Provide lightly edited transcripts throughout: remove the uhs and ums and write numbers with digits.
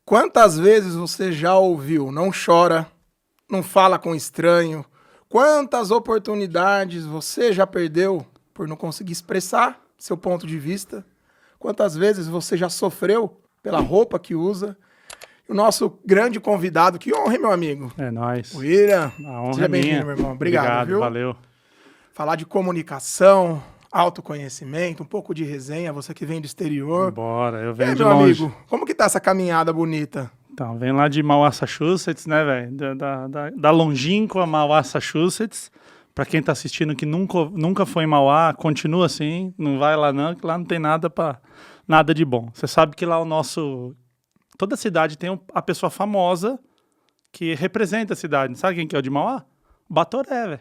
Quantas vezes você já ouviu, não chora, não fala com estranho? Quantas oportunidades você já perdeu por não conseguir expressar seu ponto de vista? Quantas vezes você já sofreu pela roupa que usa? O nosso grande convidado, que honra, hein, meu amigo? É nóis. William, A honra seja é bem-vindo, minha. meu irmão. Obrigado, viu? Valeu. Falar de comunicação, autoconhecimento, um pouco de resenha, você que vem do exterior. Bora, eu E venho aí, de meu longe. amigo, como que tá essa caminhada bonita? Então, vem lá de Massachusetts, né, velho? Da longínqua Massachusetts. Pra quem tá assistindo que nunca foi em Mauá, continua assim, não vai lá não, que lá não tem nada de bom. Você sabe que lá toda cidade tem a pessoa famosa que representa a cidade. Sabe quem que é o de Mauá? Batoré, velho.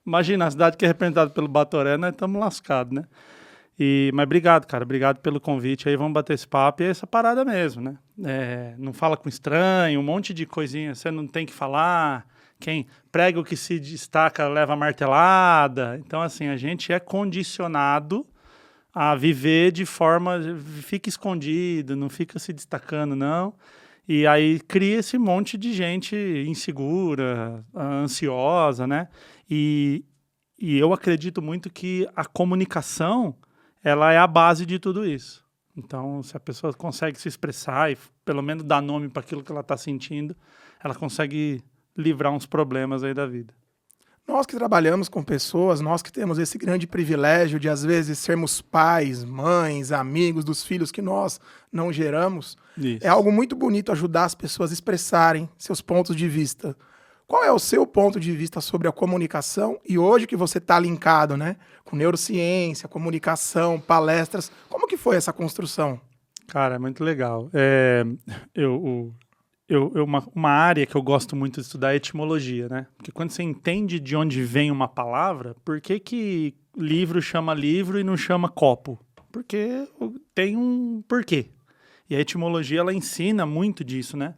Imagina, a cidade que é representada pelo Batoré, nós estamos lascados, né? Mas obrigado, cara. Obrigado pelo convite aí. Vamos bater esse papo e é essa parada mesmo, né? Não fala com estranho, um monte de coisinha. Você não tem que falar. Quem prega o que se destaca leva martelada. Então, assim, a gente é condicionado a viver de forma... Fica escondido, não fica se destacando, não. E aí cria esse monte de gente insegura, ansiosa, né? E eu acredito muito que a comunicação, ela é a base de tudo isso. Então, se a pessoa consegue se expressar e pelo menos dar nome para aquilo que ela está sentindo, ela consegue livrar uns problemas aí da vida. Nós que trabalhamos com pessoas, nós que temos esse grande privilégio de, às vezes, sermos pais, mães, amigos dos filhos que nós não geramos, Isso. é algo muito bonito ajudar as pessoas a expressarem seus pontos de vista. Qual é o seu ponto de vista sobre a comunicação? E hoje que você está linkado, né, com neurociência, comunicação, palestras, como que foi essa construção? Cara, é muito legal. Uma área que eu gosto muito de estudar é etimologia, né? Porque quando você entende de onde vem uma palavra, por que livro chama livro e não chama copo? Porque tem um porquê. E a etimologia, ela ensina muito disso, né?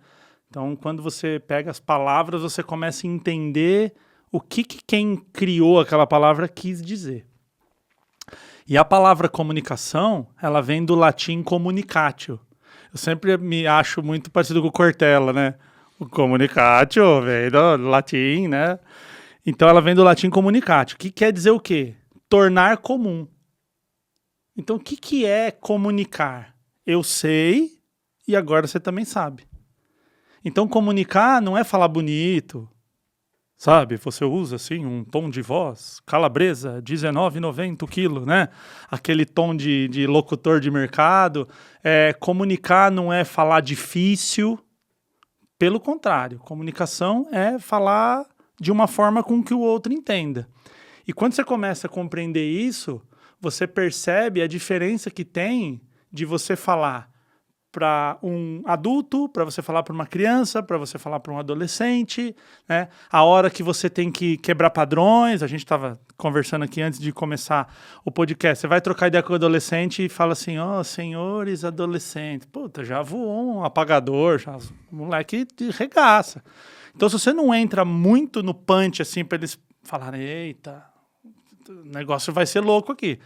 Então, quando você pega as palavras, você começa a entender o que quem criou aquela palavra quis dizer. E a palavra comunicação, ela vem do latim communicatio. Eu sempre me acho muito parecido com o Cortella, né? O communicatio vem do latim, né? Então ela vem do latim communicatio, que quer dizer o quê? Tornar comum. Então o que é comunicar? Eu sei e agora você também sabe. Então comunicar não é falar bonito, sabe? Você usa assim um tom de voz, calabresa, R$19,90 o quilo, né? Aquele tom de locutor de mercado. Comunicar não é falar difícil, pelo contrário. Comunicação é falar de uma forma com que o outro entenda. E quando você começa a compreender isso, você percebe a diferença que tem de você falar para um adulto, para você falar para uma criança, para você falar para um adolescente, né? A hora que você tem que quebrar padrões, a gente estava conversando aqui antes de começar o podcast, você vai trocar ideia com o adolescente e fala assim, senhores adolescentes, puta, já voou um apagador, já, o moleque regaça. Então, se você não entra muito no punch, assim, para eles falarem, eita, o negócio vai ser louco aqui.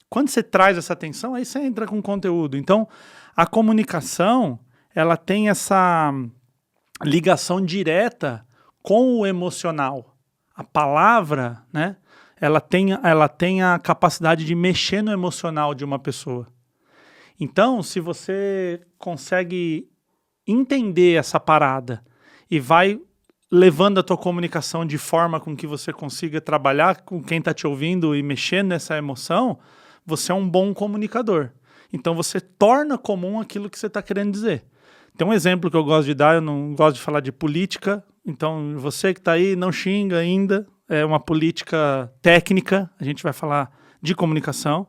Quando você traz essa atenção, aí você entra com conteúdo. Então, a comunicação, ela tem essa ligação direta com o emocional. A palavra, né, ela tem a capacidade de mexer no emocional de uma pessoa. Então, se você consegue entender essa parada e vai levando a tua comunicação de forma com que você consiga trabalhar com quem está te ouvindo e mexer nessa emoção, você é um bom comunicador. Então você torna comum aquilo que você está querendo dizer. Tem um exemplo que eu gosto de dar, eu não gosto de falar de política, então você que está aí não xinga ainda, é uma política técnica, a gente vai falar de comunicação,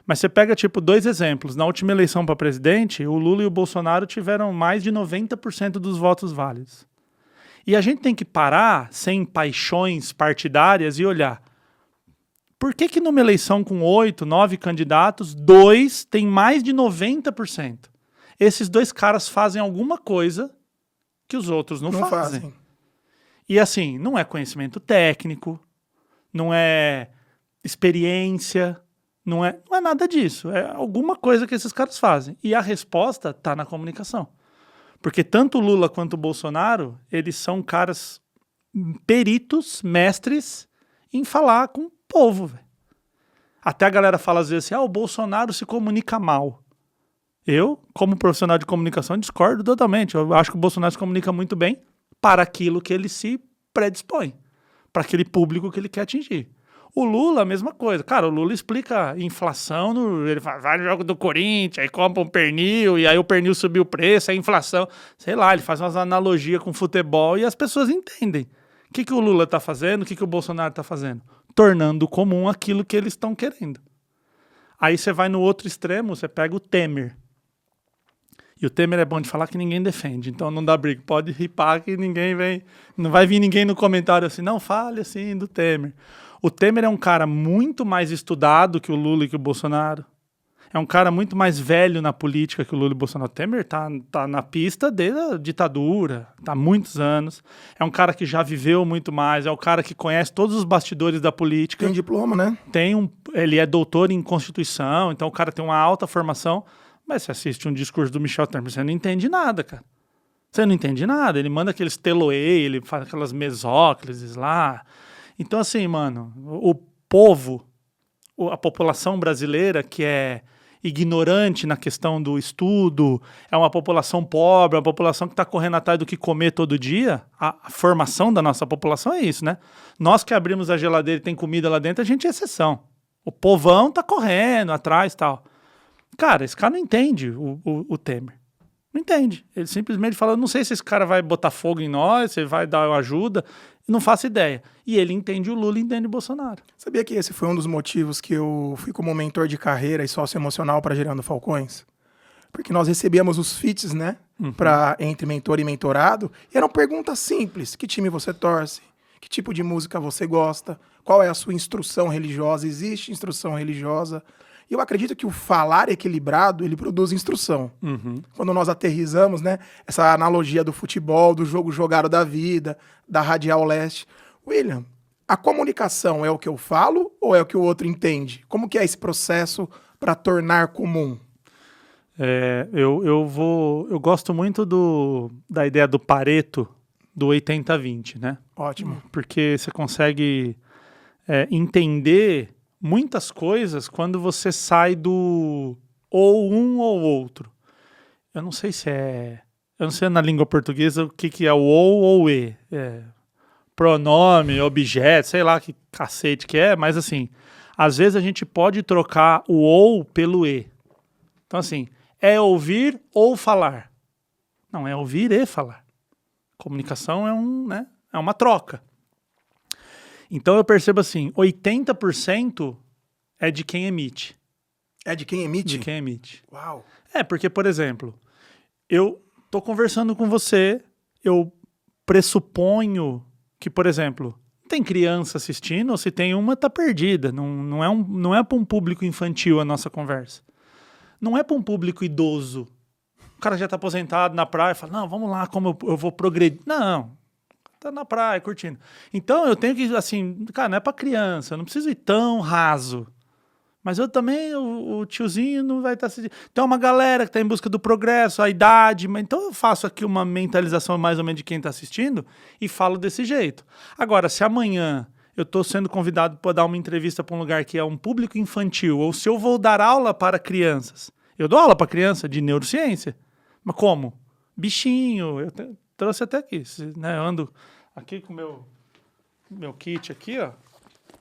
mas você pega tipo 2 exemplos. Na última eleição para presidente, o Lula e o Bolsonaro tiveram mais de 90% dos votos válidos. E a gente tem que parar, sem paixões partidárias, e olhar. Por que numa eleição com 8, 9 candidatos, 2 tem mais de 90%? Esses 2 caras fazem alguma coisa que os outros não fazem. E assim, não é conhecimento técnico, não é experiência, não é nada disso. É alguma coisa que esses caras fazem. E a resposta está na comunicação. Porque tanto o Lula quanto o Bolsonaro, eles são caras peritos, mestres em falar com o povo, velho. Até a galera fala às vezes assim, o Bolsonaro se comunica mal. Eu, como profissional de comunicação, discordo totalmente. Eu acho que o Bolsonaro se comunica muito bem para aquilo que ele se predispõe, para aquele público que ele quer atingir. O Lula, a mesma coisa. Cara, o Lula explica inflação, ele vai no jogo do Corinthians, aí compra um pernil, e aí o pernil subiu o preço, a inflação. Sei lá, ele faz umas analogias com futebol e as pessoas entendem. O que o Lula tá fazendo, o que o Bolsonaro tá fazendo? Tornando comum aquilo que eles estão querendo. Aí você vai no outro extremo, você pega o Temer. E o Temer é bom de falar que ninguém defende, então não dá briga. Pode ripar que ninguém vem... Não vai vir ninguém no comentário assim, não fale assim do Temer. O Temer é um cara muito mais estudado que o Lula e que o Bolsonaro. É um cara muito mais velho na política que o Lula e o Bolsonaro. O Temer tá na pista desde a ditadura, tá há muitos anos. É um cara que já viveu muito mais, é o cara que conhece todos os bastidores da política. Tem diploma, né? Ele é doutor em Constituição, então o cara tem uma alta formação. Mas você assiste um discurso do Michel Temer, você não entende nada, cara. Você não entende nada. Ele manda aqueles teloê, ele faz aquelas mesóclises lá. Então, assim, mano, o povo, a população brasileira que é ignorante na questão do estudo, é uma população pobre, uma população que está correndo atrás do que comer todo dia, a formação da nossa população é isso, né? Nós que abrimos a geladeira e tem comida lá dentro, a gente é exceção. O povão tá correndo atrás e tal. Cara, esse cara não entende o Temer. Não entende. Ele simplesmente fala, não sei se esse cara vai botar fogo em nós, se vai dar ajuda, não faço ideia. E ele entende o Lula e entende o Bolsonaro. Sabia que esse foi um dos motivos que eu fui como mentor de carreira e sócio emocional para Gerando Falcões? Porque nós recebíamos os feats, né? Entre mentor e mentorado, e eram perguntas simples. Que time você torce? Que tipo de música você gosta? Qual é a sua instrução religiosa? Existe instrução religiosa? E eu acredito que o falar equilibrado, ele produz instrução. Quando nós aterrizamos, né, essa analogia do futebol, do jogo jogado da vida, da Radial Leste. William, a comunicação é o que eu falo ou é o que o outro entende? Como que é esse processo para tornar comum? Eu gosto muito da ideia do Pareto, do 80-20, né? Ótimo. Porque você consegue entender muitas coisas quando você sai do ou um ou outro. Eu não sei na língua portuguesa o que é o ou e. Pronome, objeto, sei lá que cacete que é, mas assim, às vezes a gente pode trocar o ou pelo e. Então assim, é ouvir ou falar. Não, é ouvir e falar. Comunicação é uma troca. Então eu percebo assim, 80% é de quem emite. É de quem emite? De quem emite. Uau! Porque, por exemplo, eu tô conversando com você, eu pressuponho que, por exemplo, tem criança assistindo, ou se tem uma, tá perdida. Não é para um público infantil a nossa conversa. Não é para um público idoso. O cara já tá aposentado na praia, fala, não, vamos lá, como eu vou progredir. Não, tá na praia, curtindo. Então eu tenho que, assim, cara, não é pra criança, eu não preciso ir tão raso. Mas eu também, o tiozinho não vai estar assistindo. Então é uma galera que tá em busca do progresso, a idade, então eu faço aqui uma mentalização mais ou menos de quem tá assistindo e falo desse jeito. Agora, se amanhã eu tô sendo convidado para dar uma entrevista para um lugar que é um público infantil, ou se eu vou dar aula para crianças, eu dou aula para criança de neurociência. Mas como? Bichinho, trouxe até aqui, né? Eu ando aqui com o meu kit aqui, ó.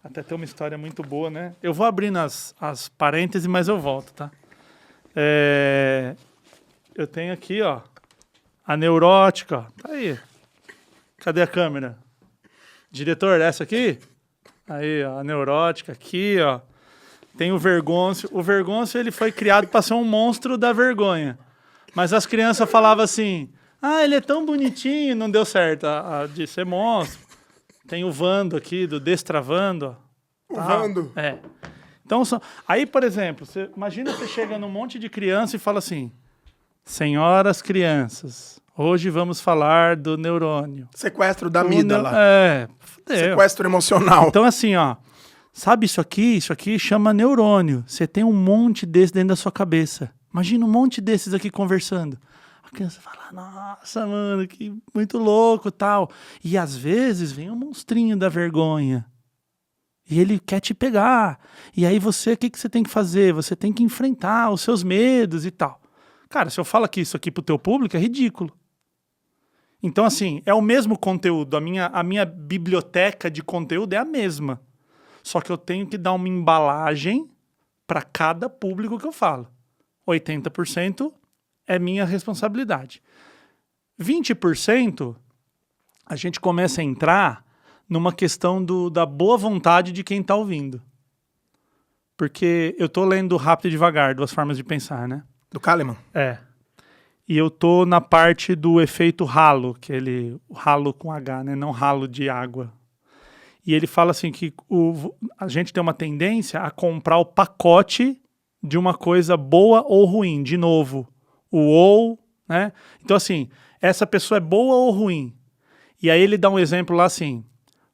Até tem uma história muito boa, né? Eu vou abrindo as parênteses, mas eu volto, tá? Eu tenho aqui, ó, a neurótica, ó. Tá aí. Cadê a câmera? Diretor, essa aqui? Aí, ó, a neurótica aqui, ó. Tem o Vergôncio. O Vergôncio, ele foi criado para ser um monstro da vergonha. Mas as crianças falavam assim, ele é tão bonitinho, não deu certo de ser monstro. Tem o Vando aqui, do Destravando. O Vando? Então, aí, por exemplo, imagina você chega num monte de criança e fala assim, senhoras crianças, hoje vamos falar do neurônio. Sequestro da amígdala. Fudeu. Sequestro emocional. Então, assim, ó, sabe isso aqui chama neurônio. Você tem um monte desse dentro da sua cabeça. Imagina um monte desses aqui conversando. A criança fala, nossa, mano, que muito louco e tal. E às vezes vem um monstrinho da vergonha. E ele quer te pegar. E aí você, o que você tem que fazer? Você tem que enfrentar os seus medos e tal. Cara, se eu falo aqui isso aqui pro teu público, é ridículo. Então, assim, é o mesmo conteúdo. A minha biblioteca de conteúdo é a mesma. Só que eu tenho que dar uma embalagem para cada público que eu falo. 80% é minha responsabilidade. 20% a gente começa a entrar numa questão da boa vontade de quem está ouvindo. Porque eu tô lendo Rápido e Devagar, Duas Formas de Pensar, né? Do Kahneman. É. E eu tô na parte do efeito halo, o halo com H, né? Não ralo de água. E ele fala assim que a gente tem uma tendência a comprar o pacote de uma coisa boa ou ruim. De novo, o ou, né? Então assim, essa pessoa é boa ou ruim? E aí ele dá um exemplo lá assim,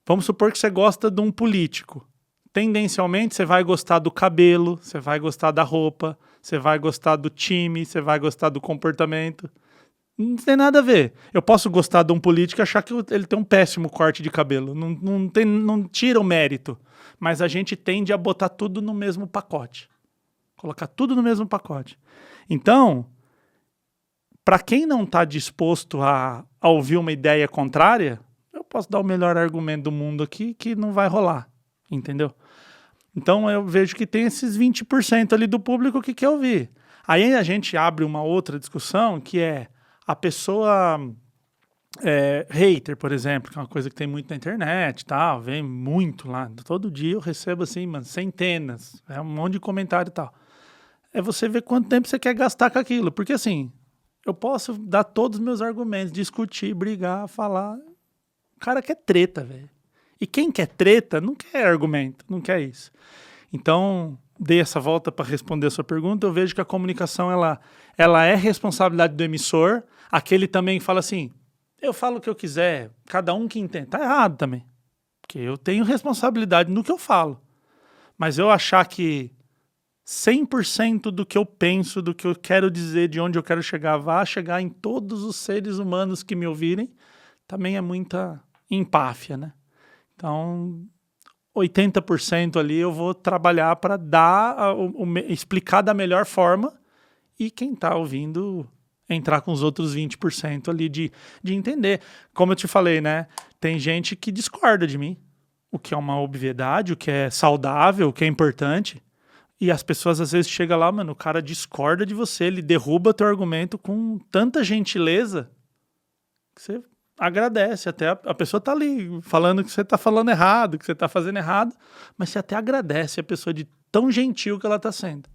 vamos supor que você gosta de um político. Tendencialmente você vai gostar do cabelo, você vai gostar da roupa, você vai gostar do time, você vai gostar do comportamento. Não tem nada a ver. Eu posso gostar de um político e achar que ele tem um péssimo corte de cabelo. Não tira o mérito. Mas a gente tende a botar tudo no mesmo pacote. Colocar tudo no mesmo pacote. Então, para quem não está disposto a ouvir uma ideia contrária, eu posso dar o melhor argumento do mundo aqui que não vai rolar. Entendeu? Então eu vejo que tem esses 20% ali do público que quer ouvir. Aí a gente abre uma outra discussão que é a pessoa hater, por exemplo, que é uma coisa que tem muito na internet, tal, vem muito lá. Todo dia eu recebo assim, mano, centenas, um monte de comentário e tal. É você ver quanto tempo você quer gastar com aquilo. Porque assim, eu posso dar todos os meus argumentos, discutir, brigar, falar. O cara quer treta, velho. E quem quer treta não quer argumento, não quer isso. Então, dei essa volta para responder a sua pergunta. Eu vejo que a comunicação ela é responsabilidade do emissor. Aquele também fala assim, eu falo o que eu quiser, cada um que entende. Tá errado também, porque eu tenho responsabilidade no que eu falo. Mas eu achar que 100% do que eu penso, do que eu quero dizer, de onde eu quero chegar, vai chegar em todos os seres humanos que me ouvirem, também é muita empáfia, né? Então, 80% ali eu vou trabalhar para explicar da melhor forma e quem está ouvindo entrar com os outros 20% ali de entender. Como eu te falei, né? Tem gente que discorda de mim, o que é uma obviedade, o que é saudável, o que é importante. E as pessoas às vezes chegam lá, mano, o cara discorda de você, ele derruba teu argumento com tanta gentileza que você agradece, até a pessoa tá ali falando que você tá falando errado, que você tá fazendo errado, mas você até agradece a pessoa de tão gentil que ela tá sendo.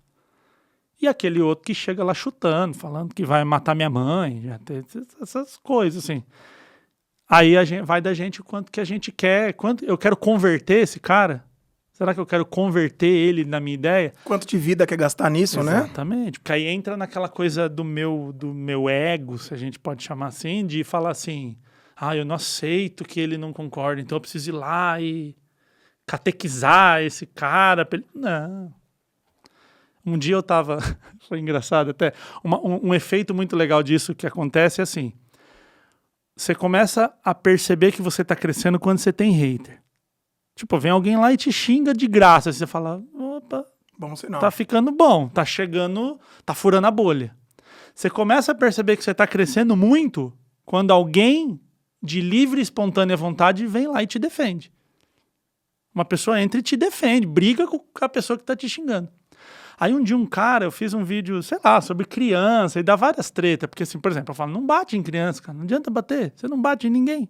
E aquele outro que chega lá chutando, falando que vai matar minha mãe, já tem essas coisas assim. Aí vai da gente o quanto que a gente quer, quanto eu quero converter esse cara. Será que eu quero converter ele na minha ideia? Quanto de vida quer gastar nisso, né? Exatamente. Porque aí entra naquela coisa do meu ego, se a gente pode chamar assim, de falar assim, eu não aceito que ele não concorde, então eu preciso ir lá e catequizar esse cara. Não. Um dia eu tava, foi engraçado até, um efeito muito legal disso que acontece é assim, você começa a perceber que você tá crescendo quando você tem hater. Tipo, vem alguém lá e te xinga de graça, você fala, opa, bom sinal. Tá ficando bom, tá chegando, tá furando a bolha. Você começa a perceber que você tá crescendo muito quando alguém de livre e espontânea vontade vem lá e te defende. Uma pessoa entra e te defende, briga com a pessoa que tá te xingando. Aí um dia eu fiz um vídeo, sei lá, sobre criança e dá várias tretas, porque assim, por exemplo, eu falo, não bate em criança, cara, não adianta bater, você não bate em ninguém.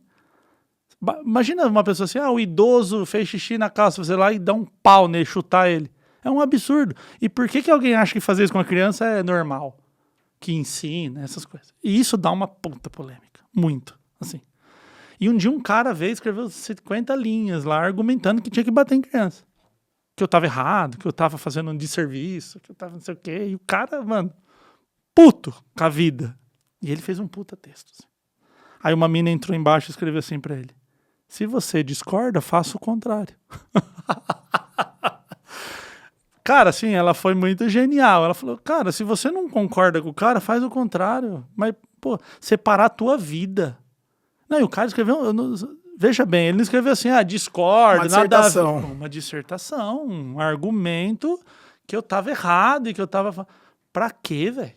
Imagina uma pessoa assim, o idoso fez xixi na calça, você lá e dá um pau nele, chutar ele. É um absurdo. E por que alguém acha que fazer isso com a criança é normal? Que ensina, essas coisas. E isso dá uma puta polêmica. Muito, assim. E um dia um cara veio e escreveu 50 linhas lá, argumentando que tinha que bater em criança. Que eu tava errado, que eu tava fazendo um desserviço, que eu tava não sei o quê. E o cara, mano, puto com a vida. E ele fez um puta texto. Assim. Aí uma mina entrou embaixo e escreveu assim pra ele. Se você discorda, faça o contrário. Cara, assim, ela foi muito genial. Ela falou, cara, se você não concorda com o cara, faz o contrário. Mas pô, separar a tua vida. Não, e o cara escreveu, veja bem, ele não escreveu assim, discordo, nada a ver. Uma dissertação, um argumento que eu tava errado e que eu tava... Pra quê, velho?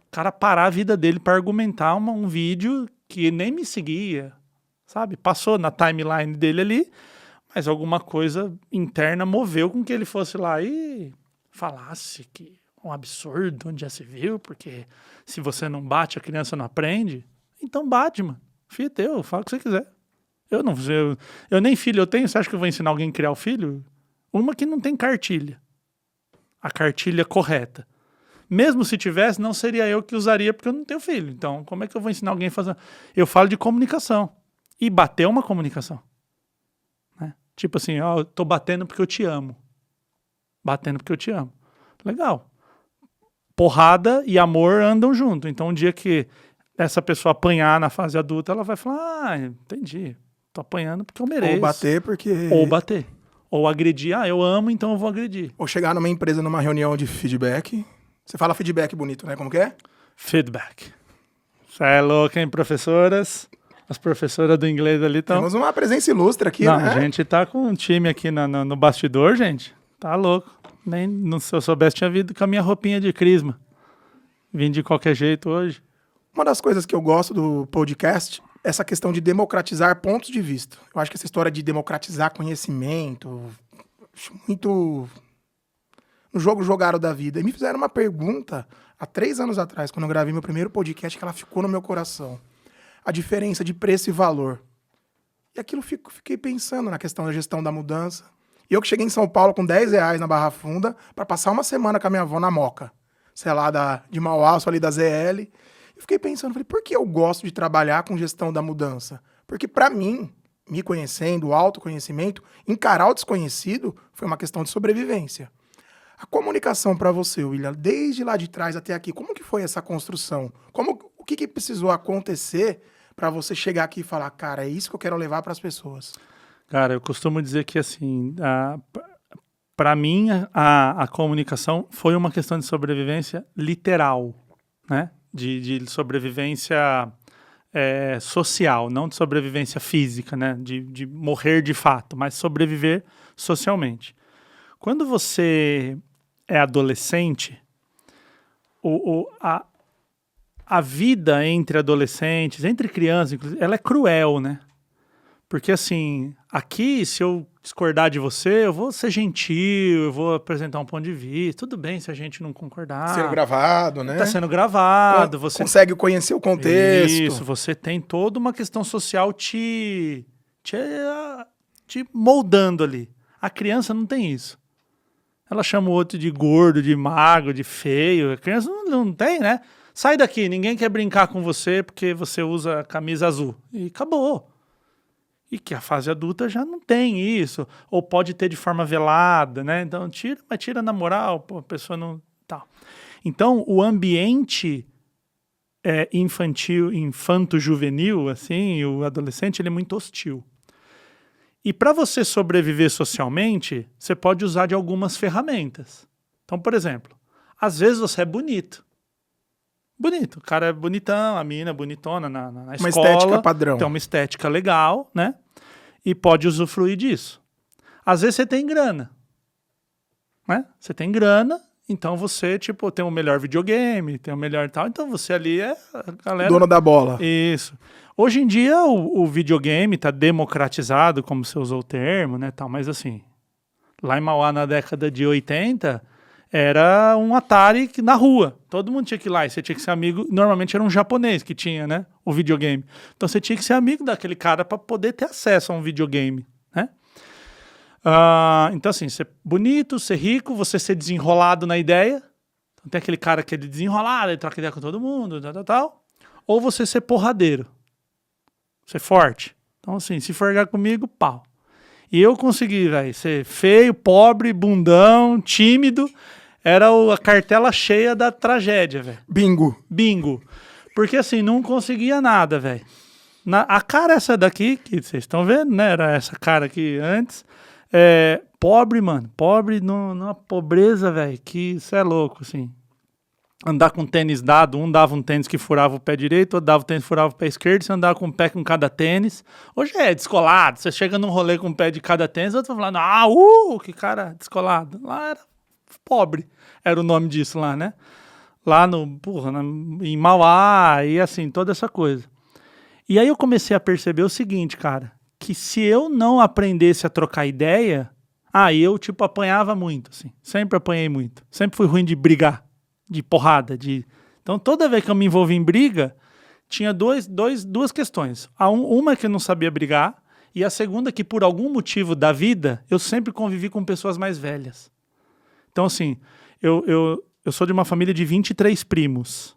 O cara parar a vida dele pra argumentar um vídeo que nem me seguia, sabe? Passou na timeline dele ali, mas alguma coisa interna moveu com que ele fosse lá e falasse que é um absurdo, onde já se viu, porque se você não bate, a criança não aprende. Então bate, mano. Filho é teu, fala o que você quiser. Eu nem filho eu tenho, você acha que eu vou ensinar alguém a criar o filho? Uma que não tem cartilha. A cartilha correta. Mesmo se tivesse, não seria eu que usaria, porque eu não tenho filho. Então, como é que eu vou ensinar alguém a fazer? Eu falo de comunicação. E bater é uma comunicação. Né? Tipo assim, eu tô batendo porque eu te amo. Batendo porque eu te amo. Legal. Porrada e amor andam junto. Então, um dia que essa pessoa apanhar na fase adulta, ela vai falar, entendi. Tô apanhando porque eu mereço. Ou bater porque... Ou bater. Ou agredir, eu amo, então eu vou agredir. Ou chegar numa empresa, numa reunião de feedback... Você fala feedback bonito, né? Como que é? Feedback. Você é louco, hein, professoras? As professoras do inglês ali estão... Temos uma presença ilustre aqui, né? A gente tá com um time aqui no bastidor, gente. Tá louco. Se eu soubesse, tinha vindo com a minha roupinha de crisma. Vim de qualquer jeito hoje. Uma das coisas que eu gosto do podcast é essa questão de democratizar pontos de vista. Eu acho que essa história de democratizar conhecimento... Acho muito... No jogo Jogaram da Vida. E me fizeram uma pergunta há 3 anos atrás, quando eu gravei meu primeiro podcast, que ela ficou no meu coração. A diferença de preço e valor. E aquilo fiquei pensando na questão da gestão da mudança. E eu que cheguei em São Paulo com R$10 na Barra Funda para passar uma semana com a minha avó na Moca. Sei lá, de Mauá, sou ali da ZL. E fiquei pensando, falei, por que eu gosto de trabalhar com gestão da mudança? Porque para mim, me conhecendo, o autoconhecimento, encarar o desconhecido foi uma questão de sobrevivência. A comunicação para você, William, desde lá de trás até aqui, como que foi essa construção? O que precisou acontecer para você chegar aqui e falar, cara, é isso que eu quero levar para as pessoas? Cara, eu costumo dizer que, assim, para mim, a comunicação foi uma questão de sobrevivência literal, né? De sobrevivência social, não de sobrevivência física, né? De morrer de fato, mas sobreviver socialmente. Quando você é adolescente, a vida entre adolescentes, entre crianças, inclusive, ela é cruel, né? Porque, assim, aqui, se eu discordar de você, eu vou ser gentil, eu vou apresentar um ponto de vista. Tudo bem se a gente não concordar. Sendo gravado, né? Tá sendo gravado. Você consegue conhecer o contexto. Isso, você tem toda uma questão social te moldando ali. A criança não tem isso. Ela chama o outro de gordo, de magro, de feio. A criança não tem, né? Sai daqui, ninguém quer brincar com você porque você usa camisa azul. E acabou. E que a fase adulta já não tem isso. Ou pode ter de forma velada, né? Então tira na moral, pô, a pessoa não... Tal. Então, o ambiente infanto-juvenil, assim, o adolescente, ele é muito hostil. E para você sobreviver socialmente, você pode usar de algumas ferramentas. Então, por exemplo, às vezes você é bonito. Bonito, o cara é bonitão, a mina é bonitona na escola. Uma estética padrão. Tem uma estética legal, né? E pode usufruir disso. Às vezes você tem grana, né? Você tem grana, então você, tipo, tem o melhor videogame, tem o melhor tal. Então você ali é a galera... Dono da bola. Isso. Hoje em dia o videogame tá democratizado, como você usou o termo, né, tal, mas assim, lá em Mauá na década de 80, era um Atari na rua. Todo mundo tinha que ir lá e você tinha que ser amigo, normalmente era um japonês que tinha, né, o videogame. Então você tinha que ser amigo daquele cara para poder ter acesso a um videogame, né? Então assim, ser bonito, ser rico, você ser desenrolado na ideia. Então tem aquele cara que é desenrolado, ele troca ideia com todo mundo, tal. Ou você ser porradeiro. Ser forte. Então, assim, se forgar comigo, pau. E eu consegui, velho, ser feio, pobre, bundão, tímido. Era a cartela cheia da tragédia, velho. Bingo. Porque, assim, não conseguia nada, velho. A cara essa daqui, que vocês estão vendo, né? Era essa cara aqui antes. Pobre, mano. Pobre numa pobreza, velho, que isso é louco, assim. andar com tênis dado, um dava um tênis que furava o pé direito, outro dava o tênis que furava o pé esquerdo, você andava com um pé com cada tênis. Hoje é descolado, você chega num rolê com um pé de cada tênis, outro falando, que cara descolado. Lá era pobre, era o nome disso lá, né? Lá em Mauá, e assim, toda essa coisa. E aí eu comecei a perceber o seguinte, cara, que se eu não aprendesse a trocar ideia, eu, tipo, apanhava muito, assim. Sempre apanhei muito. Sempre fui ruim de brigar, de porrada. Então, toda vez que eu me envolvi em briga, tinha duas questões. Uma que eu não sabia brigar, e a segunda que, por algum motivo da vida, eu sempre convivi com pessoas mais velhas. Então, assim, eu sou de uma família de 23 primos.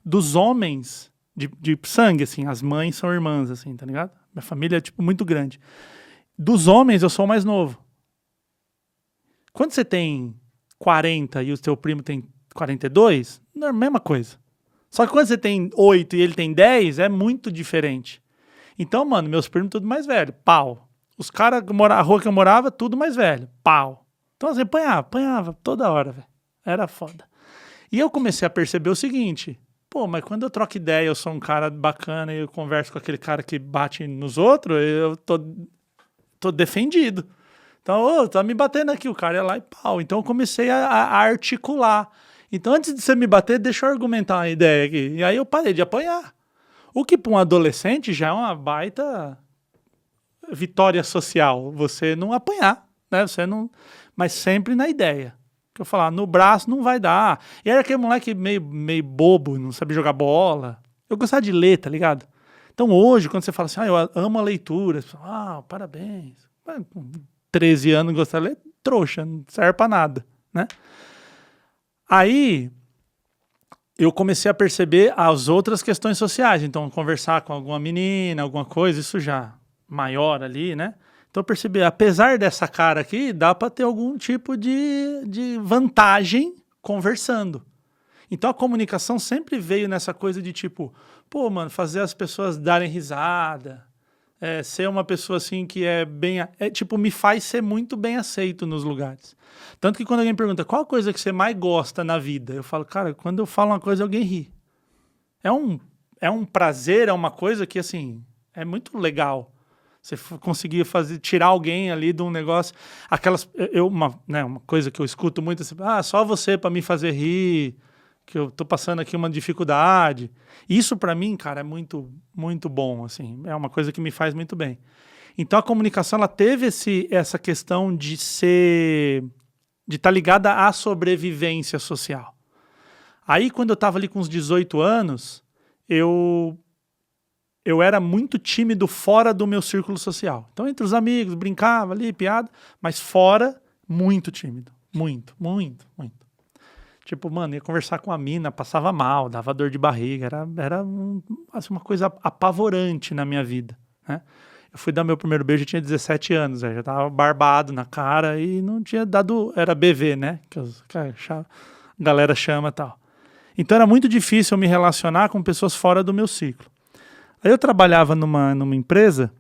Dos homens de sangue, assim, as mães são irmãs, assim, tá ligado? Minha família é, tipo, muito grande. Dos homens, eu sou o mais novo. Quando você tem 40 e o seu primo tem 42, não é a mesma coisa. Só que quando você tem 8 e ele tem 10, é muito diferente. Então, mano, meus primos tudo mais velho, pau. Os caras, a rua que eu morava, tudo mais velho, pau. Então, assim, apanhava toda hora, velho. Era foda. E eu comecei a perceber o seguinte, mas quando eu troco ideia, eu sou um cara bacana e eu converso com aquele cara que bate nos outros, eu tô defendido. Então, tá me batendo aqui, o cara ia lá e pau. Então eu comecei a articular. Então, antes de você me bater, deixa eu argumentar uma ideia aqui. E aí eu parei de apanhar. O que para um adolescente já é uma baita vitória social. Você não apanhar, né? Você não... Mas sempre na ideia. Que eu falar, no braço não vai dar. E era aquele moleque meio bobo, não sabia jogar bola. Eu gostava de ler, tá ligado? Então hoje, quando você fala assim, eu amo a leitura, você fala, parabéns. 13 anos gostar de ler, trouxa, não serve pra nada, né? Aí, eu comecei a perceber as outras questões sociais. Então, conversar com alguma menina, alguma coisa, isso já maior ali, né? Então, eu percebi, apesar dessa cara aqui, dá pra ter algum tipo de vantagem conversando. Então, a comunicação sempre veio nessa coisa de tipo, fazer as pessoas darem risada, ser uma pessoa assim que me faz ser muito bem aceito nos lugares. Tanto que quando alguém pergunta qual a coisa que você mais gosta na vida, eu falo, cara, quando eu falo uma coisa, alguém ri. É um prazer, é uma coisa que, assim, é muito legal. Você conseguir tirar alguém ali de um negócio, uma coisa que eu escuto muito, assim, só você para me fazer rir, que eu tô passando aqui uma dificuldade. Isso para mim, cara, é muito, muito bom, assim, é uma coisa que me faz muito bem. Então a comunicação, ela teve essa questão de estar ligada à sobrevivência social. Aí quando eu tava ali com uns 18 anos, eu era muito tímido fora do meu círculo social. Então entre os amigos, brincava ali, piada, mas fora, muito tímido, muito, muito, muito. Tipo, mano, ia conversar com a mina, passava mal, dava dor de barriga, era uma coisa apavorante na minha vida, né? Eu fui dar meu primeiro beijo, eu tinha 17 anos, já tava barbado na cara e não tinha dado... Era BV, né? Que a galera chama e tal. Então era muito difícil eu me relacionar com pessoas fora do meu ciclo. Aí eu trabalhava numa empresa,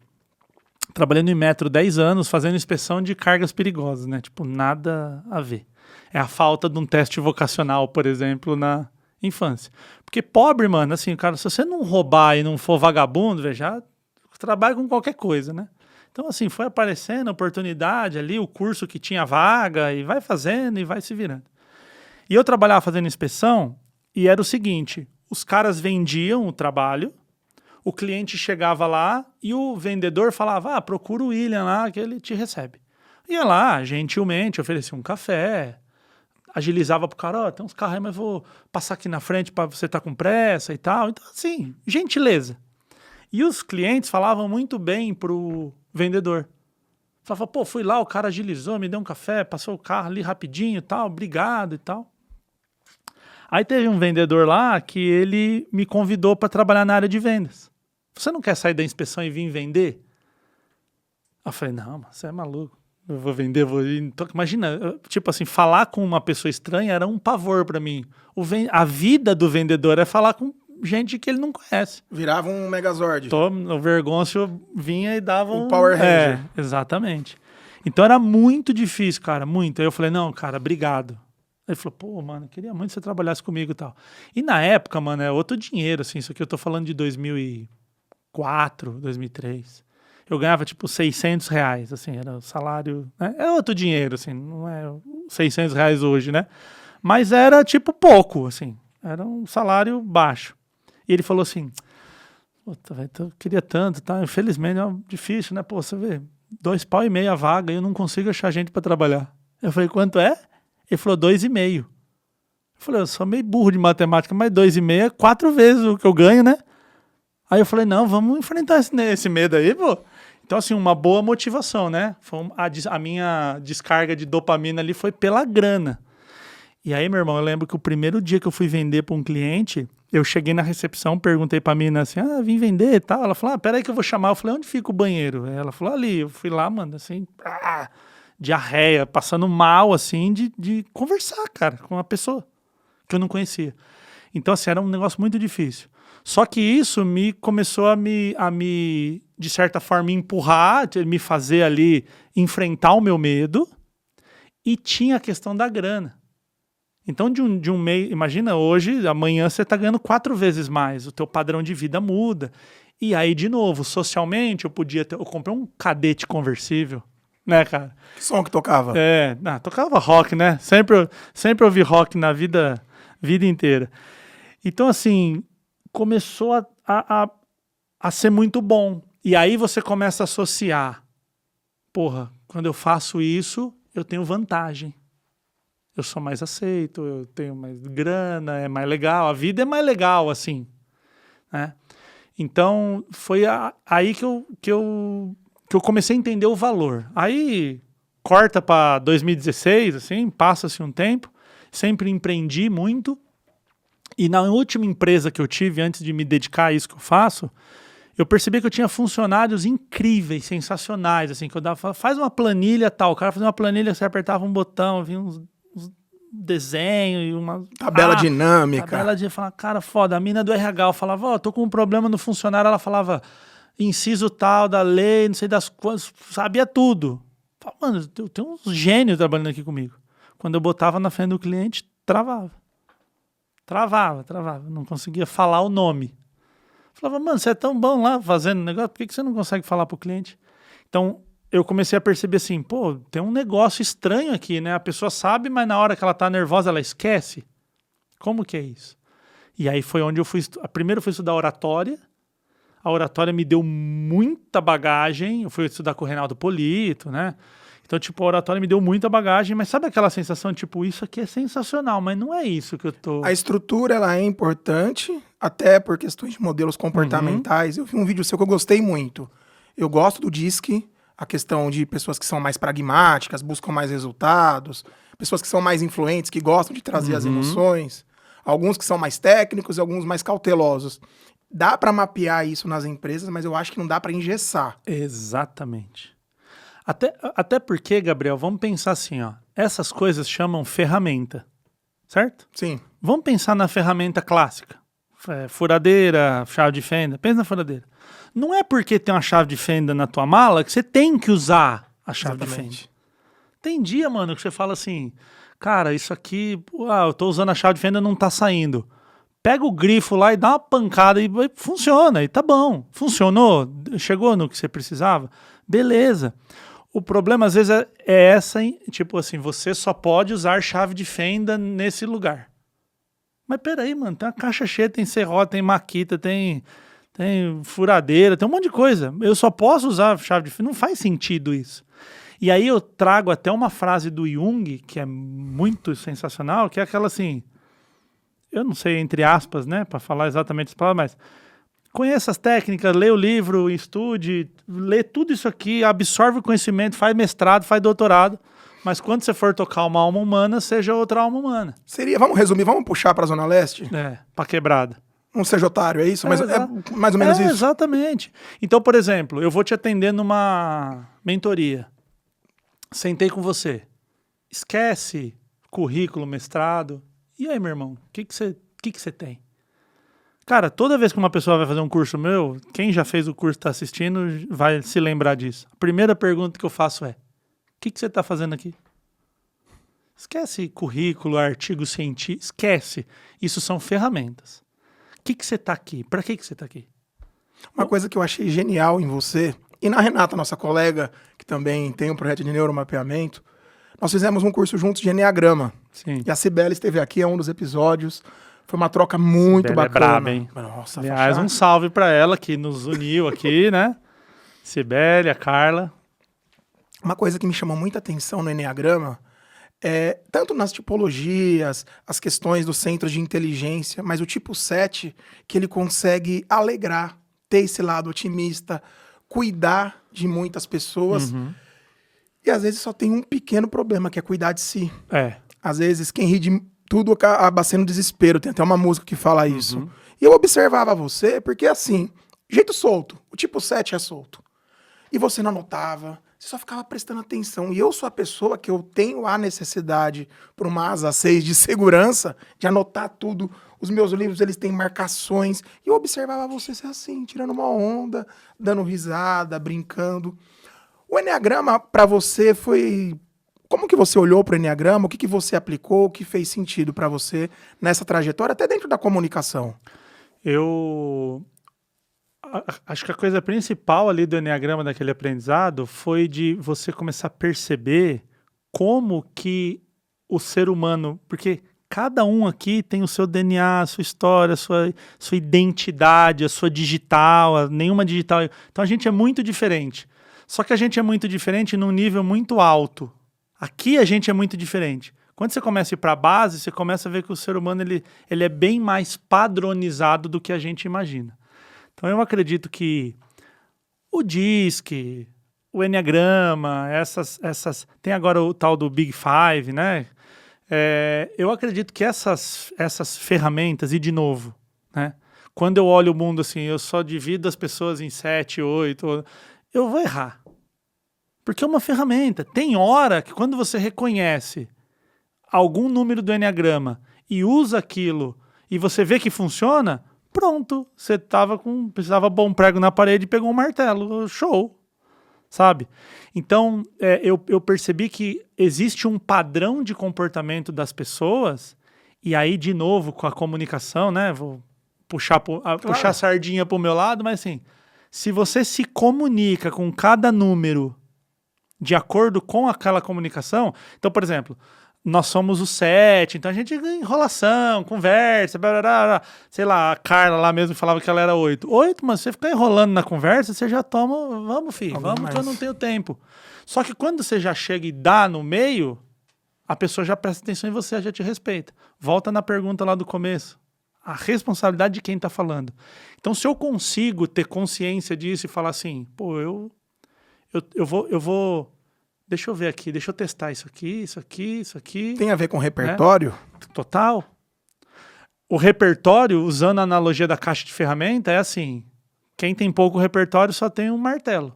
trabalhando em metro 10 anos, fazendo inspeção de cargas perigosas, né? Tipo, nada a ver. É a falta de um teste vocacional, por exemplo, na infância. Porque pobre, mano, assim, cara, se você não roubar e não for vagabundo, já trabalha com qualquer coisa, né? Então, assim, foi aparecendo a oportunidade ali, o curso que tinha vaga, e vai fazendo e vai se virando. E eu trabalhava fazendo inspeção, e era o seguinte, os caras vendiam o trabalho, o cliente chegava lá e o vendedor falava, procura o William lá que ele te recebe. Ia lá, gentilmente, oferecia um café, agilizava pro cara, tem uns carros aí, mas vou passar aqui na frente para você estar com pressa e tal. Então, assim, gentileza. E os clientes falavam muito bem pro vendedor. Falava, fui lá, o cara agilizou, me deu um café, passou o carro ali rapidinho e tal, obrigado e tal. Aí teve um vendedor lá que ele me convidou para trabalhar na área de vendas. Você não quer sair da inspeção e vir vender? Eu falei, não, você é maluco. Eu vou vender, vou ir. Então, imagina, tipo assim, falar com uma pessoa estranha era um pavor para mim. A vida do vendedor é falar com gente que ele não conhece. Virava um Megazord. O Vergôncio vinha e dava um Power Ranger. Exatamente. Então era muito difícil, cara, muito. Aí eu falei, não, cara, obrigado. Ele falou, pô, mano, eu queria muito que você trabalhasse comigo e tal. E na época, mano, é outro dinheiro, assim, isso aqui eu tô falando de 2004, 2003. Eu ganhava, tipo, R$ 600, assim, era o salário, né? É outro dinheiro, assim, não é R$ 600 hoje, né? Mas era, tipo, pouco, assim, era um salário baixo. E ele falou assim, puta, velho, eu queria tanto, tá? Infelizmente é difícil, né? Pô, você vê, R$ 2,5 a vaga e eu não consigo achar gente pra trabalhar. Eu falei, quanto é? Ele falou, 2,5. Eu falei, eu sou meio burro de matemática, mas 2,5 é 4 vezes o que eu ganho, né? Aí eu falei, não, vamos enfrentar esse medo aí, pô. Então, assim, uma boa motivação, né? A minha descarga de dopamina ali foi pela grana. E aí, meu irmão, eu lembro que o primeiro dia que eu fui vender para um cliente, eu cheguei na recepção, perguntei pra mina assim, vim vender e tal. Ela falou, peraí que eu vou chamar. Eu falei, onde fica o banheiro? Ela falou, ali. Eu fui lá, mano, assim, diarreia, passando mal, assim, de conversar, cara, com uma pessoa que eu não conhecia. Então, assim, era um negócio muito difícil. Só que isso começou a me, de certa forma, empurrar, me fazer ali enfrentar o meu medo, e tinha a questão da grana. Então, de um mês, imagina hoje, amanhã você está ganhando 4 vezes mais, o teu padrão de vida muda. E aí, de novo, socialmente, eu comprei um cadete conversível, né, cara? Que som que tocava? Tocava rock, né? Sempre ouvi rock na vida inteira. Então, assim, começou a ser muito bom. E aí você começa a associar. Porra, quando eu faço isso, eu tenho vantagem. Eu sou mais aceito, eu tenho mais grana, é mais legal, a vida é mais legal, assim, né? Então, foi aí que eu comecei a entender o valor. Aí, corta para 2016, assim, passa-se um tempo, sempre empreendi muito, e na última empresa que eu tive, antes de me dedicar a isso que eu faço, eu percebi que eu tinha funcionários incríveis, sensacionais, assim, que eu dava, faz uma planilha tal, o cara fazia uma planilha, você apertava um botão, vinha uns desenho e uma tabela dinâmica. Tabela de falar, cara, foda. A mina do RH, eu falava, tô com um problema no funcionário, ela falava inciso tal da lei, não sei das coisas, sabia tudo. Falava, mano, eu tenho uns gênios trabalhando aqui comigo. Quando eu botava na frente do cliente, travava, não conseguia falar o nome. Falava, mano, você é tão bom lá fazendo negócio, por que você não consegue falar pro cliente? Então, eu comecei a perceber assim, pô, tem um negócio estranho aqui, né? A pessoa sabe, mas na hora que ela tá nervosa, ela esquece. Como que é isso? E aí foi onde eu fui... Primeiro eu fui estudar oratória. A oratória me deu muita bagagem. Eu fui estudar com o Reinaldo Polito, né? Então, tipo, a oratória me deu muita bagagem. Mas sabe aquela sensação, tipo, isso aqui é sensacional, mas não é isso que eu tô... A estrutura, ela é importante, até por questões de modelos comportamentais. Eu vi um vídeo seu que eu gostei muito. Eu gosto do DISC, a questão de pessoas que são mais pragmáticas, buscam mais resultados, pessoas que são mais influentes, que gostam de trazer as emoções, alguns que são mais técnicos e alguns mais cautelosos. Dá para mapear isso nas empresas, mas eu acho que não dá para engessar. Exatamente. Até porque, Gabriel, vamos pensar assim, ó, essas coisas chamam ferramenta, certo? Sim. Vamos pensar na ferramenta clássica. Furadeira, chave de fenda. Pensa na furadeira. Não é porque tem uma chave de fenda na tua mala que você tem que usar a chave de fenda. Tem dia, mano, que você fala assim, cara, isso aqui, eu tô usando a chave de fenda e não tá saindo. Pega o grifo lá e dá uma pancada e funciona, e tá bom. Funcionou? Chegou no que você precisava? Beleza. O problema, às vezes, é essa, hein? Tipo assim, você só pode usar chave de fenda nesse lugar. Mas peraí, mano, tem uma caixa cheia, tem serrote, tem maquita, tem furadeira, tem um monte de coisa. Eu só posso usar chave de fenda. Não faz sentido isso. E aí eu trago até uma frase do Jung, que é muito sensacional, que é aquela assim, eu não sei, entre aspas, né, para falar exatamente as palavras, mas conheça as técnicas, lê o livro, estude, lê tudo isso aqui, absorve o conhecimento, faz mestrado, faz doutorado, mas quando você for tocar uma alma humana, seja outra alma humana. Vamos resumir, vamos puxar para a Zona Leste? Pra quebrada. Não seja otário, é isso? Mas é mais ou menos isso? Exatamente. Então, por exemplo, eu vou te atender numa mentoria. Sentei com você. Esquece currículo, mestrado. E aí, meu irmão, o que você tem? Cara, toda vez que uma pessoa vai fazer um curso meu, quem já fez o curso e está assistindo vai se lembrar disso. A primeira pergunta que eu faço é, o que você está fazendo aqui? Esquece currículo, artigo científico, esquece. Isso são ferramentas. O que você está aqui? Para que você está aqui? Uma coisa que eu achei genial em você, e na Renata, nossa colega, que também tem um projeto de neuromapeamento, nós fizemos um curso juntos de Enneagrama. Sim. E a Cibele esteve aqui, é um dos episódios. Foi uma troca muito Cibele bacana. É braba, hein? Nossa, Aliás, um salve para ela que nos uniu aqui, né? Cibele, a Carla. Uma coisa que me chamou muita atenção no Enneagrama é tanto nas tipologias, as questões do centro de inteligência, mas o tipo 7, que ele consegue alegrar, ter esse lado otimista, cuidar de muitas pessoas. E às vezes só tem um pequeno problema, que é cuidar de si. Às vezes quem ri de tudo acaba sendo desespero. Tem até uma música que fala isso. E eu observava você, porque assim, jeito solto. O tipo 7 é solto. E você não notava, você só ficava prestando atenção. E eu sou a pessoa que eu tenho a necessidade, por uma asa 6 de segurança, de anotar tudo. Os meus livros, eles têm marcações. E eu observava você ser assim, tirando uma onda, dando risada, brincando. O Enneagrama, para você, foi... Como que você olhou para o Enneagrama? O que você aplicou? O que fez sentido para você nessa trajetória, até dentro da comunicação? Acho que a coisa principal ali do Enneagrama, daquele aprendizado, foi de você começar a perceber como que o ser humano... Porque cada um aqui tem o seu DNA, a sua história, a sua identidade, a sua digital, nenhuma digital. Então a gente é muito diferente. Só que a gente é muito diferente num nível muito alto. Aqui a gente é muito diferente. Quando você começa a ir para a base, você começa a ver que o ser humano ele é bem mais padronizado do que a gente imagina. Então eu acredito que o DISC, o Enneagrama, tem agora o tal do Big Five, né? Eu acredito que essas ferramentas, e de novo, né? Quando eu olho o mundo assim, eu só divido as pessoas em 7, 8, eu vou errar. Porque é uma ferramenta. Tem hora que quando você reconhece algum número do Enneagrama e usa aquilo e você vê que funciona, pronto. Você precisava pôr um prego na parede e pegou um martelo. Show. Sabe? Então, eu percebi que existe um padrão de comportamento das pessoas e aí, de novo, com a comunicação, né? Vou puxar a sardinha pro meu lado, mas assim, se você se comunica com cada número de acordo com aquela comunicação. Então, por exemplo, nós somos o 7, então a gente enrolação, conversa, blá, blá, blá. Sei lá, a Carla lá mesmo falava que ela era 8. 8, mas você ficar enrolando na conversa, você já toma, vamos filho, vamos que eu não tenho tempo. Só que quando você já chega e dá no meio, a pessoa já presta atenção em você, já te respeita. Volta na pergunta lá do começo. A responsabilidade de quem está falando. Então, se eu consigo ter consciência disso e falar assim, pô, eu vou... Deixa eu ver aqui, deixa eu testar isso aqui. Tem a ver com repertório? Né? Total. O repertório, usando a analogia da caixa de ferramenta, é assim, quem tem pouco repertório só tem um martelo.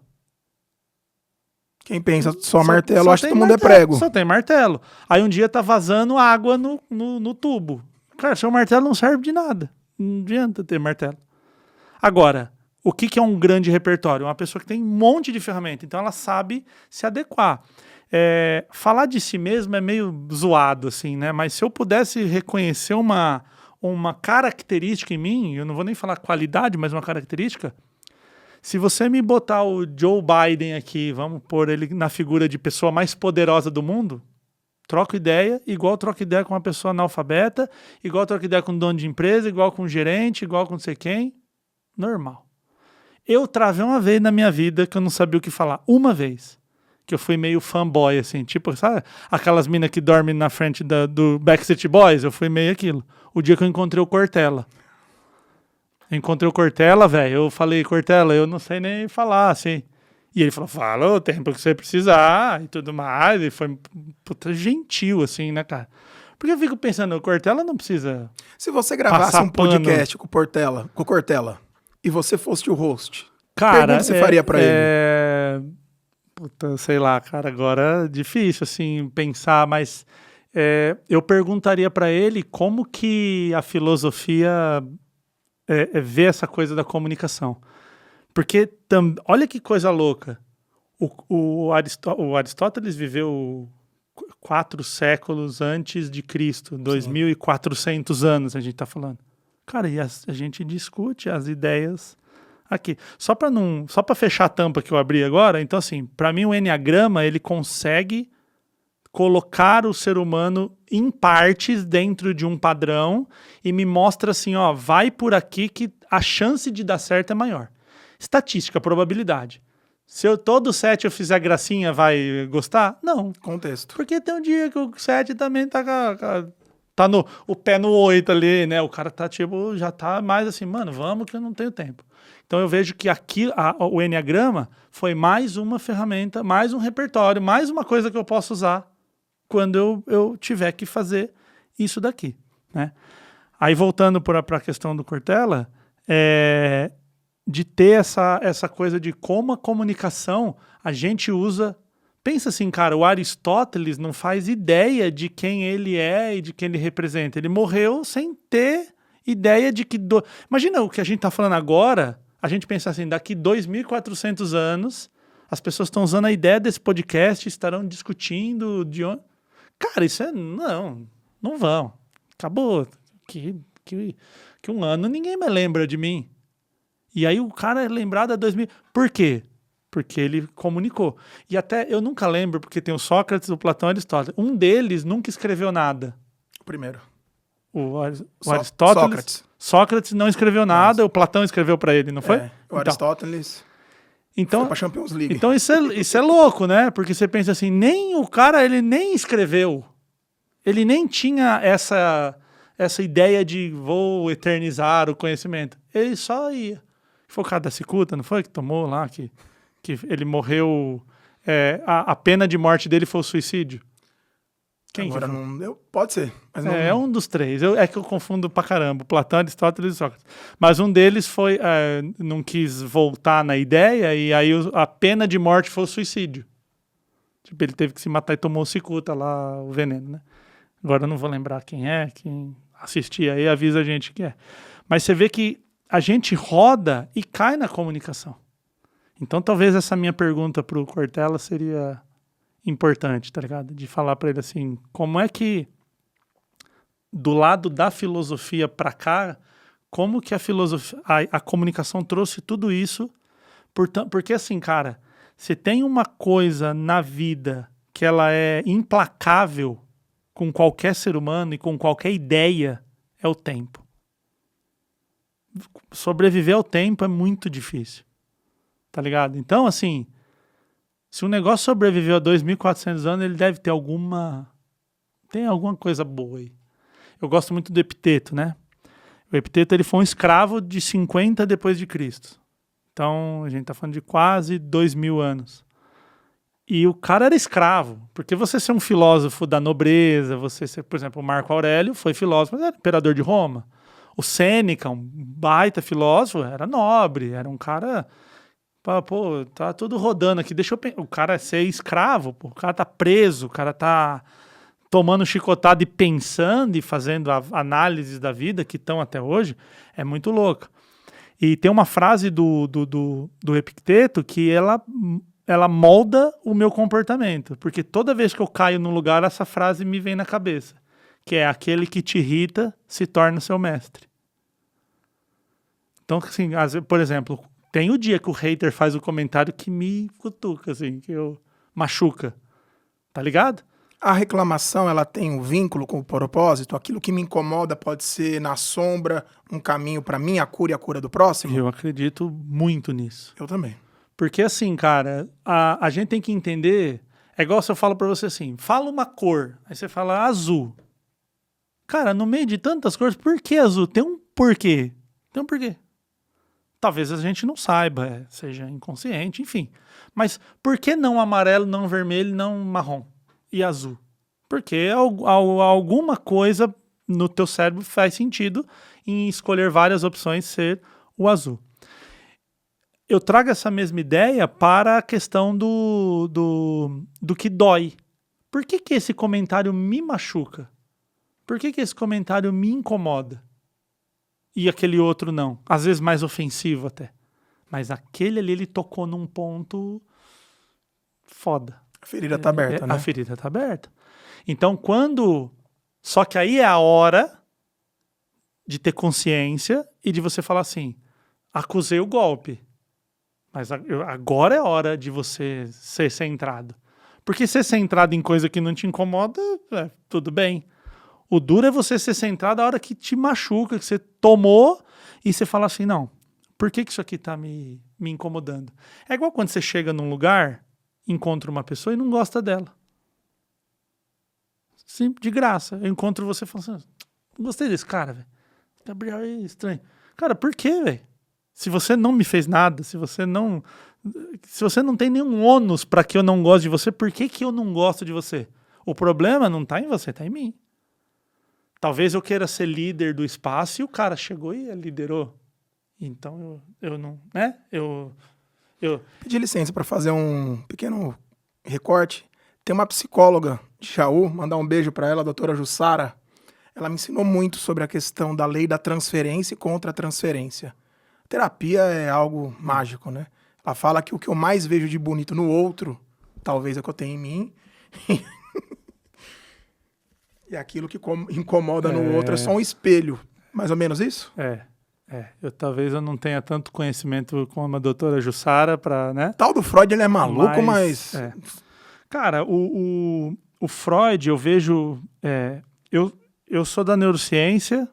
Quem pensa só martelo, acha que todo mundo é prego. Só tem martelo. Aí um dia tá vazando água no tubo. Cara, seu martelo não serve de nada. Não adianta ter martelo. Agora... O que é um grande repertório? Uma pessoa que tem um monte de ferramenta, então ela sabe se adequar. Falar de si mesmo é meio zoado, assim, né? Mas se eu pudesse reconhecer uma característica em mim, eu não vou nem falar qualidade, mas uma característica, se você me botar o Joe Biden aqui, vamos pôr ele na figura de pessoa mais poderosa do mundo, troco ideia, igual troco ideia com uma pessoa analfabeta, igual troco ideia com um dono de empresa, igual com um gerente, igual com não sei quem, normal. Eu travei uma vez na minha vida que eu não sabia o que falar. Uma vez. Que eu fui meio fanboy, assim. Tipo, sabe? Aquelas minas que dormem na frente do Backstreet Boys. Eu fui meio aquilo. O dia que eu encontrei o Cortella. Velho. Eu falei, Cortella, eu não sei nem falar, assim. E ele falou, fala o tempo que você precisar e tudo mais. E foi puta gentil, assim, né, cara? Porque eu fico pensando, o Cortella não precisa... Se você gravasse um podcast com o Cortella, e você fosse o host, cara, pergunta você faria pra ele? Puta, sei lá, cara, agora é difícil, assim, pensar, mas eu perguntaria pra ele como que a filosofia vê essa coisa da comunicação. Porque, olha que coisa louca, o Aristóteles viveu 4 séculos antes de Cristo, 2.400 anos a gente está falando. Cara, e a gente discute as ideias aqui. Só para fechar a tampa que eu abri agora, então assim, para mim o Enneagrama, ele consegue colocar o ser humano em partes dentro de um padrão e me mostra assim, ó, vai por aqui que a chance de dar certo é maior. Estatística, probabilidade. Se todo 7 eu fizer gracinha, vai gostar? Não. Contexto. Porque tem um dia que o 7 também tá o pé no 8 ali, né? O cara tá tipo, já tá mais assim, mano, vamos que eu não tenho tempo. Então eu vejo que aqui o Enneagrama foi mais uma ferramenta, mais um repertório, mais uma coisa que eu posso usar quando eu tiver que fazer isso daqui, né? Aí voltando para a questão do Cortella, de ter essa coisa de como a comunicação a gente usa. Pensa assim, cara, o Aristóteles não faz ideia de quem ele é e de quem ele representa. Ele morreu sem ter ideia de que... Imagina o que a gente está falando agora, a gente pensa assim, daqui 2.400 anos, as pessoas estão usando a ideia desse podcast, estarão discutindo de onde... Cara, isso é... Não vão. Acabou. Que um ano ninguém mais lembra de mim. E aí o cara é lembrado a 2000... Por quê? Porque ele comunicou. E até eu nunca lembro, porque tem o Sócrates, o Platão e o Aristóteles. Um deles nunca escreveu nada. O primeiro. O Aristóteles. Sócrates não escreveu nada, o Platão escreveu para ele, não foi? O Aristóteles então, foi pra Champions League. Então isso é louco, né? Porque você pensa assim, o cara, ele nem escreveu. Ele nem tinha essa ideia de vou eternizar o conhecimento. Ele só ia. Foi o cara da cicuta, não foi? Que tomou lá, que ele morreu... a pena de morte dele foi o suicídio. Quem agora não deu? Pode ser. Mas não... É um dos três. É que eu confundo pra caramba. Platão, Aristóteles e Sócrates. Mas um deles foi... não quis voltar na ideia e aí a pena de morte foi o suicídio. Tipo, ele teve que se matar e tomou o cicuta lá, o veneno, né? Agora eu não vou lembrar quem assistir aí avisa a gente que é. Mas você vê que a gente roda e cai na comunicação. Então talvez essa minha pergunta pro Cortella seria importante, tá ligado? De falar para ele assim, como é que do lado da filosofia para cá, como que a filosofia, a comunicação trouxe tudo isso? Porque assim, cara, se tem uma coisa na vida que ela é implacável com qualquer ser humano e com qualquer ideia, é o tempo. Sobreviver ao tempo é muito difícil. Tá ligado? Então, assim, se um negócio sobreviveu a 2.400 anos, ele deve ter tem alguma coisa boa aí. Eu gosto muito do Epiteto, né? O Epiteto, ele foi um escravo de 50 depois de Cristo. Então, a gente tá falando de quase 2.000 anos. E o cara era escravo, porque você ser um filósofo da nobreza, você ser, por exemplo, o Marco Aurélio foi filósofo, mas era imperador de Roma. O Sêneca, um baita filósofo, era nobre, era um cara... Pô, tá tudo rodando aqui, o cara ser escravo, pô, o cara tá preso, o cara tá tomando chicotada e pensando e fazendo análises da vida que estão até hoje, é muito louca. E tem uma frase do Epicteto que ela molda o meu comportamento, porque toda vez que eu caio num lugar, essa frase me vem na cabeça, que é aquele que te irrita se torna seu mestre. Então, assim, por exemplo... Tem o dia que o hater faz o comentário que me cutuca, assim, que eu machuca. Tá ligado? A reclamação, ela tem um vínculo com o propósito? Aquilo que me incomoda pode ser, na sombra, um caminho pra mim, a cura e a cura do próximo? Eu acredito muito nisso. Eu também. Porque, assim, cara, a gente tem que entender... É igual se eu falo pra você assim, fala uma cor. Aí você fala azul. Cara, no meio de tantas cores, por que azul? Tem um porquê. Tem um porquê. Talvez a gente não saiba, seja inconsciente, enfim. Mas por que não amarelo, não vermelho, não marrom e azul? Porque alguma coisa no teu cérebro faz sentido em escolher várias opções ser o azul. Eu trago essa mesma ideia para a questão do que dói. Por que esse comentário me machuca? Por que esse comentário me incomoda? E aquele outro não. Às vezes mais ofensivo até. Mas aquele ali, ele tocou num ponto foda. A ferida tá aberta, né? A ferida tá aberta. Então, só que aí é a hora de ter consciência e de você falar assim, acusei o golpe, mas agora é hora de você ser centrado. Porque ser centrado em coisa que não te incomoda, tudo bem. O duro é você ser centrado a hora que te machuca, que você tomou e você fala assim, não, por que isso aqui tá me incomodando? É igual quando você chega num lugar, encontra uma pessoa e não gosta dela. Sim, de graça. Eu encontro você e falo assim, não gostei desse cara, velho. Gabriel é estranho. Cara, por quê, velho? Se você não me fez nada, se você não tem nenhum ônus para que eu não goste de você, por que eu não gosto de você? O problema não tá em você, tá em mim. Talvez eu queira ser líder do espaço e o cara chegou e liderou. Então eu não, né? Eu Pedi licença para fazer um pequeno recorte. Tem uma psicóloga de Jaú, mandar um beijo para ela, a doutora Jussara. Ela me ensinou muito sobre a questão da lei da transferência e contra-transferência. Terapia é algo mágico, né? Ela fala que o que eu mais vejo de bonito no outro, talvez é o que eu tenho em mim. E aquilo que incomoda no outro é só um espelho. Mais ou menos isso? Talvez eu não tenha tanto conhecimento como a doutora Jussara para, né? Tal do Freud, ele é maluco, mas... Cara, o Freud, eu vejo... Eu sou da neurociência.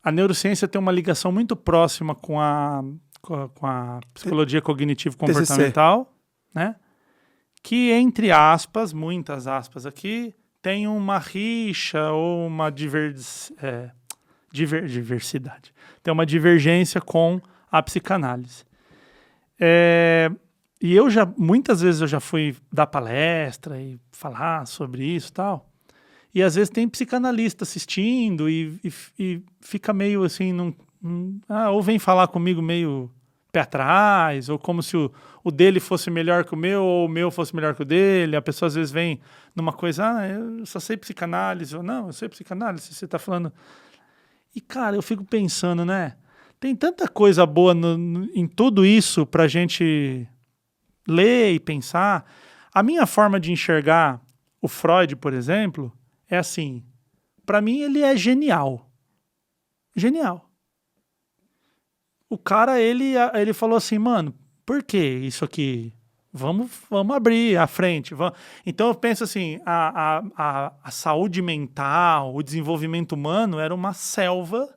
A neurociência tem uma ligação muito próxima com a psicologia cognitivo-comportamental, né? Que, entre aspas, muitas aspas aqui, tem uma rixa ou uma diversidade. Tem uma divergência com a psicanálise. E muitas vezes eu já fui dar palestra e falar sobre isso e tal. E às vezes tem psicanalista assistindo e fica meio assim, ou vem falar comigo meio pé atrás, ou como se o dele fosse melhor que o meu, ou o meu fosse melhor que o dele. A pessoa às vezes vem numa coisa, eu só sei psicanálise, ou não, eu sei psicanálise, você tá falando... E cara, eu fico pensando, né? Tem tanta coisa boa em tudo isso pra gente ler e pensar. A minha forma de enxergar o Freud, por exemplo... É assim, para mim ele é genial. Genial. O cara, ele falou assim, mano, por que isso aqui? Vamos abrir a frente. Então eu penso assim, a saúde mental, o desenvolvimento humano era uma selva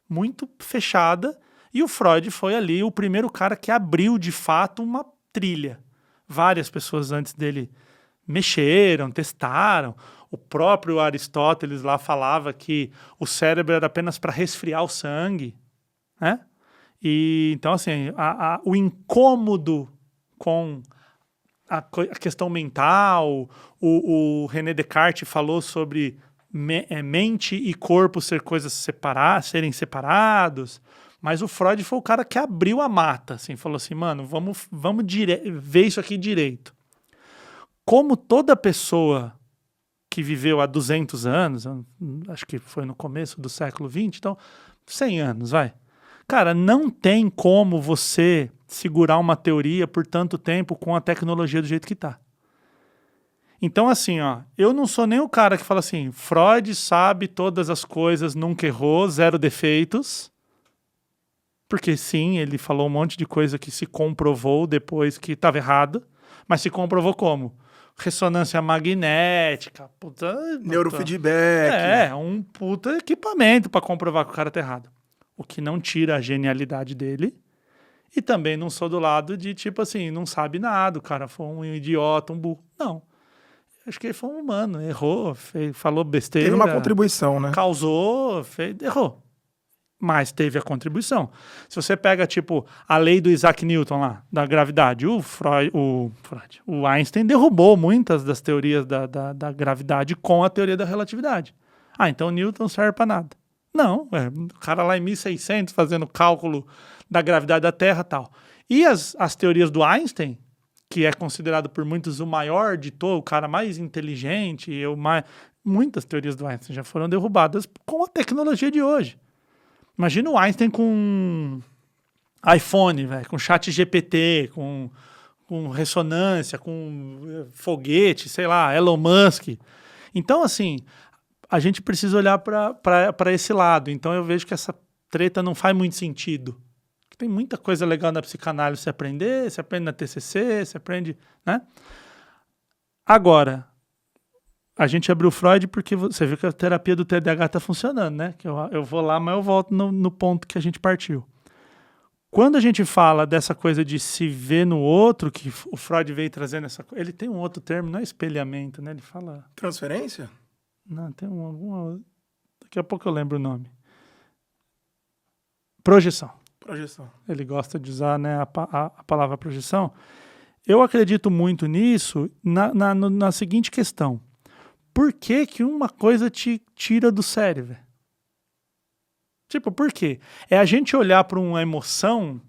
muito fechada e o Freud foi ali o primeiro cara que abriu de fato uma trilha. Várias pessoas antes dele mexeram, testaram. O próprio Aristóteles lá falava que o cérebro era apenas para resfriar o sangue, né? E, então, assim, o incômodo com a questão mental, o René Descartes falou sobre mente e corpo serem separados, mas o Freud foi o cara que abriu a mata, assim, falou assim, mano, vamos ver isso aqui direito. Como toda pessoa que viveu há 200 anos, acho que foi no começo do século XX, então 100 anos, vai. Cara, não tem como você segurar uma teoria por tanto tempo com a tecnologia do jeito que tá. Então, assim, eu não sou nem o cara que fala assim, Freud sabe todas as coisas, nunca errou, zero defeitos, porque sim, ele falou um monte de coisa que se comprovou depois que estava errado, mas se comprovou como? Ressonância magnética, puta, neurofeedback. Um puta equipamento para comprovar que o cara tá errado. O que não tira a genialidade dele. E também não sou do lado de, tipo assim, não sabe nada, o cara foi um idiota, um burro. Não. Acho que ele foi um humano, errou, falou besteira. Teve uma contribuição, né? Causou, errou. Mas teve a contribuição. Se você pega, tipo, a lei do Isaac Newton lá, da gravidade, o Einstein derrubou muitas das teorias da gravidade com a teoria da relatividade. Então Newton serve para nada. Não, o cara lá em 1600 fazendo cálculo da gravidade da Terra e tal. E as teorias do Einstein, que é considerado por muitos o maior de todos, o cara mais inteligente, muitas teorias do Einstein já foram derrubadas com a tecnologia de hoje. Imagina o Einstein com iPhone, véio, com chat GPT, com com ressonância, com foguete, sei lá, Elon Musk. Então, assim, a gente precisa olhar para esse lado. Então, eu vejo que essa treta não faz muito sentido. Tem muita coisa legal na psicanálise você aprender, você aprende na TCC, você aprende, né? Agora, a gente abriu o Freud porque você viu que a terapia do TDAH está funcionando, né? Que eu vou lá, mas eu volto no ponto que a gente partiu. Quando a gente fala dessa coisa de se ver no outro, que o Freud veio trazendo essa coisa, ele tem um outro termo, não é espelhamento, né? Ele fala... Transferência? Não, tem alguma... Daqui a pouco eu lembro o nome. Projeção. Ele gosta de usar, né, a palavra projeção. Eu acredito muito nisso na seguinte questão. Por que que uma coisa te tira do sério, velho? Tipo, por quê? É a gente olhar para uma emoção,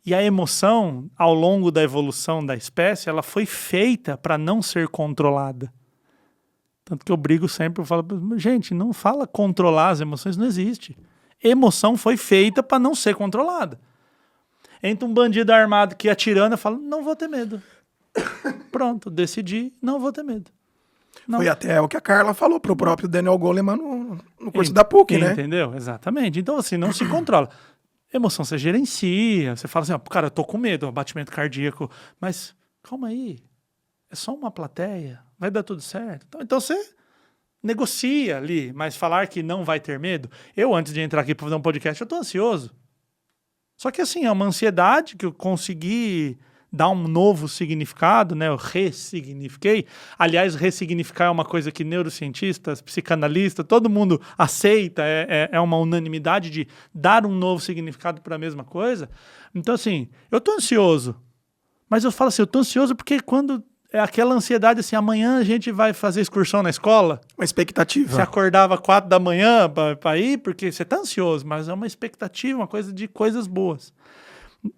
e a emoção, ao longo da evolução da espécie, ela foi feita para não ser controlada. Tanto que eu brigo sempre, eu falo, gente, não fala controlar as emoções, não existe. Emoção foi feita para não ser controlada. Entra um bandido armado que atirando, eu falo, não vou ter medo. Pronto, decidi, não vou ter medo. Não. Foi até o que a Carla falou pro próprio Daniel Goleman no curso da PUC, né? Entendeu? Exatamente. Então, assim, não se controla. Emoção você gerencia, você fala assim, ó, cara, eu tô com medo, batimento cardíaco, mas calma aí, é só uma plateia, vai dar tudo certo. Então você negocia ali, mas falar que não vai ter medo, eu antes de entrar aqui para fazer um podcast, eu tô ansioso. Só que assim, é uma ansiedade que eu consegui dar um novo significado, né? Eu ressignifiquei. Aliás, ressignificar é uma coisa que neurocientistas, psicanalistas, todo mundo aceita, é uma unanimidade de dar um novo significado para a mesma coisa. Então, assim, eu tô ansioso, mas eu falo assim, eu tô ansioso porque quando é aquela ansiedade assim, amanhã a gente vai fazer excursão na escola. Uma expectativa. Você acordava 4 da manhã para ir, porque você tá ansioso, mas é uma expectativa, uma coisa de coisas boas.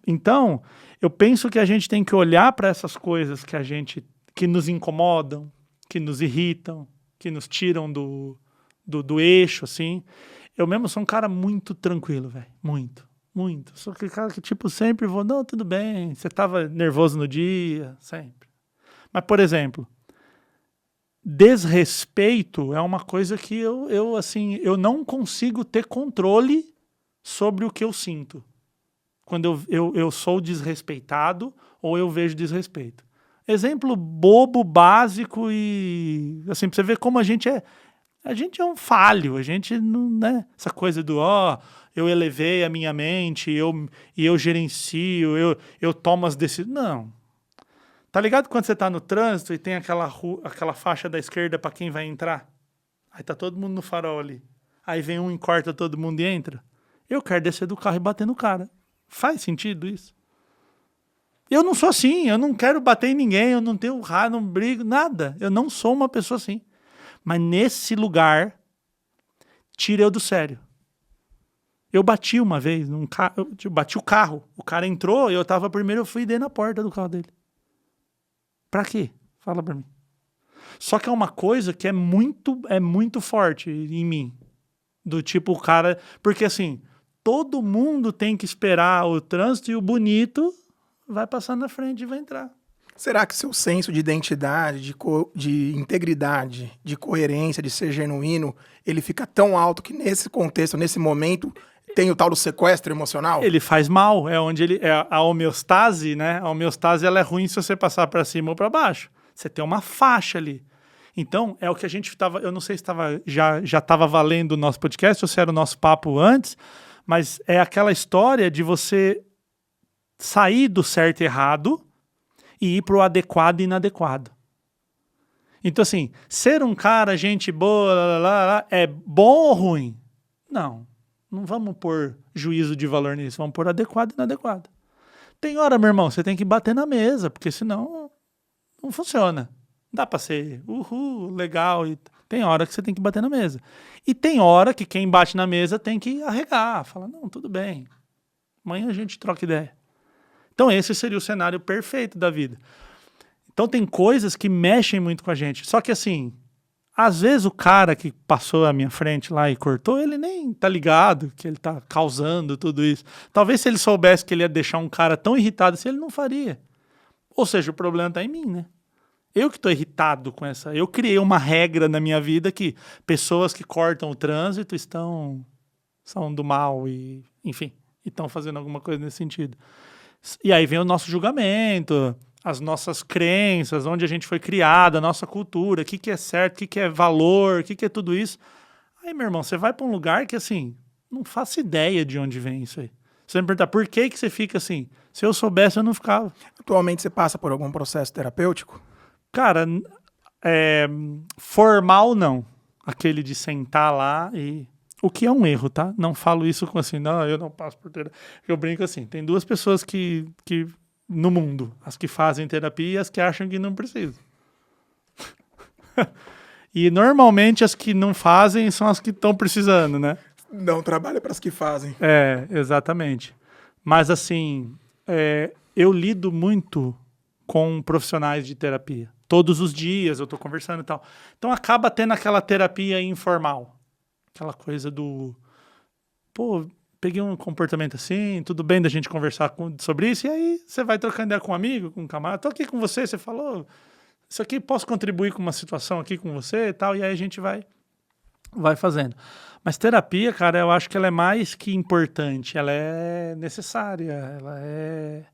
Então, eu penso que a gente tem que olhar para essas coisas que nos incomodam, que nos irritam, que nos tiram do eixo, assim. Eu mesmo sou um cara muito tranquilo, velho. Muito. Sou aquele cara que, tipo, sempre vou, não, tudo bem, você tava nervoso no dia, sempre. Mas, por exemplo, desrespeito é uma coisa que eu não consigo ter controle sobre o que eu sinto. Quando eu sou desrespeitado ou eu vejo desrespeito. Exemplo bobo, básico e... Assim, pra você ver como a gente é um falho, a gente não, né? Essa coisa do, eu elevei a minha mente, eu gerencio, eu tomo as decisões. Não. Tá ligado quando você tá no trânsito e tem aquela faixa da esquerda pra quem vai entrar? Aí tá todo mundo no farol ali. Aí vem um e corta todo mundo e entra. Eu quero descer do carro e bater no cara. Faz sentido isso? Eu não sou assim, eu não quero bater em ninguém, eu não tenho raiva, não brigo, nada. Eu não sou uma pessoa assim. Mas nesse lugar, tira eu do sério. Eu bati uma vez, eu bati o carro. O cara entrou, eu tava primeiro, eu fui e dei na porta do carro dele. Pra quê? Fala pra mim. Só que é uma coisa que é muito forte em mim. Do tipo, o cara... Porque assim... Todo mundo tem que esperar o trânsito e o bonito vai passar na frente e vai entrar. Será que seu senso de identidade, de integridade, de coerência, de ser genuíno, ele fica tão alto que nesse contexto, nesse momento, tem o tal do sequestro emocional? Ele faz mal, é onde a homeostase, né? A homeostase ela é ruim se você passar para cima ou para baixo. Você tem uma faixa ali. Então, é o que a gente estava... Eu não sei se já estava valendo o nosso podcast ou se era o nosso papo antes... Mas é aquela história de você sair do certo e errado e ir para o adequado e inadequado. Então, assim, ser um cara, gente boa, é bom ou ruim? Não vamos pôr juízo de valor nisso, vamos pôr adequado e inadequado. Tem hora, meu irmão, você tem que bater na mesa, porque senão não funciona. Dá para ser legal e... Tem hora que você tem que bater na mesa. E tem hora que quem bate na mesa tem que arregar. Fala, não, tudo bem. Amanhã a gente troca ideia. Então esse seria o cenário perfeito da vida. Então tem coisas que mexem muito com a gente. Só que assim, às vezes o cara que passou à minha frente lá e cortou, ele nem tá ligado que ele tá causando tudo isso. Talvez se ele soubesse que ele ia deixar um cara tão irritado assim, ele não faria. Ou seja, o problema tá em mim, né? Eu que tô irritado com essa... Eu criei uma regra na minha vida que pessoas que cortam o trânsito são do mal e, enfim, estão fazendo alguma coisa nesse sentido. E aí vem o nosso julgamento, as nossas crenças, onde a gente foi criado, a nossa cultura, o que é certo, o que é valor, o que é tudo isso. Aí, meu irmão, você vai para um lugar que, assim, não faço ideia de onde vem isso aí. Você me perguntar, por que você fica assim? Se eu soubesse, eu não ficava. Atualmente você passa por algum processo terapêutico? Cara, formal não. Aquele de sentar lá e... O que é um erro, tá? Não falo isso com assim, não, eu não passo por terapia. Eu brinco assim, tem duas pessoas que no mundo, as que fazem terapia e as que acham que não precisam. E normalmente as que não fazem são as que estão precisando, né? Não trabalha para as que fazem. Exatamente. Mas assim, eu lido muito com profissionais de terapia. Todos os dias eu tô conversando e tal. Então acaba tendo aquela terapia informal. Aquela coisa do... Pô, peguei um comportamento assim, tudo bem da gente conversar sobre isso, e aí você vai trocando ideia com um amigo, com um camarada. Tô aqui com você, você falou, isso aqui posso contribuir com uma situação aqui com você e tal, e aí a gente vai fazendo. Mas terapia, cara, eu acho que ela é mais que importante, ela é necessária, ela é...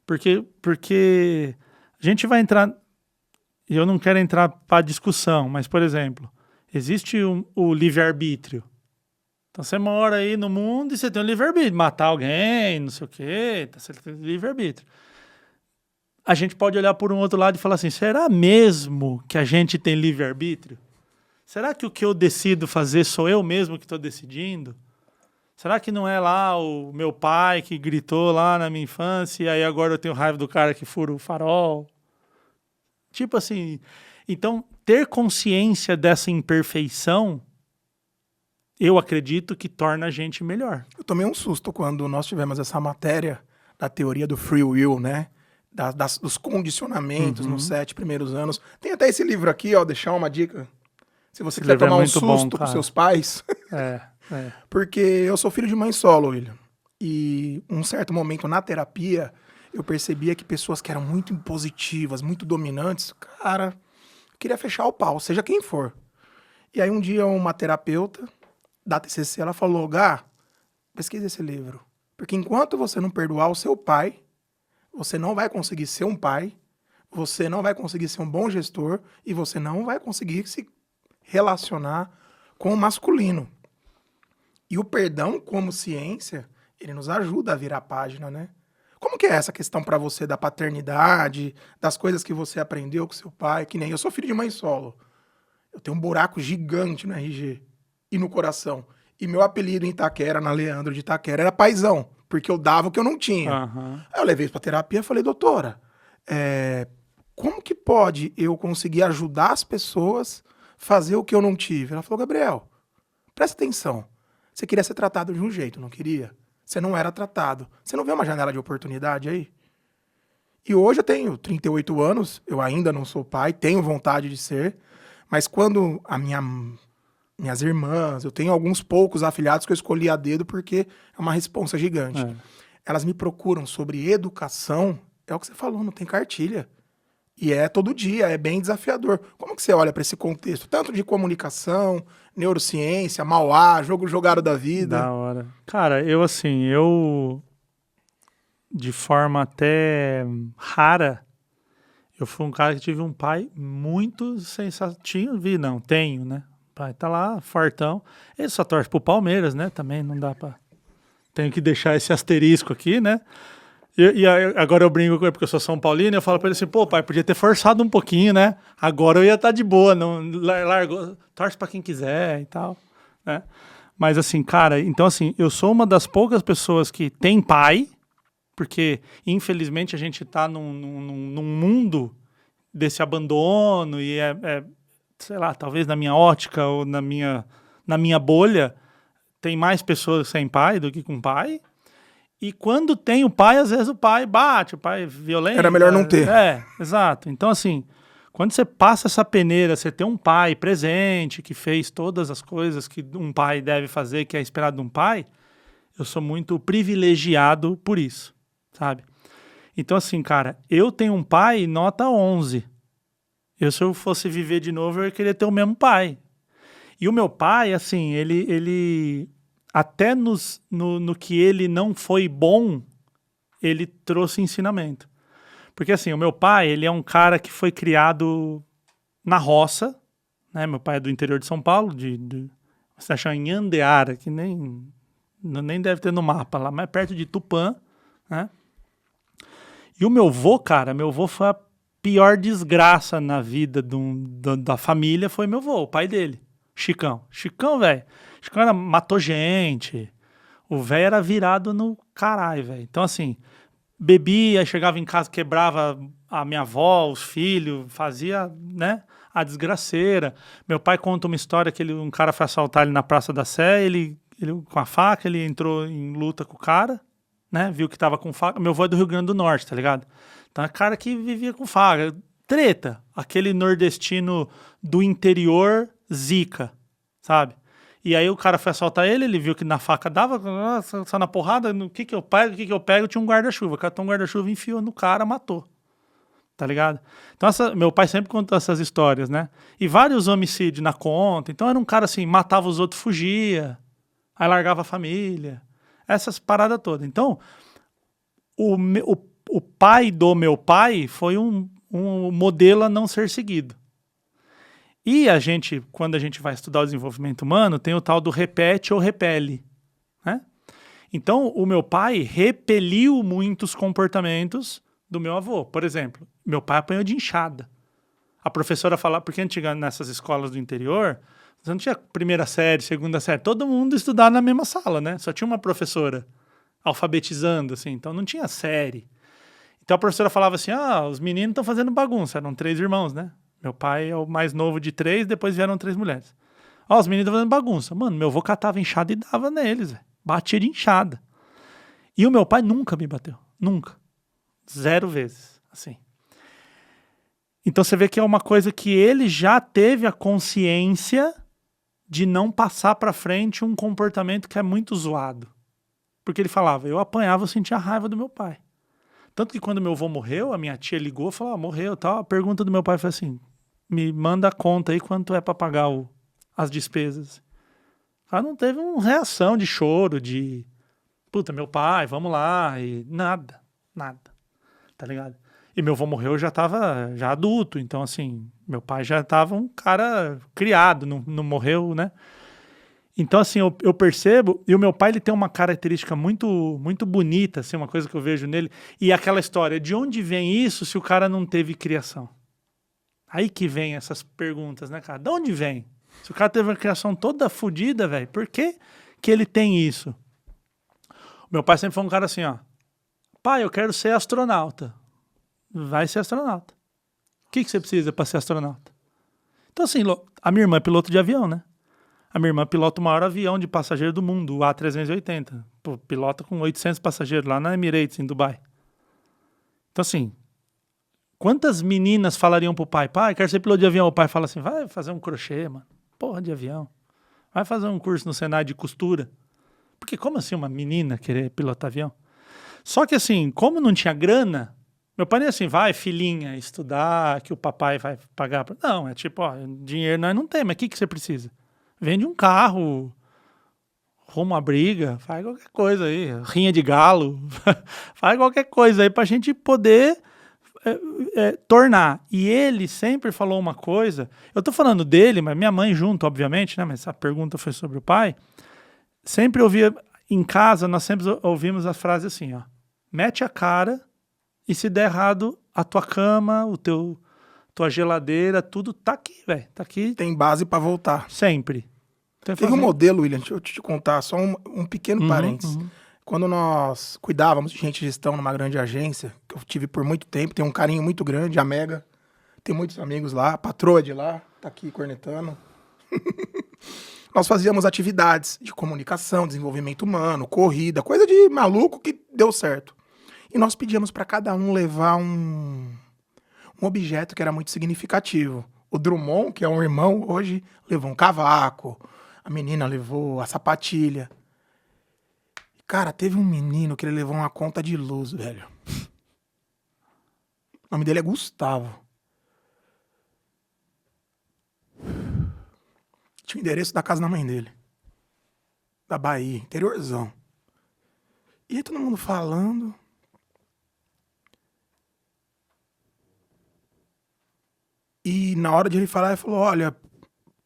Porque a gente vai entrar... E eu não quero entrar para discussão, mas, por exemplo, existe o livre-arbítrio. Então você mora aí no mundo e você tem o livre-arbítrio. Matar alguém, não sei o quê, você tem o livre-arbítrio. A gente pode olhar por um outro lado e falar assim, será mesmo que a gente tem livre-arbítrio? Será que o que eu decido fazer sou eu mesmo que estou decidindo? Será que não é lá o meu pai que gritou lá na minha infância e aí agora eu tenho raiva do cara que fura o farol? Tipo assim, então ter consciência dessa imperfeição, eu acredito que torna a gente melhor. Eu tomei um susto quando nós tivemos essa matéria da teoria do free will, né? Dos condicionamentos nos 7 primeiros anos. Tem até esse livro aqui, ó, deixar uma dica. Se você quiser tomar um susto com seus pais. Porque eu sou filho de mãe solo, William. E um certo momento na terapia, eu percebia que pessoas que eram muito impositivas, muito dominantes, cara, eu queria fechar o pau, seja quem for. E aí um dia uma terapeuta da TCC, ela falou, Gá, pesquisa esse livro. Porque enquanto você não perdoar o seu pai, você não vai conseguir ser um pai, você não vai conseguir ser um bom gestor e você não vai conseguir se relacionar com o masculino. E o perdão como ciência, ele nos ajuda a virar a página, né? Como que é essa questão pra você da paternidade, das coisas que você aprendeu com seu pai? Que nem eu sou filho de mãe solo. Eu tenho um buraco gigante no RG e no coração. E meu apelido em Itaquera, na Leandro de Itaquera, era paizão, porque eu dava o que eu não tinha. Uhum. Aí eu levei isso pra terapia e falei, doutora, como que pode eu conseguir ajudar as pessoas a fazer o que eu não tive? Ela falou, Gabriel, presta atenção. Você queria ser tratado de um jeito, não queria? Você não era tratado. Você não vê uma janela de oportunidade aí? E hoje eu tenho 38 anos, eu ainda não sou pai, tenho vontade de ser, mas quando minhas irmãs, eu tenho alguns poucos afilhados que eu escolhi a dedo porque é uma responsa gigante. Elas me procuram sobre educação, é o que você falou, não tem cartilha. E é todo dia, é bem desafiador. Como que você olha para esse contexto? Tanto de comunicação, neurociência, Mauá, jogo jogado da vida. Da hora. Cara, eu de forma até rara, eu fui um cara que tive um pai muito sensatinho. Tenho, né? O pai tá lá, fortão. Ele só torce pro Palmeiras, né? Também não dá pra... Tenho que deixar esse asterisco aqui, né? E agora eu brinco com ele porque eu sou São Paulino e eu falo pra ele assim, pô, pai, podia ter forçado um pouquinho, né? Agora eu ia estar de boa, não largou, torce pra quem quiser e tal, né? Mas assim, cara, então assim, eu sou uma das poucas pessoas que tem pai, porque infelizmente a gente tá num mundo desse abandono e sei lá, talvez na minha ótica ou na minha bolha, tem mais pessoas sem pai do que com pai. E quando tem o pai, às vezes o pai bate, o pai é violento. Era melhor não ter. Exato. Então, assim, quando você passa essa peneira, você tem um pai presente, que fez todas as coisas que um pai deve fazer, que é esperado de um pai, eu sou muito privilegiado por isso, sabe? Então, assim, cara, eu tenho um pai nota 11. Se eu fosse viver de novo, eu ia querer ter o mesmo pai. E o meu pai, assim, ele até no que ele não foi bom, ele trouxe ensinamento. Porque, assim, o meu pai, ele é um cara que foi criado na roça, né? Meu pai é do interior de São Paulo, você acha em Andeara, que nem deve ter no mapa lá, mas perto de Tupã, né? E o meu vô, cara, foi a pior desgraça na vida da família, foi meu vô, o pai dele, Chicão. Chicão, velho, matou gente, o velho era virado no caralho, velho. Então, assim, bebia, chegava em casa, quebrava a minha avó, os filhos, fazia, né, a desgraceira. Meu pai conta uma história que um cara foi assaltar ele na Praça da Sé, ele com a faca, ele entrou em luta com o cara, né, viu que tava com faca. Meu avô é do Rio Grande do Norte, tá ligado? Então é cara que vivia com faca. Treta, aquele nordestino do interior zica, sabe? E aí o cara foi assaltar ele viu que na faca dava, só na porrada, o que eu pego? Tinha um guarda-chuva, catou um guarda-chuva, enfiou no cara, matou. Tá ligado? Então meu pai sempre contou essas histórias, né? E vários homicídios na conta. Então era um cara assim, matava os outros, fugia, aí largava a família. Essas paradas todas. Então, o pai do meu pai foi um modelo a não ser seguido. E quando a gente vai estudar o desenvolvimento humano, tem o tal do repete ou repele, né? Então, o meu pai repeliu muitos comportamentos do meu avô. Por exemplo, meu pai apanhou de inchada. A professora falava, porque nessas escolas do interior, você não tinha primeira série, segunda série, todo mundo estudava na mesma sala, né? Só tinha uma professora alfabetizando, assim, então não tinha série. Então a professora falava assim, os meninos estão fazendo bagunça, eram 3 irmãos, né? Meu pai é o mais novo de 3, depois vieram 3 mulheres. Os meninos estão fazendo bagunça. Mano, meu avô catava enxada e dava neles, véio. Batia de enxada. E o meu pai nunca me bateu, nunca. 0 vezes, assim. Então você vê que é uma coisa que ele já teve a consciência de não passar pra frente um comportamento que é muito zoado. Porque ele falava, eu apanhava, eu sentia raiva do meu pai. Tanto que quando meu avô morreu, a minha tia ligou e falou, morreu, tal. A pergunta do meu pai foi assim, me manda a conta aí, quanto é pra pagar as despesas. Não teve uma reação de choro, de puta, meu pai, vamos lá, e nada, tá ligado? E meu avô morreu, eu já tava adulto, então assim, meu pai já tava um cara criado, não morreu, né? Então assim, eu percebo, e o meu pai ele tem uma característica muito, muito bonita, assim, uma coisa que eu vejo nele, e aquela história, de onde vem isso se o cara não teve criação? Aí que vem essas perguntas, né, cara? De onde vem? Se o cara teve uma criação toda fodida, velho, por que ele tem isso? O meu pai sempre foi um cara assim, pai, eu quero ser astronauta. Vai ser astronauta. O que você precisa para ser astronauta? Então, assim, a minha irmã é piloto de avião, né? A minha irmã pilota o maior avião de passageiro do mundo, o A380. Pô, pilota com 800 passageiros lá na Emirates, em Dubai. Então, assim, quantas meninas falariam pro pai, quero ser piloto de avião? O pai fala assim, vai fazer um crochê, mano. Porra de avião. Vai fazer um curso no Senai de costura. Porque como assim uma menina querer pilotar avião? Só que assim, como não tinha grana, meu pai nem assim, vai filhinha, estudar, que o papai vai pagar. Não, é tipo, dinheiro nós não temos, mas o que você precisa? Vende um carro, arruma uma briga, faz qualquer coisa aí, rinha de galo, faz qualquer coisa aí pra gente poder tornar. E ele sempre falou uma coisa, eu tô falando dele, mas minha mãe junto, obviamente, né? Mas a pergunta foi sobre o pai. Sempre ouvia, em casa, nós sempre ouvimos a frase assim, mete a cara e se der errado, a tua cama, tua geladeira, tudo tá aqui, velho. Tá aqui. Tem base pra voltar. Sempre. Teve um modelo, William, deixa eu te contar, só um pequeno parênteses. Quando nós cuidávamos de gente de gestão numa grande agência, que eu tive por muito tempo, tenho um carinho muito grande, a Mega, tem muitos amigos lá, a patroa de lá, tá aqui cornetando. Nós fazíamos atividades de comunicação, desenvolvimento humano, corrida, coisa de maluco que deu certo. E nós pedíamos para cada um levar um objeto que era muito significativo. O Drummond, que é um irmão, hoje levou um cavaco, a menina levou a sapatilha. Cara, teve um menino que ele levou uma conta de luz, velho. O nome dele é Gustavo. Tinha o endereço da casa da mãe dele. Da Bahia, interiorzão. E aí todo mundo falando. E na hora de ele falar, ele falou, olha,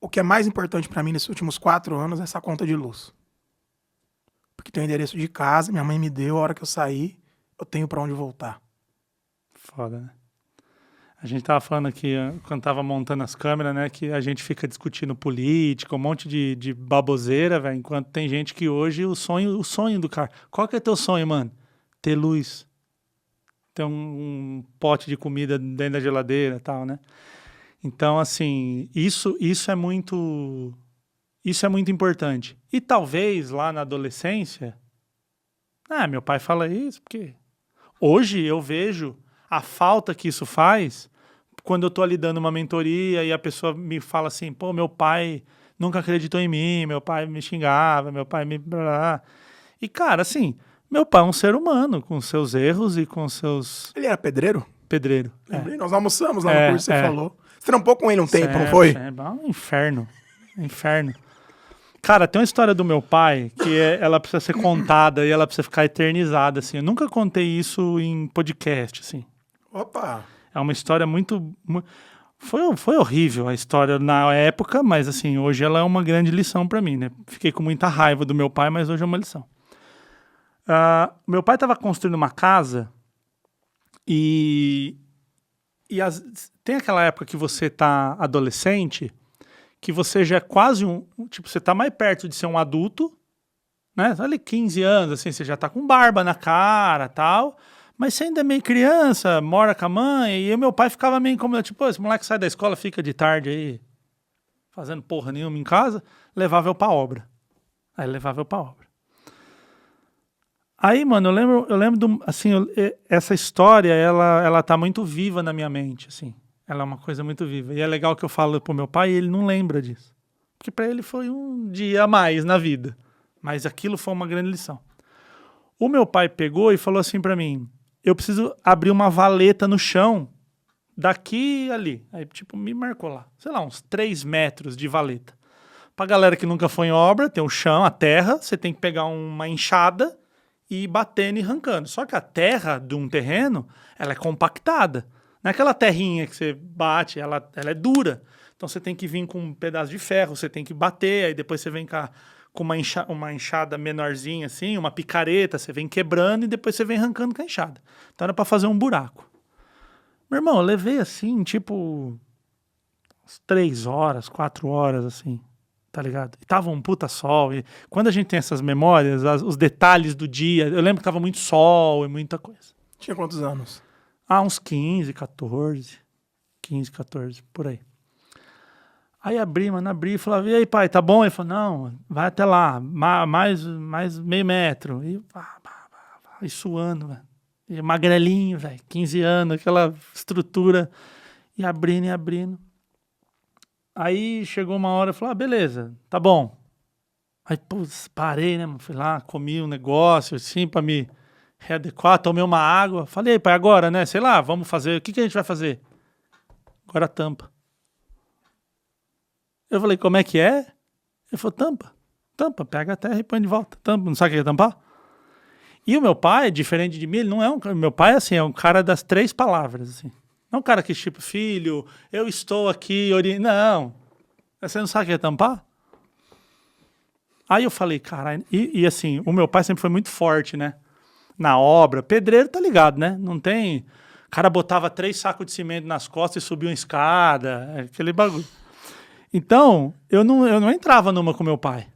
o que é mais importante pra mim nesses últimos 4 anos é essa conta de luz. Porque tem o endereço de casa, minha mãe me deu, a hora que eu sair, eu tenho pra onde voltar. Foda, né? A gente tava falando aqui, quando tava montando as câmeras, né, que a gente fica discutindo política, um monte de baboseira, velho, enquanto tem gente que hoje o sonho do cara... Qual que é teu sonho, mano? Ter luz. Ter um pote de comida dentro da geladeira e tal, né? Então, assim, isso é muito importante. E talvez lá na adolescência, meu pai fala isso, porque hoje eu vejo a falta que isso faz quando eu tô ali dando uma mentoria e a pessoa me fala assim, pô, meu pai nunca acreditou em mim, meu pai me xingava, meu pai me... E, cara, assim, meu pai é um ser humano, com seus erros e com seus... Ele era pedreiro? Pedreiro. Lembrei, nós almoçamos lá no curso, você falou. Você trampou com ele um tempo, não Sempre, foi? sempre. É um inferno. Inferno. Cara, tem uma história do meu pai que ela precisa ser contada e ela precisa ficar eternizada, assim. Eu nunca contei isso em podcast, assim. Opa! É uma história muito... Foi horrível a história na época, mas, assim, hoje ela é uma grande lição pra mim, né? Fiquei com muita raiva do meu pai, mas hoje é uma lição. Meu pai estava construindo uma casa e tem aquela época que você tá adolescente, que você já é quase tipo, você tá mais perto de ser um adulto, né? Ali 15 anos, assim, você já tá com barba na cara, tal, mas você ainda é meio criança, mora com a mãe, e o meu pai ficava meio incomodado, tipo, esse moleque sai da escola, fica de tarde aí, fazendo porra nenhuma em casa, levava eu pra obra. Aí levava eu pra obra. Aí, mano, eu lembro assim, essa história, ela tá muito viva na minha mente, assim. Ela é uma coisa muito viva. E é legal que eu falo pro meu pai e ele não lembra disso. Porque pra ele foi um dia a mais na vida. Mas aquilo foi uma grande lição. O meu pai pegou e falou assim pra mim, eu preciso abrir uma valeta no chão daqui e ali. Aí, tipo, me marcou lá. Sei lá, uns 3 metros de valeta. Pra galera que nunca foi em obra, tem o chão, a terra, você tem que pegar uma enxada e ir batendo e arrancando. Só que a terra de um terreno, ela é compactada. Não é aquela terrinha que você bate, ela é dura. Então você tem que vir com um pedaço de ferro, você tem que bater, aí depois você vem com uma enxada menorzinha assim, uma picareta, você vem quebrando e depois você vem arrancando com a enxada. Então era para fazer um buraco. Meu irmão, eu levei assim, tipo, 3 horas, 4 horas, assim, tá ligado? E tava um puta sol. E quando a gente tem essas memórias, os detalhes do dia, eu lembro que tava muito sol e muita coisa. Tinha quantos anos? Uns 15, 14. 15, 14, por aí. Aí abri e falava, e aí, pai, tá bom? Ele falou, não, vai até lá, mais meio metro. E suando, velho. E magrelinho, velho, 15 anos, aquela estrutura. E abrindo. Aí chegou uma hora e falou, beleza, tá bom. Aí, putz, parei, né, mano? Fui lá, comi um negócio, assim, pra me readequar, tomei uma água. Falei, pai, agora, né? Sei lá, vamos fazer. O que a gente vai fazer? Agora tampa. Eu falei, como é que é? Ele falou, tampa, pega a terra e põe de volta. Tampa, não sabe o que é tampar? E o meu pai, diferente de mim, ele não é meu pai, assim, é um cara das 3 palavras, assim. Não é um cara que, tipo, filho, eu estou aqui, não. Você não sabe o que é tampar? Aí eu falei, caralho, e assim, o meu pai sempre foi muito forte, né? Na obra, pedreiro tá ligado, né? Não tem... O cara botava 3 sacos de cimento nas costas e subia uma escada, aquele bagulho. Então, eu não entrava numa com meu pai.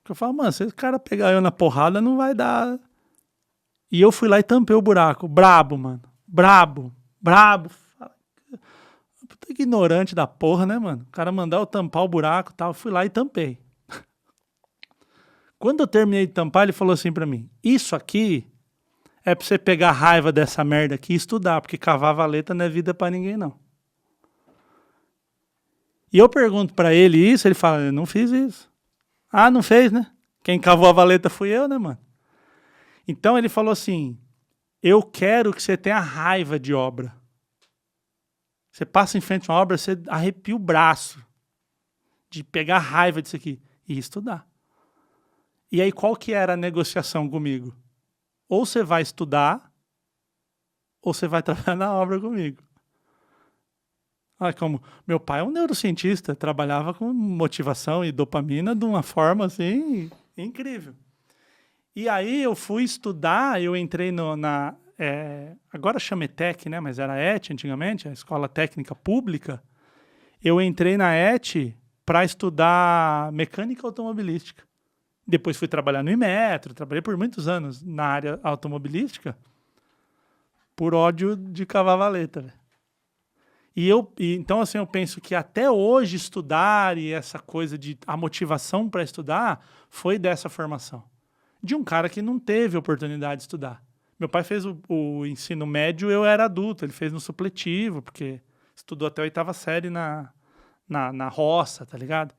Eu falava, mano, se esse cara pegar eu na porrada, não vai dar. E eu fui lá e tampei o buraco. Brabo, mano. Brabo. Puta ignorante da porra, né, mano? O cara mandar eu tampar o buraco e tal. Eu fui lá e tampei. Quando eu terminei de tampar, ele falou assim pra mim, isso aqui é pra você pegar a raiva dessa merda aqui e estudar, porque cavar valeta não é vida pra ninguém, não. E eu pergunto pra ele isso, ele fala, eu não fiz isso. Ah, não fez, né? Quem cavou a valeta fui eu, né, mano? Então ele falou assim, eu quero que você tenha raiva de obra. Você passa em frente a uma obra, você arrepia o braço de pegar raiva disso aqui e estudar. E aí, qual que era a negociação comigo? Ou você vai estudar, ou você vai trabalhar na obra comigo. Ah, como meu pai é um neurocientista, trabalhava com motivação e dopamina de uma forma assim incrível. E aí eu fui estudar, eu entrei agora chama ETEC, né? Mas era ET antigamente, a Escola Técnica Pública. Eu entrei na ET para estudar mecânica automobilística. Depois fui trabalhar no Inmetro, trabalhei por muitos anos na área automobilística por ódio de cava-valeta, velho. Então, assim, eu penso que até hoje estudar e essa coisa a motivação para estudar foi dessa formação. De um cara que não teve oportunidade de estudar. Meu pai fez o ensino médio, eu era adulto, ele fez no supletivo, porque estudou até a 8ª série na roça, tá ligado?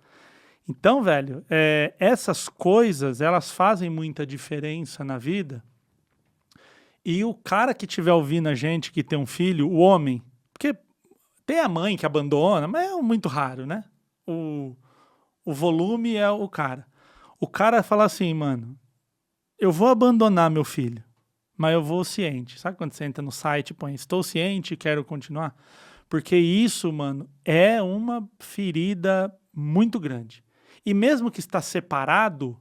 Então, velho, essas coisas, elas fazem muita diferença na vida. E o cara que estiver ouvindo a gente, que tem um filho, o homem, porque tem a mãe que abandona, mas é muito raro, né? O volume é o cara. O cara fala assim, mano, eu vou abandonar meu filho, mas eu vou ciente. Sabe quando você entra no site e põe, estou ciente e quero continuar? Porque isso, mano, é uma ferida muito grande. E mesmo que está separado,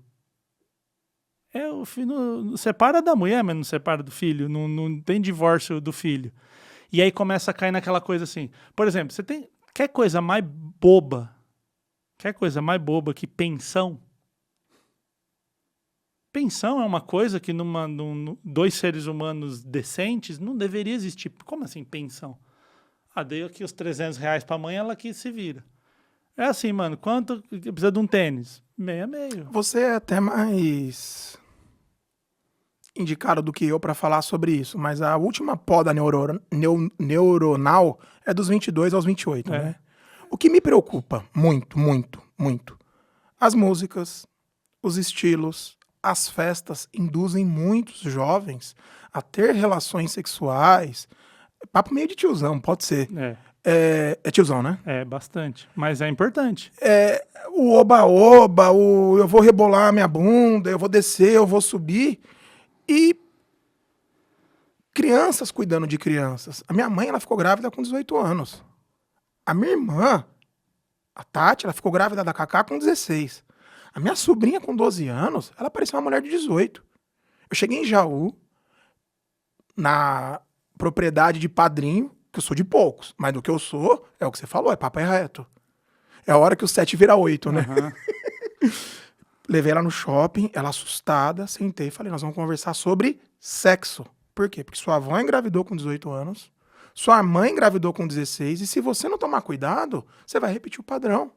o filho separa da mulher, mas não separa do filho, não tem divórcio do filho. E aí começa a cair naquela coisa assim. Por exemplo, quer coisa mais boba? Quer coisa mais boba que pensão? Pensão é uma coisa que dois seres humanos decentes não deveria existir. Como assim pensão? Dei aqui os R$300 pra mãe, ela que se vira. É assim, mano, quanto precisa de um tênis? Meio. Você é até mais indicado do que eu para falar sobre isso, mas a última poda neuronal é dos 22 aos 28, né? O que me preocupa muito, muito, muito, as músicas, os estilos, as festas induzem muitos jovens a ter relações sexuais. Papo meio de tiozão, pode ser. É tiozão, né? É, bastante. Mas é importante. O oba-oba, eu vou rebolar minha bunda, eu vou descer, eu vou subir. E crianças cuidando de crianças. A minha mãe, ela ficou grávida com 18 anos. A minha irmã, a Tati, ela ficou grávida da Cacá com 16. A minha sobrinha com 12 anos, ela parecia uma mulher de 18. Eu cheguei em Jaú, na propriedade de padrinho, que eu sou de poucos, mas do que eu sou, é o que você falou, é papo reto. É a hora que o 7 vira 8, né? Uhum. Levei ela no shopping, ela assustada, sentei e falei, nós vamos conversar sobre sexo. Por quê? Porque sua avó engravidou com 18 anos, sua mãe engravidou com 16, e se você não tomar cuidado, você vai repetir o padrão.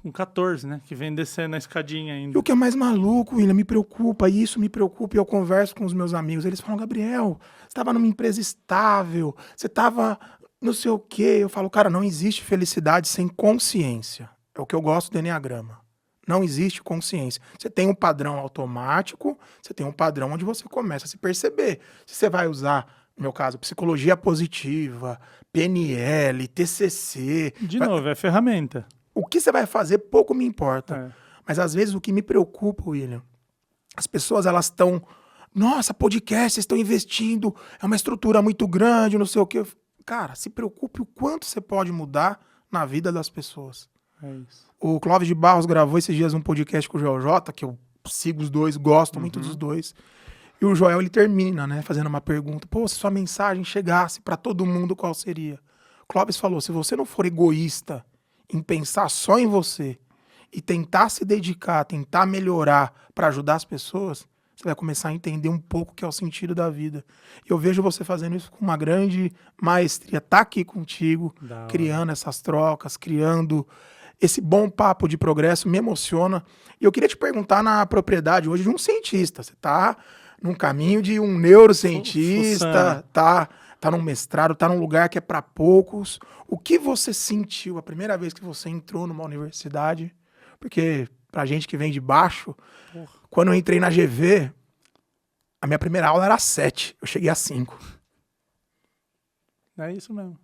Com 14, né? Que vem descendo a escadinha ainda. E o que é mais maluco, William, me preocupa, isso me preocupa, e eu converso com os meus amigos, eles falam, Gabriel, você estava numa empresa estável, você estava não sei o quê. Eu falo, cara, não existe felicidade sem consciência. É o que eu gosto do Enneagrama. Não existe consciência. Você tem um padrão automático, você tem um padrão onde você começa a se perceber. Se você vai usar, no meu caso, psicologia positiva, PNL, TCC... De novo, é ferramenta. O que você vai fazer, pouco me importa. Mas às vezes o que me preocupa, William, as pessoas elas estão... Nossa, podcast, vocês estão investindo, é uma estrutura muito grande, não sei o quê. Cara, se preocupe o quanto você pode mudar na vida das pessoas. É isso. O Clóvis de Barros gravou esses dias um podcast com o Joel J, que eu sigo os dois, gosto muito dos dois. E o Joel, ele termina, né, fazendo uma pergunta. Pô, se sua mensagem chegasse para todo mundo, qual seria? O Clóvis falou, se você não for egoísta em pensar só em você e tentar se dedicar, tentar melhorar para ajudar as pessoas, você vai começar a entender um pouco o que é o sentido da vida. Eu vejo você fazendo isso com uma grande maestria. Tá aqui contigo, criando essas trocas, criando esse bom papo de progresso, me emociona. E eu queria te perguntar na propriedade hoje de um cientista. Você tá num caminho de um neurocientista, tá num mestrado, tá num lugar que é para poucos. O que você sentiu a primeira vez que você entrou numa universidade? Porque pra gente que vem de baixo, quando eu entrei na GV, a minha primeira aula era às 7, eu cheguei às 5. É isso mesmo.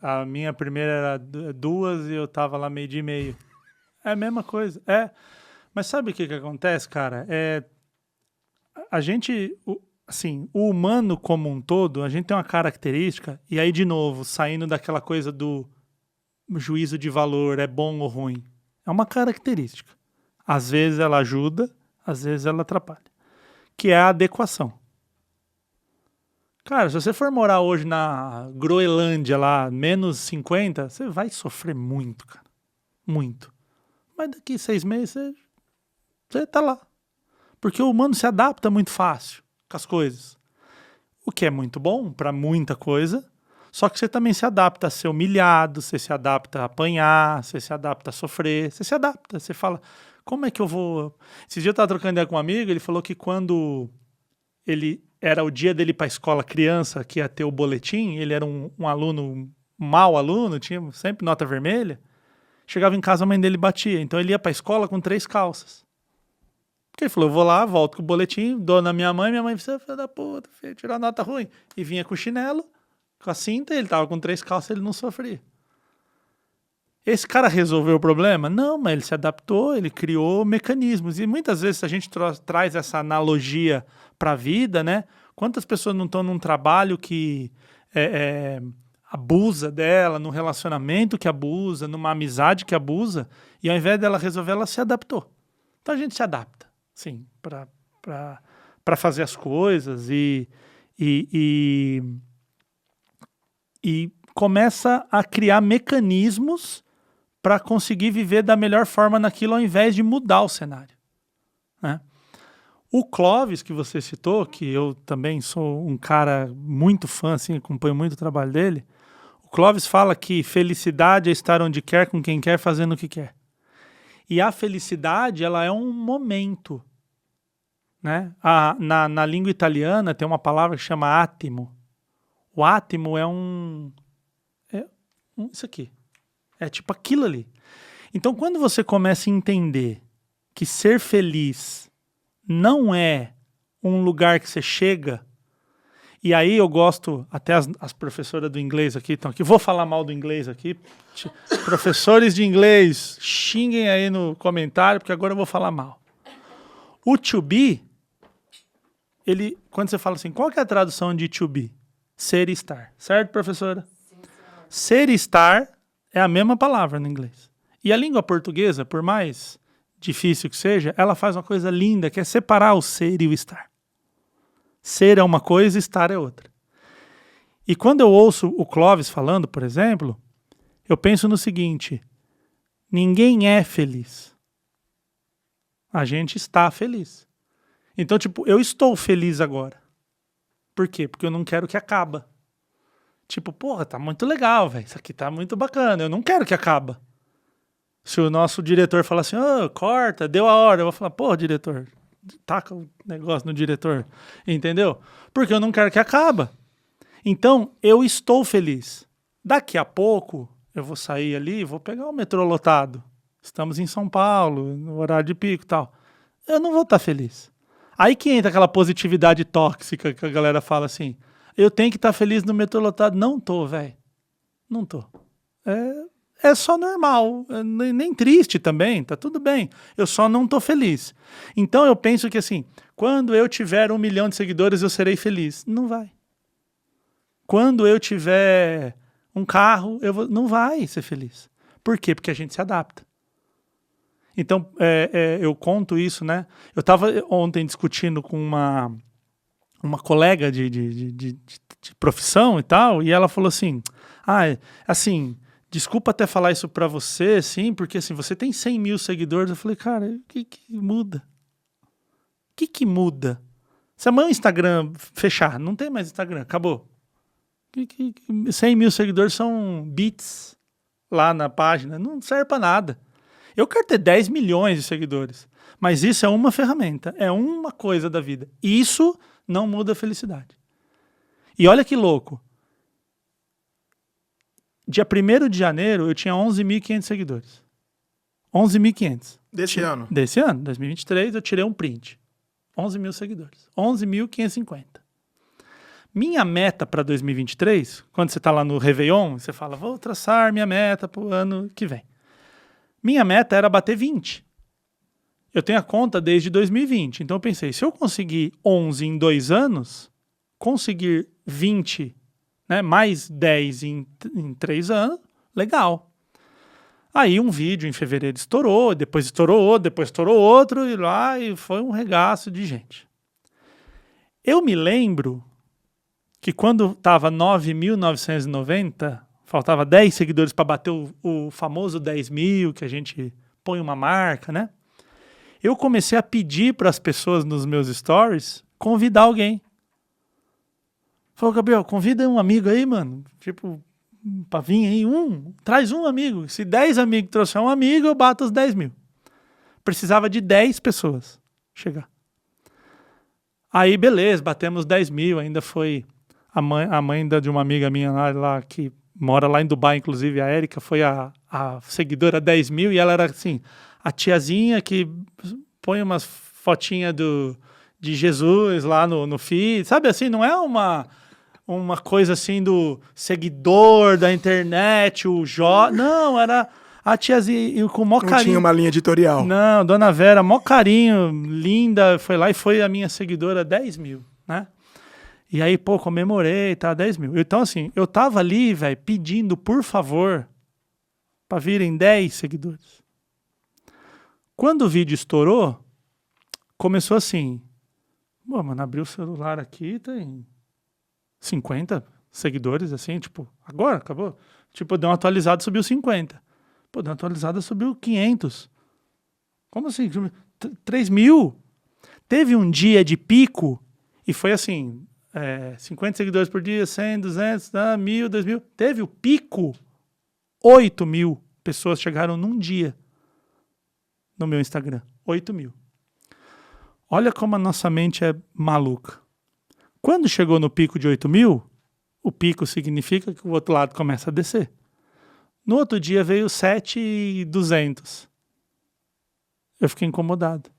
A minha primeira era 2 e eu tava lá meio dia e meio. É a mesma coisa. Mas sabe o que acontece, cara? A gente, assim, o humano como um todo, a gente tem uma característica, e aí, de novo, saindo daquela coisa do juízo de valor, é bom ou ruim. É uma característica. Às vezes ela ajuda, às vezes ela atrapalha. Que é a adequação. Cara, se você for morar hoje na Groenlândia, lá, menos 50, você vai sofrer muito, cara. Muito. Mas daqui 6 meses, você tá lá. Porque o humano se adapta muito fácil com as coisas. O que é muito bom para muita coisa, só que você também se adapta a ser humilhado, você se adapta a apanhar, você se adapta a sofrer, você se adapta, você fala, como é que eu vou... Esse dia eu estava trocando ideia com um amigo, ele falou que quando era o dia dele para a escola criança, que ia ter o boletim, ele era um aluno, um mau aluno, tinha sempre nota vermelha, chegava em casa, a mãe dele batia, então ele ia para a escola com 3 calças. Porque ele falou, eu vou lá, volto com o boletim, dou na minha mãe disse, filho da puta, filho, tirou a nota ruim. E vinha com o chinelo, com a cinta, ele tava com 3 calças, ele não sofria. Esse cara resolveu o problema? Não, mas ele se adaptou, ele criou mecanismos. E muitas vezes, se a gente traz essa analogia para a vida, né? Quantas pessoas não estão num trabalho que abusa dela, num relacionamento que abusa, numa amizade que abusa, e ao invés dela resolver, ela se adaptou. Então a gente se adapta. Sim, para fazer as coisas e começa a criar mecanismos para conseguir viver da melhor forma naquilo ao invés de mudar o cenário, né? O Clóvis, que você citou, que eu também sou um cara muito fã, assim, acompanho muito o trabalho dele, o Clóvis fala que felicidade é estar onde quer, com quem quer, fazendo o que quer. E a felicidade, ela é um momento, né? Na língua italiana tem uma palavra que chama attimo. O attimo é isso aqui. É tipo aquilo ali. Então, quando você começa a entender que ser feliz não é um lugar que você chega, e aí eu gosto, até as professoras do inglês aqui estão aqui, vou falar mal do inglês aqui, professores de inglês, xinguem aí no comentário, porque agora eu vou falar mal. O to be, quando você fala assim, qual que é a tradução de to be? Ser e estar, certo, professora? Sim, ser e estar é a mesma palavra no inglês. E a língua portuguesa, por mais difícil que seja, ela faz uma coisa linda, que é separar o ser e o estar. Ser é uma coisa, estar é outra. E quando eu ouço o Clóvis falando, por exemplo, eu penso no seguinte, ninguém é feliz. A gente está feliz. Então, tipo, eu estou feliz agora. Por quê? Porque eu não quero que acabe. Tipo, porra, tá muito legal, velho. Isso aqui tá muito bacana. Eu não quero que acabe. Se o nosso diretor falar assim, corta, deu a hora, eu vou falar, porra, diretor, taca o negócio no diretor. Entendeu? Porque eu não quero que acabe. Então, eu estou feliz. Daqui a pouco, eu vou sair ali e vou pegar o metrô lotado. Estamos em São Paulo, no horário de pico e tal. Eu não vou estar feliz. Aí que entra aquela positividade tóxica que a galera fala assim, eu tenho que estar feliz no metrô lotado. Não tô, velho. Não tô. É só normal, nem triste também, tá tudo bem. Eu só não tô feliz. Então eu penso que assim, quando eu tiver 1 milhão de seguidores, eu serei feliz. Não vai. Quando eu tiver um carro, não vai ser feliz. Por quê? Porque a gente se adapta. Então, eu conto isso, né? Eu estava ontem discutindo com uma colega de profissão e tal, e ela falou assim, assim, desculpa até falar isso pra você, assim, porque assim, você tem 100 mil seguidores. Eu falei, cara, o que muda? O que muda? Se amanhã o Instagram fechar, não tem mais Instagram, acabou. 100 mil seguidores são bits lá na página, não serve pra nada. Eu quero ter 10 milhões de seguidores, mas isso é uma ferramenta, é uma coisa da vida. Isso não muda a felicidade. E olha que louco. Dia 1º de janeiro, eu tinha 11.500 seguidores. 11.500. Desse ano? Desse ano, 2023, eu tirei um print. 11 mil seguidores. 11.550. Minha meta para 2023, quando você está lá no Réveillon, você fala, vou traçar minha meta para o ano que vem. Minha meta era bater 20. Eu tenho a conta desde 2020. Então eu pensei, se eu conseguir 11 em 2 anos, conseguir 20, né, mais 10 em 3 anos, legal. Aí um vídeo em fevereiro estourou, depois estourou outro, e foi um regaço de gente. Eu me lembro que quando estava 9.990, faltava 10 seguidores para bater o famoso 10 mil, que a gente põe uma marca, né? Eu comecei a pedir para as pessoas nos meus stories convidar alguém. Falou, Gabriel, convida um amigo aí, mano. Tipo, pra vir aí, traz um amigo. Se 10 amigos trouxer um amigo, eu bato os 10 mil. Precisava de 10 pessoas chegar. Aí, beleza, batemos 10 mil, ainda foi a mãe de uma amiga minha lá que mora lá em Dubai, inclusive, a Érica, foi a seguidora 10 mil, e ela era assim, a tiazinha que põe umas fotinhas de Jesus lá no feed, sabe assim, não é uma coisa assim do seguidor da internet, não, era a tiazinha com o maior carinho. Não tinha uma linha editorial. Não, Dona Vera, maior carinho, linda, foi lá e foi a minha seguidora 10 mil, né? E aí, pô, comemorei, tá, 10 mil. Então, assim, eu tava ali, velho, pedindo, por favor, pra virem 10 seguidores. Quando o vídeo estourou, começou assim, pô, mano, abri o celular aqui, tem 50 seguidores, assim, tipo, agora, acabou. Tipo, deu uma atualizada, subiu 50. Pô, deu uma atualizada, subiu 500. Como assim? 3 mil? Teve um dia de pico, e foi assim, 50 seguidores por dia, 100, 200, 1.000, 2.000. Teve o pico, 8 mil pessoas chegaram num dia no meu Instagram. 8 mil. Olha como a nossa mente é maluca. Quando chegou no pico de 8 mil, o pico significa que o outro lado começa a descer. No outro dia veio 7.200. Eu fiquei incomodado.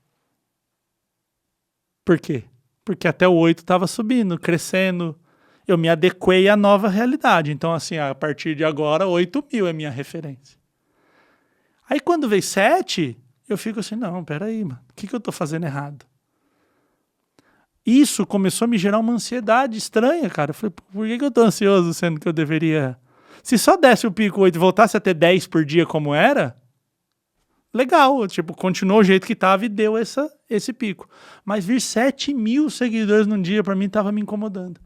Por quê? Porque até o 8 estava subindo, crescendo. Eu me adequei à nova realidade. Então, assim, a partir de agora, 8 mil é minha referência. Aí, quando veio 7, eu fico assim, não, peraí, mano. O que eu tô fazendo errado? Isso começou a me gerar uma ansiedade estranha, cara. Eu falei, por que eu tô ansioso, sendo que eu deveria... Se só desse o pico 8 e voltasse a ter 10 por dia como era... legal, tipo, continuou o jeito que tava e deu esse pico. Mas vir 7 mil seguidores num dia, pra mim, tava me incomodando.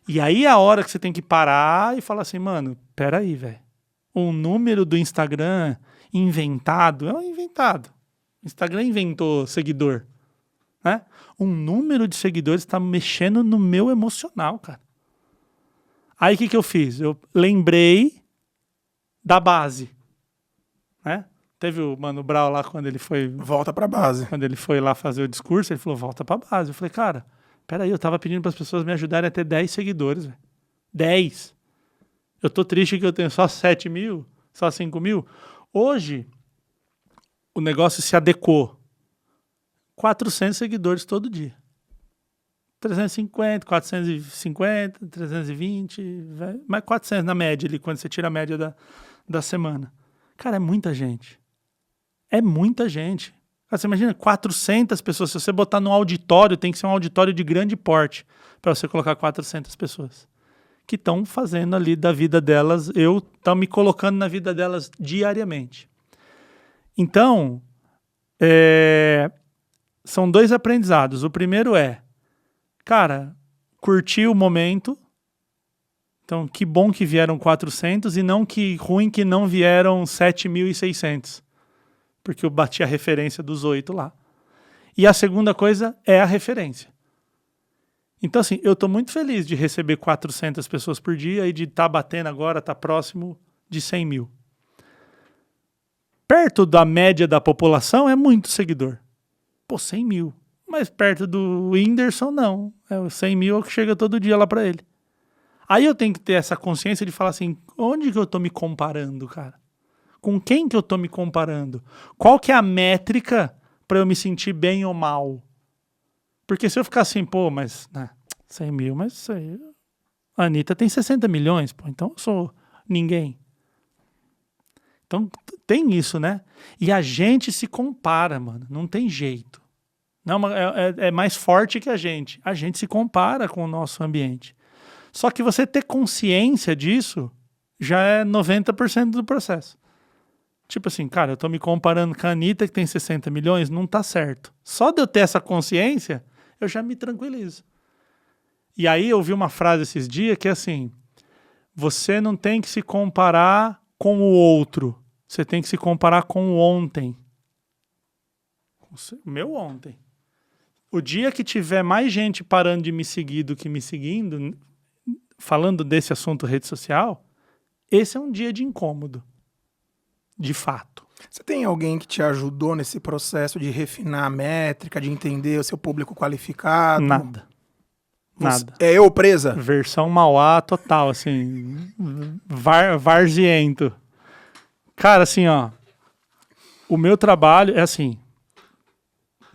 E aí é a hora que você tem que parar e falar assim, mano, peraí, velho. O número do Instagram inventado, é um inventado. O Instagram inventou seguidor, né? Um número de seguidores tá mexendo no meu emocional, cara. Aí o que eu fiz? Eu lembrei da base. Né? Teve o Mano Brown lá quando ele foi... Volta pra base. Quando ele foi lá fazer o discurso, ele falou, volta pra base. Eu falei, cara, peraí, eu tava pedindo para as pessoas me ajudarem a ter 10 seguidores. Véio. 10. Eu tô triste que eu tenho só 7 mil, só 5 mil. Hoje, o negócio se adequou. 400 seguidores todo dia. 350, 450, 320, mais 400 na média ali, quando você tira a média da semana. Cara, é muita gente. É muita gente. Cara, você imagina 400 pessoas. Se você botar num auditório, tem que ser um auditório de grande porte para você colocar 400 pessoas. Que estão fazendo ali da vida delas, estão me colocando na vida delas diariamente. Então, são 2 aprendizados. O primeiro é, cara, curtir o momento. Então, que bom que vieram 400 e não que ruim que não vieram 7.600. Porque eu bati a referência dos 8 lá. E a segunda coisa é a referência. Então, assim, eu estou muito feliz de receber 400 pessoas por dia e de estar batendo agora, estar próximo de 100 mil. Perto da média da população é muito seguidor. Pô, 100 mil. Mas perto do Whindersson, não. 100 mil é o que chega todo dia lá para ele. Aí eu tenho que ter essa consciência de falar assim, onde que eu tô me comparando, cara? Com quem que eu tô me comparando? Qual que é a métrica para eu me sentir bem ou mal? Porque se eu ficar assim, pô, mas 100 mil, mas isso aí... A Anitta tem 60 milhões, pô, então eu sou ninguém. Então tem isso, né? E a gente se compara, mano, não tem jeito. Não, é mais forte que a gente. A gente se compara com o nosso ambiente. Só que você ter consciência disso já é 90% do processo. Tipo assim, cara, eu tô me comparando com a Anitta que tem 60 milhões, não tá certo. Só de eu ter essa consciência, eu já me tranquilizo. E aí eu vi uma frase esses dias que é assim, você não tem que se comparar com o outro, você tem que se comparar com o ontem. O meu ontem. O dia que tiver mais gente parando de me seguir do que me seguindo, falando desse assunto rede social, esse é um dia de incômodo. De fato. Você tem alguém que te ajudou nesse processo de refinar a métrica, de entender o seu público qualificado? Nada. Nada. É eu presa? Versão Mauá total, assim. Varziento. Cara, assim, ó. O meu trabalho é assim.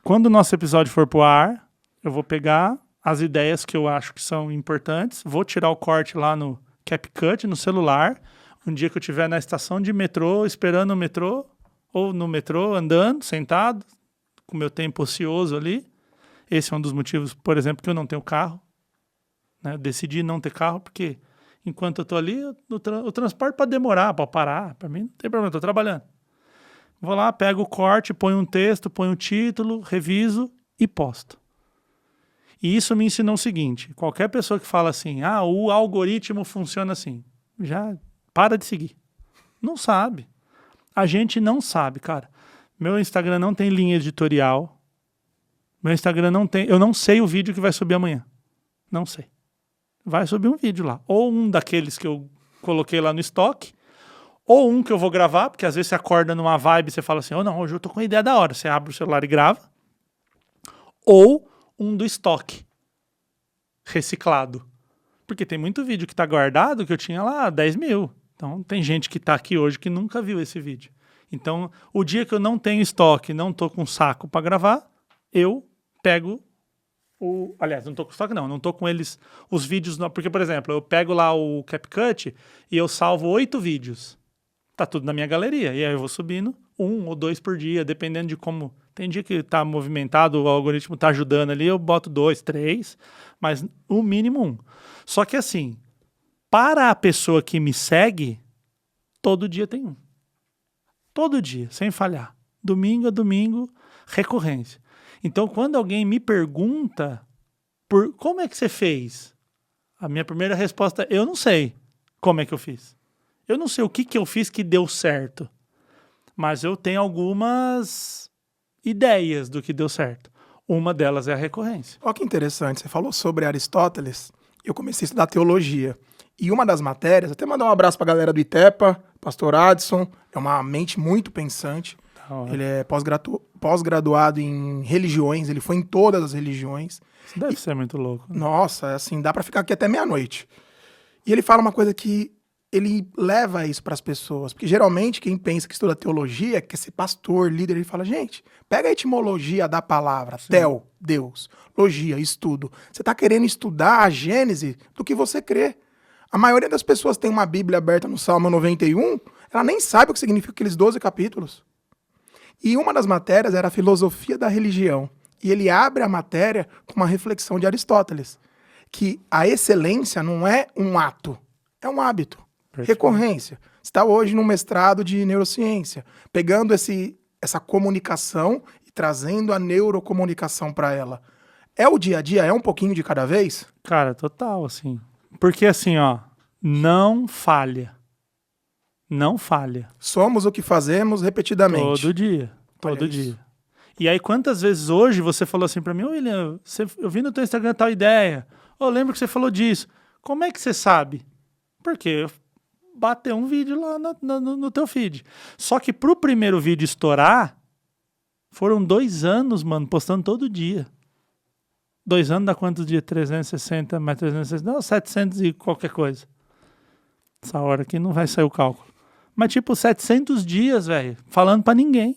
Quando o nosso episódio for pro ar, eu vou pegar as ideias que eu acho que são importantes, vou tirar o corte lá no CapCut, no celular. Um dia que eu estiver na estação de metrô, esperando o metrô, ou no metrô, andando, sentado, com o meu tempo ocioso ali. Esse é um dos motivos, por exemplo, que eu não tenho carro. Né? Eu decidi não ter carro, porque enquanto eu estou ali, o transporte pode demorar, pode parar. Para mim não tem problema, estou trabalhando. Vou lá, pego o corte, ponho um texto, ponho um título, reviso e posto. E isso me ensinou o seguinte, qualquer pessoa que fala assim, o algoritmo funciona assim, já para de seguir. Não sabe. A gente não sabe, cara. Meu Instagram não tem linha editorial. Meu Instagram não tem... Eu não sei o vídeo que vai subir amanhã. Não sei. Vai subir um vídeo lá. Ou um daqueles que eu coloquei lá no estoque, ou um que eu vou gravar, porque às vezes você acorda numa vibe e você fala assim, não, hoje eu tô com uma ideia da hora. Você abre o celular e grava. Ou um do estoque. Reciclado. Porque tem muito vídeo que tá guardado que eu tinha lá 10 mil. Então, tem gente que está aqui hoje que nunca viu esse vídeo. Então, o dia que eu não tenho estoque, não estou com saco para gravar, eu pego Aliás, não estou com estoque não estou com eles, os vídeos... Porque, por exemplo, eu pego lá o CapCut e eu salvo 8 vídeos. Tá tudo na minha galeria. E aí eu vou subindo 1 ou 2 por dia, dependendo de como... Tem dia que está movimentado, o algoritmo está ajudando ali, eu boto 2, 3, mas o mínimo 1. Só que assim... Para a pessoa que me segue, todo dia tem um. Todo dia, sem falhar. Domingo a domingo, recorrência. Então, quando alguém me pergunta como é que você fez? A minha primeira resposta é, eu não sei como é que eu fiz. Eu não sei o que eu fiz que deu certo. Mas eu tenho algumas ideias do que deu certo. Uma delas é a recorrência. Olha que interessante, você falou sobre Aristóteles. Eu comecei a estudar teologia. E uma das matérias, até mandar um abraço pra galera do ITEPA, pastor Adson, é uma mente muito pensante. Ele é pós-graduado em religiões, ele foi em todas as religiões. Isso deve ser muito louco. Né? Nossa, assim, dá pra ficar aqui até meia-noite. E ele fala uma coisa que ele leva isso pras pessoas, porque geralmente quem pensa que estuda teologia quer ser pastor, líder, ele fala, gente, pega a etimologia da palavra, tel, Deus, logia, estudo. Você tá querendo estudar a gênese do que você crê. A maioria das pessoas tem uma Bíblia aberta no Salmo 91, ela nem sabe o que significa aqueles 12 capítulos. E uma das matérias era a filosofia da religião. E ele abre a matéria com uma reflexão de Aristóteles, que a excelência não é um ato, é um hábito. Perfeito. Recorrência. Você está hoje no mestrado de neurociência, pegando essa comunicação e trazendo a neurocomunicação para ela. É o dia a dia? É um pouquinho de cada vez? Cara, total, assim... Porque assim, não falha. Não falha. Somos o que fazemos repetidamente. Todo dia. Todo dia. E aí, quantas vezes hoje você falou assim pra mim, William, eu vi no teu Instagram tal ideia. Eu lembro que você falou disso. Como é que você sabe? Porque bateu um vídeo lá no teu feed. Só que pro primeiro vídeo estourar, foram 2 anos, mano, postando todo dia. 2 anos dá quantos dias? 360 mais 360? Não, 700 e qualquer coisa. Essa hora aqui não vai sair o cálculo. Mas tipo, 700 dias, velho, falando pra ninguém.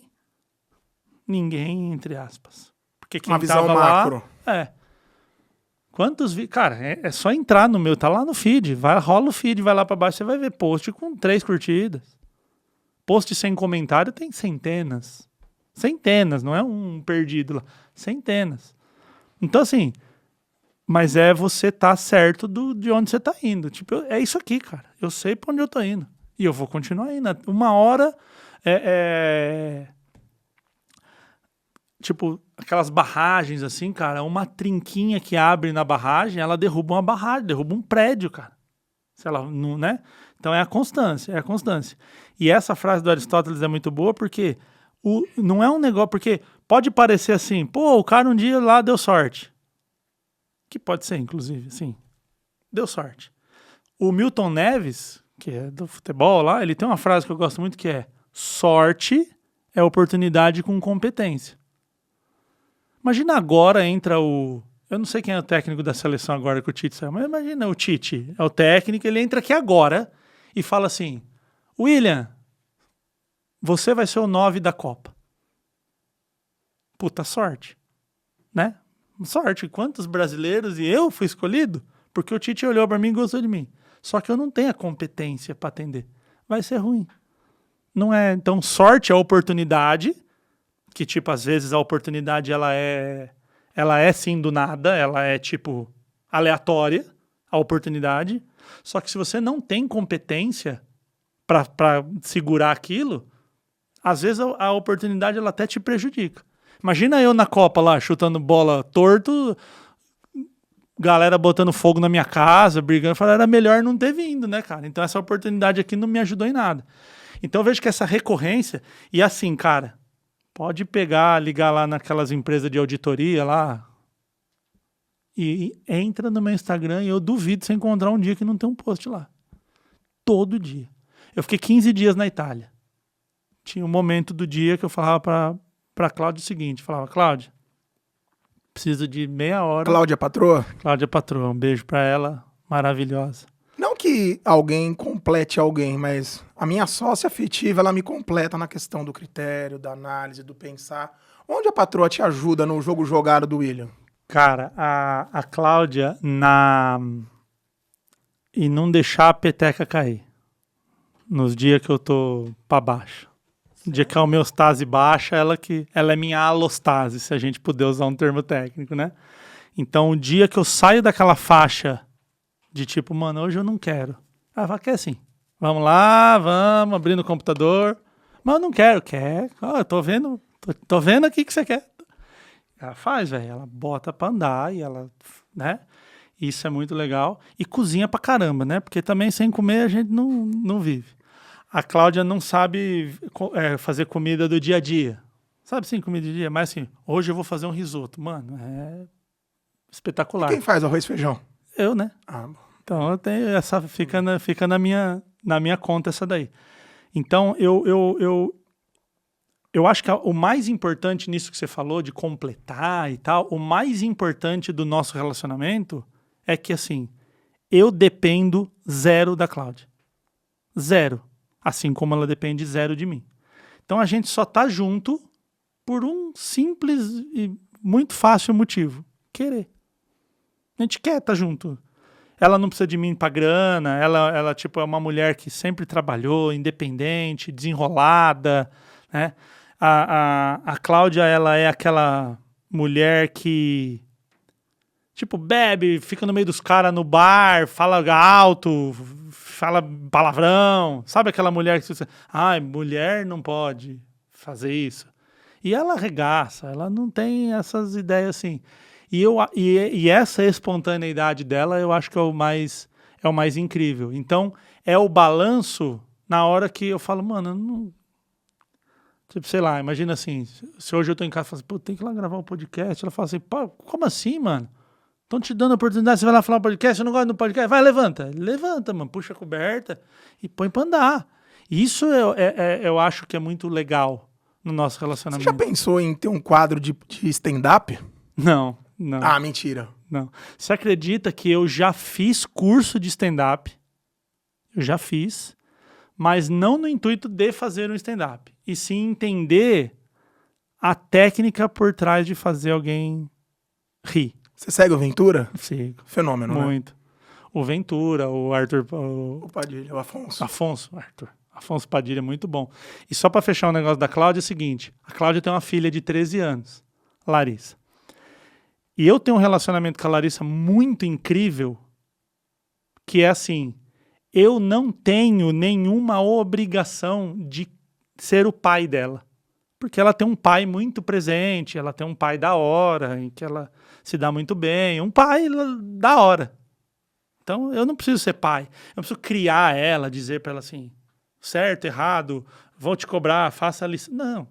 Ninguém, entre aspas. Porque quem uma visão tava macro. Lá, Cara, é só entrar no meu, tá lá no feed. Rola o feed, vai lá pra baixo, você vai ver post com 3 curtidas. Post sem comentário tem centenas. Centenas, não é um perdido lá. Centenas. Então, assim, mas é você tá certo de onde você tá indo. Tipo, é isso aqui, cara. Eu sei pra onde eu tô indo. E eu vou continuar indo. Uma hora, tipo, aquelas barragens assim, cara, uma trinquinha que abre na barragem, ela derruba uma barragem, derruba um prédio, cara. Se ela não, né? Então é a constância, é a constância. E essa frase do Aristóteles é muito boa porque não é um negócio, porque pode parecer assim, pô, o cara um dia lá deu sorte. Que pode ser, inclusive, sim. Deu sorte. O Milton Neves, que é do futebol lá, ele tem uma frase que eu gosto muito que é: sorte é oportunidade com competência. Imagina agora entra eu não sei quem é o técnico da seleção agora que o Tite saiu, mas imagina o Tite, é o técnico, ele entra aqui agora e fala assim: William, você vai ser o 9 da Copa. Puta sorte, né? Sorte, quantos brasileiros e eu fui escolhido? Porque o Tite olhou pra mim e gostou de mim. Só que eu não tenho a competência pra atender. Vai ser ruim. Não é, então sorte é oportunidade, que tipo, às vezes a oportunidade ela é sim do nada, ela é tipo aleatória, a oportunidade. Só que se você não tem competência pra segurar aquilo, às vezes a oportunidade ela até te prejudica. Imagina eu na Copa lá, chutando bola torto, galera botando fogo na minha casa, brigando. Eu falei, era melhor não ter vindo, né, cara? Então essa oportunidade aqui não me ajudou em nada. Então eu vejo que essa recorrência, e assim, cara, pode ligar lá naquelas empresas de auditoria lá, e entra no meu Instagram e eu duvido você encontrar um dia que não tem um post lá. Todo dia. Eu fiquei 15 dias na Itália. Tinha um momento do dia que eu falava pra Cláudia o seguinte, falava, Cláudia, preciso de meia hora. Cláudia Patroa? Cláudia Patroa, um beijo pra ela, maravilhosa. Não que alguém complete alguém, mas a minha sócia afetiva, ela me completa na questão do critério, da análise, do pensar. Onde a patroa te ajuda no jogo jogado do William? Cara, a Cláudia e não deixar a peteca cair. Nos dias que eu tô pra baixo. No dia que a homeostase baixa, ela é minha alostase, se a gente puder usar um termo técnico, né? Então, o dia que eu saio daquela faixa de tipo, mano, hoje eu não quero. Ela fala, quer sim. Vamos lá, vamos, abrindo o computador. Mas eu não quero. Quer? Eu tô vendo aqui que você quer. Ela faz, velho. Ela bota pra andar e ela, né? Isso é muito legal. E cozinha pra caramba, né? Porque também sem comer a gente não vive. A Cláudia não sabe fazer comida do dia a dia. Sabe sim, comida do dia a dia? Mas assim, hoje eu vou fazer um risoto. Mano, é espetacular. E quem faz arroz e feijão? Eu, né? Ah, bom. Então eu tenho essa, fica na minha conta essa daí. Então eu acho que o mais importante nisso que você falou, de completar e tal, o mais importante do nosso relacionamento é que, assim, eu dependo zero da Cláudia. Zero. Assim como ela depende zero de mim. Então a gente só tá junto por um simples e muito fácil motivo. Querer. A gente quer estar junto. Ela não precisa de mim pra grana, ela tipo, é uma mulher que sempre trabalhou, independente, desenrolada, né? A Cláudia, ela é aquela mulher que, tipo, bebe, fica no meio dos caras no bar, fala alto, fala palavrão. Sabe aquela mulher que você... Ai, mulher não pode fazer isso. E ela arregaça, ela não tem essas ideias assim. E essa espontaneidade dela, eu acho que é o mais incrível. Então, é o balanço na hora que eu falo, mano, eu não... Tipo, sei lá, imagina assim, se hoje eu tô em casa e falo assim, pô, tem que ir lá gravar um podcast. Ela fala assim, pô, como assim, mano? Estão te dando a oportunidade, você vai lá falar um podcast, eu não gosto do podcast. Vai, levanta. Levanta, mano, puxa a coberta e põe pra andar. Isso eu acho que é muito legal no nosso relacionamento. Você já pensou em ter um quadro de stand-up? Não. Ah, mentira. Não. Você acredita que eu já fiz curso de stand-up? Eu já fiz, mas não no intuito de fazer um stand-up, e sim entender a técnica por trás de fazer alguém rir. Você segue o Ventura? Sigo. Fenômeno, né? Muito. O Ventura, o Arthur... O Padilha, o Afonso. Afonso Padilha é muito bom. E só para fechar o negócio da Cláudia é o seguinte. A Cláudia tem uma filha de 13 anos, Larissa. E eu tenho um relacionamento com a Larissa muito incrível, que é assim, eu não tenho nenhuma obrigação de ser o pai dela. Porque ela tem um pai muito presente, ela tem um pai da hora, em que ela se dá muito bem, um pai da hora. Então, eu não preciso ser pai. Eu não preciso criar ela, dizer para ela assim, certo, errado, vou te cobrar, faça a lição. Não.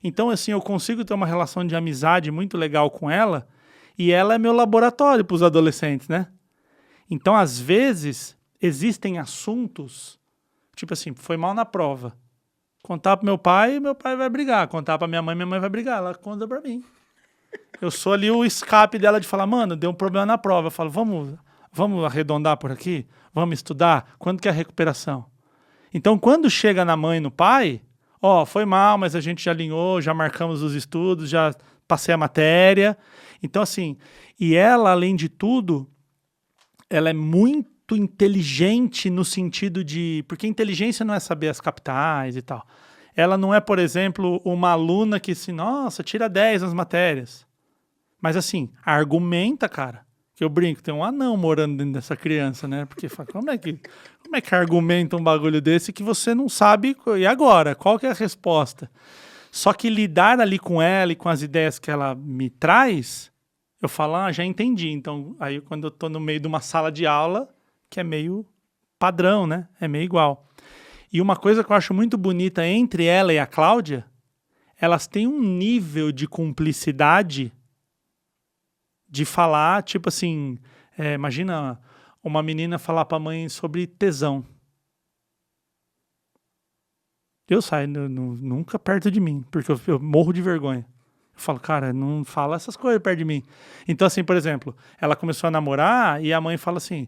Então, assim, eu consigo ter uma relação de amizade muito legal com ela e ela é meu laboratório para os adolescentes, né? Então, às vezes, existem assuntos, tipo assim, foi mal na prova. Contar pro meu pai vai brigar. Contar pra minha mãe vai brigar. Ela conta pra mim. Eu sou ali o escape dela de falar, mano, deu um problema na prova. Eu falo, vamos arredondar por aqui? Vamos estudar? Quando que é a recuperação? Então, quando chega na mãe e no pai, foi mal, mas a gente já alinhou, já marcamos os estudos, já passei a matéria. Então, assim, e ela, além de tudo, ela é muito inteligente no sentido de... Porque inteligência não é saber as capitais e tal. Ela não é, por exemplo, uma aluna que assim, nossa, tira 10 nas matérias. Mas assim, argumenta, cara. Que eu brinco, tem um anão morando dentro dessa criança, né? Porque fala, como é que argumenta um bagulho desse que você não sabe? E agora? Qual que é a resposta? Só que lidar ali com ela e com as ideias que ela me traz, eu falo, já entendi. Então, aí quando eu tô no meio de uma sala de aula, que é meio padrão, né? É meio igual. E uma coisa que eu acho muito bonita entre ela e a Cláudia, elas têm um nível de cumplicidade de falar, tipo assim, imagina uma menina falar pra mãe sobre tesão. Eu saio nunca perto de mim, porque eu morro de vergonha. Eu falo, cara, não fala essas coisas perto de mim. Então, assim, por exemplo, ela começou a namorar e a mãe fala assim,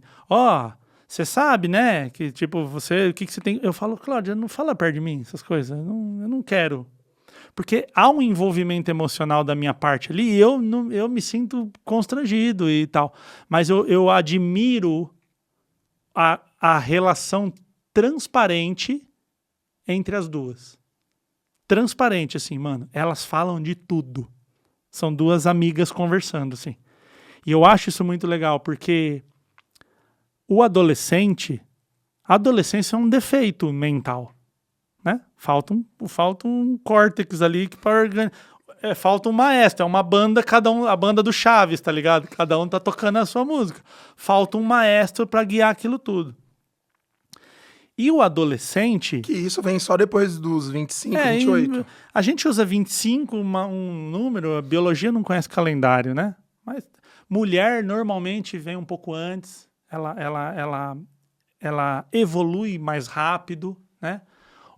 você sabe, né, que tipo, o que você tem... Eu falo, Cláudia, não fala perto de mim essas coisas, eu não quero. Porque há um envolvimento emocional da minha parte ali e eu me sinto constrangido e tal. Mas eu admiro a relação transparente entre as duas. Transparente, assim, mano. Elas falam de tudo. São duas amigas conversando, assim. E eu acho isso muito legal, porque a adolescência é um defeito mental, né? Falta um córtex ali que falta um maestro, é uma banda, a banda do Chaves, tá ligado? Cada um tá tocando a sua música. Falta um maestro para guiar aquilo tudo. E o adolescente... Que isso vem só depois dos 25, 28. A gente usa 25, um número, a biologia não conhece calendário, né? Mas mulher normalmente vem um pouco antes, ela evolui mais rápido, né?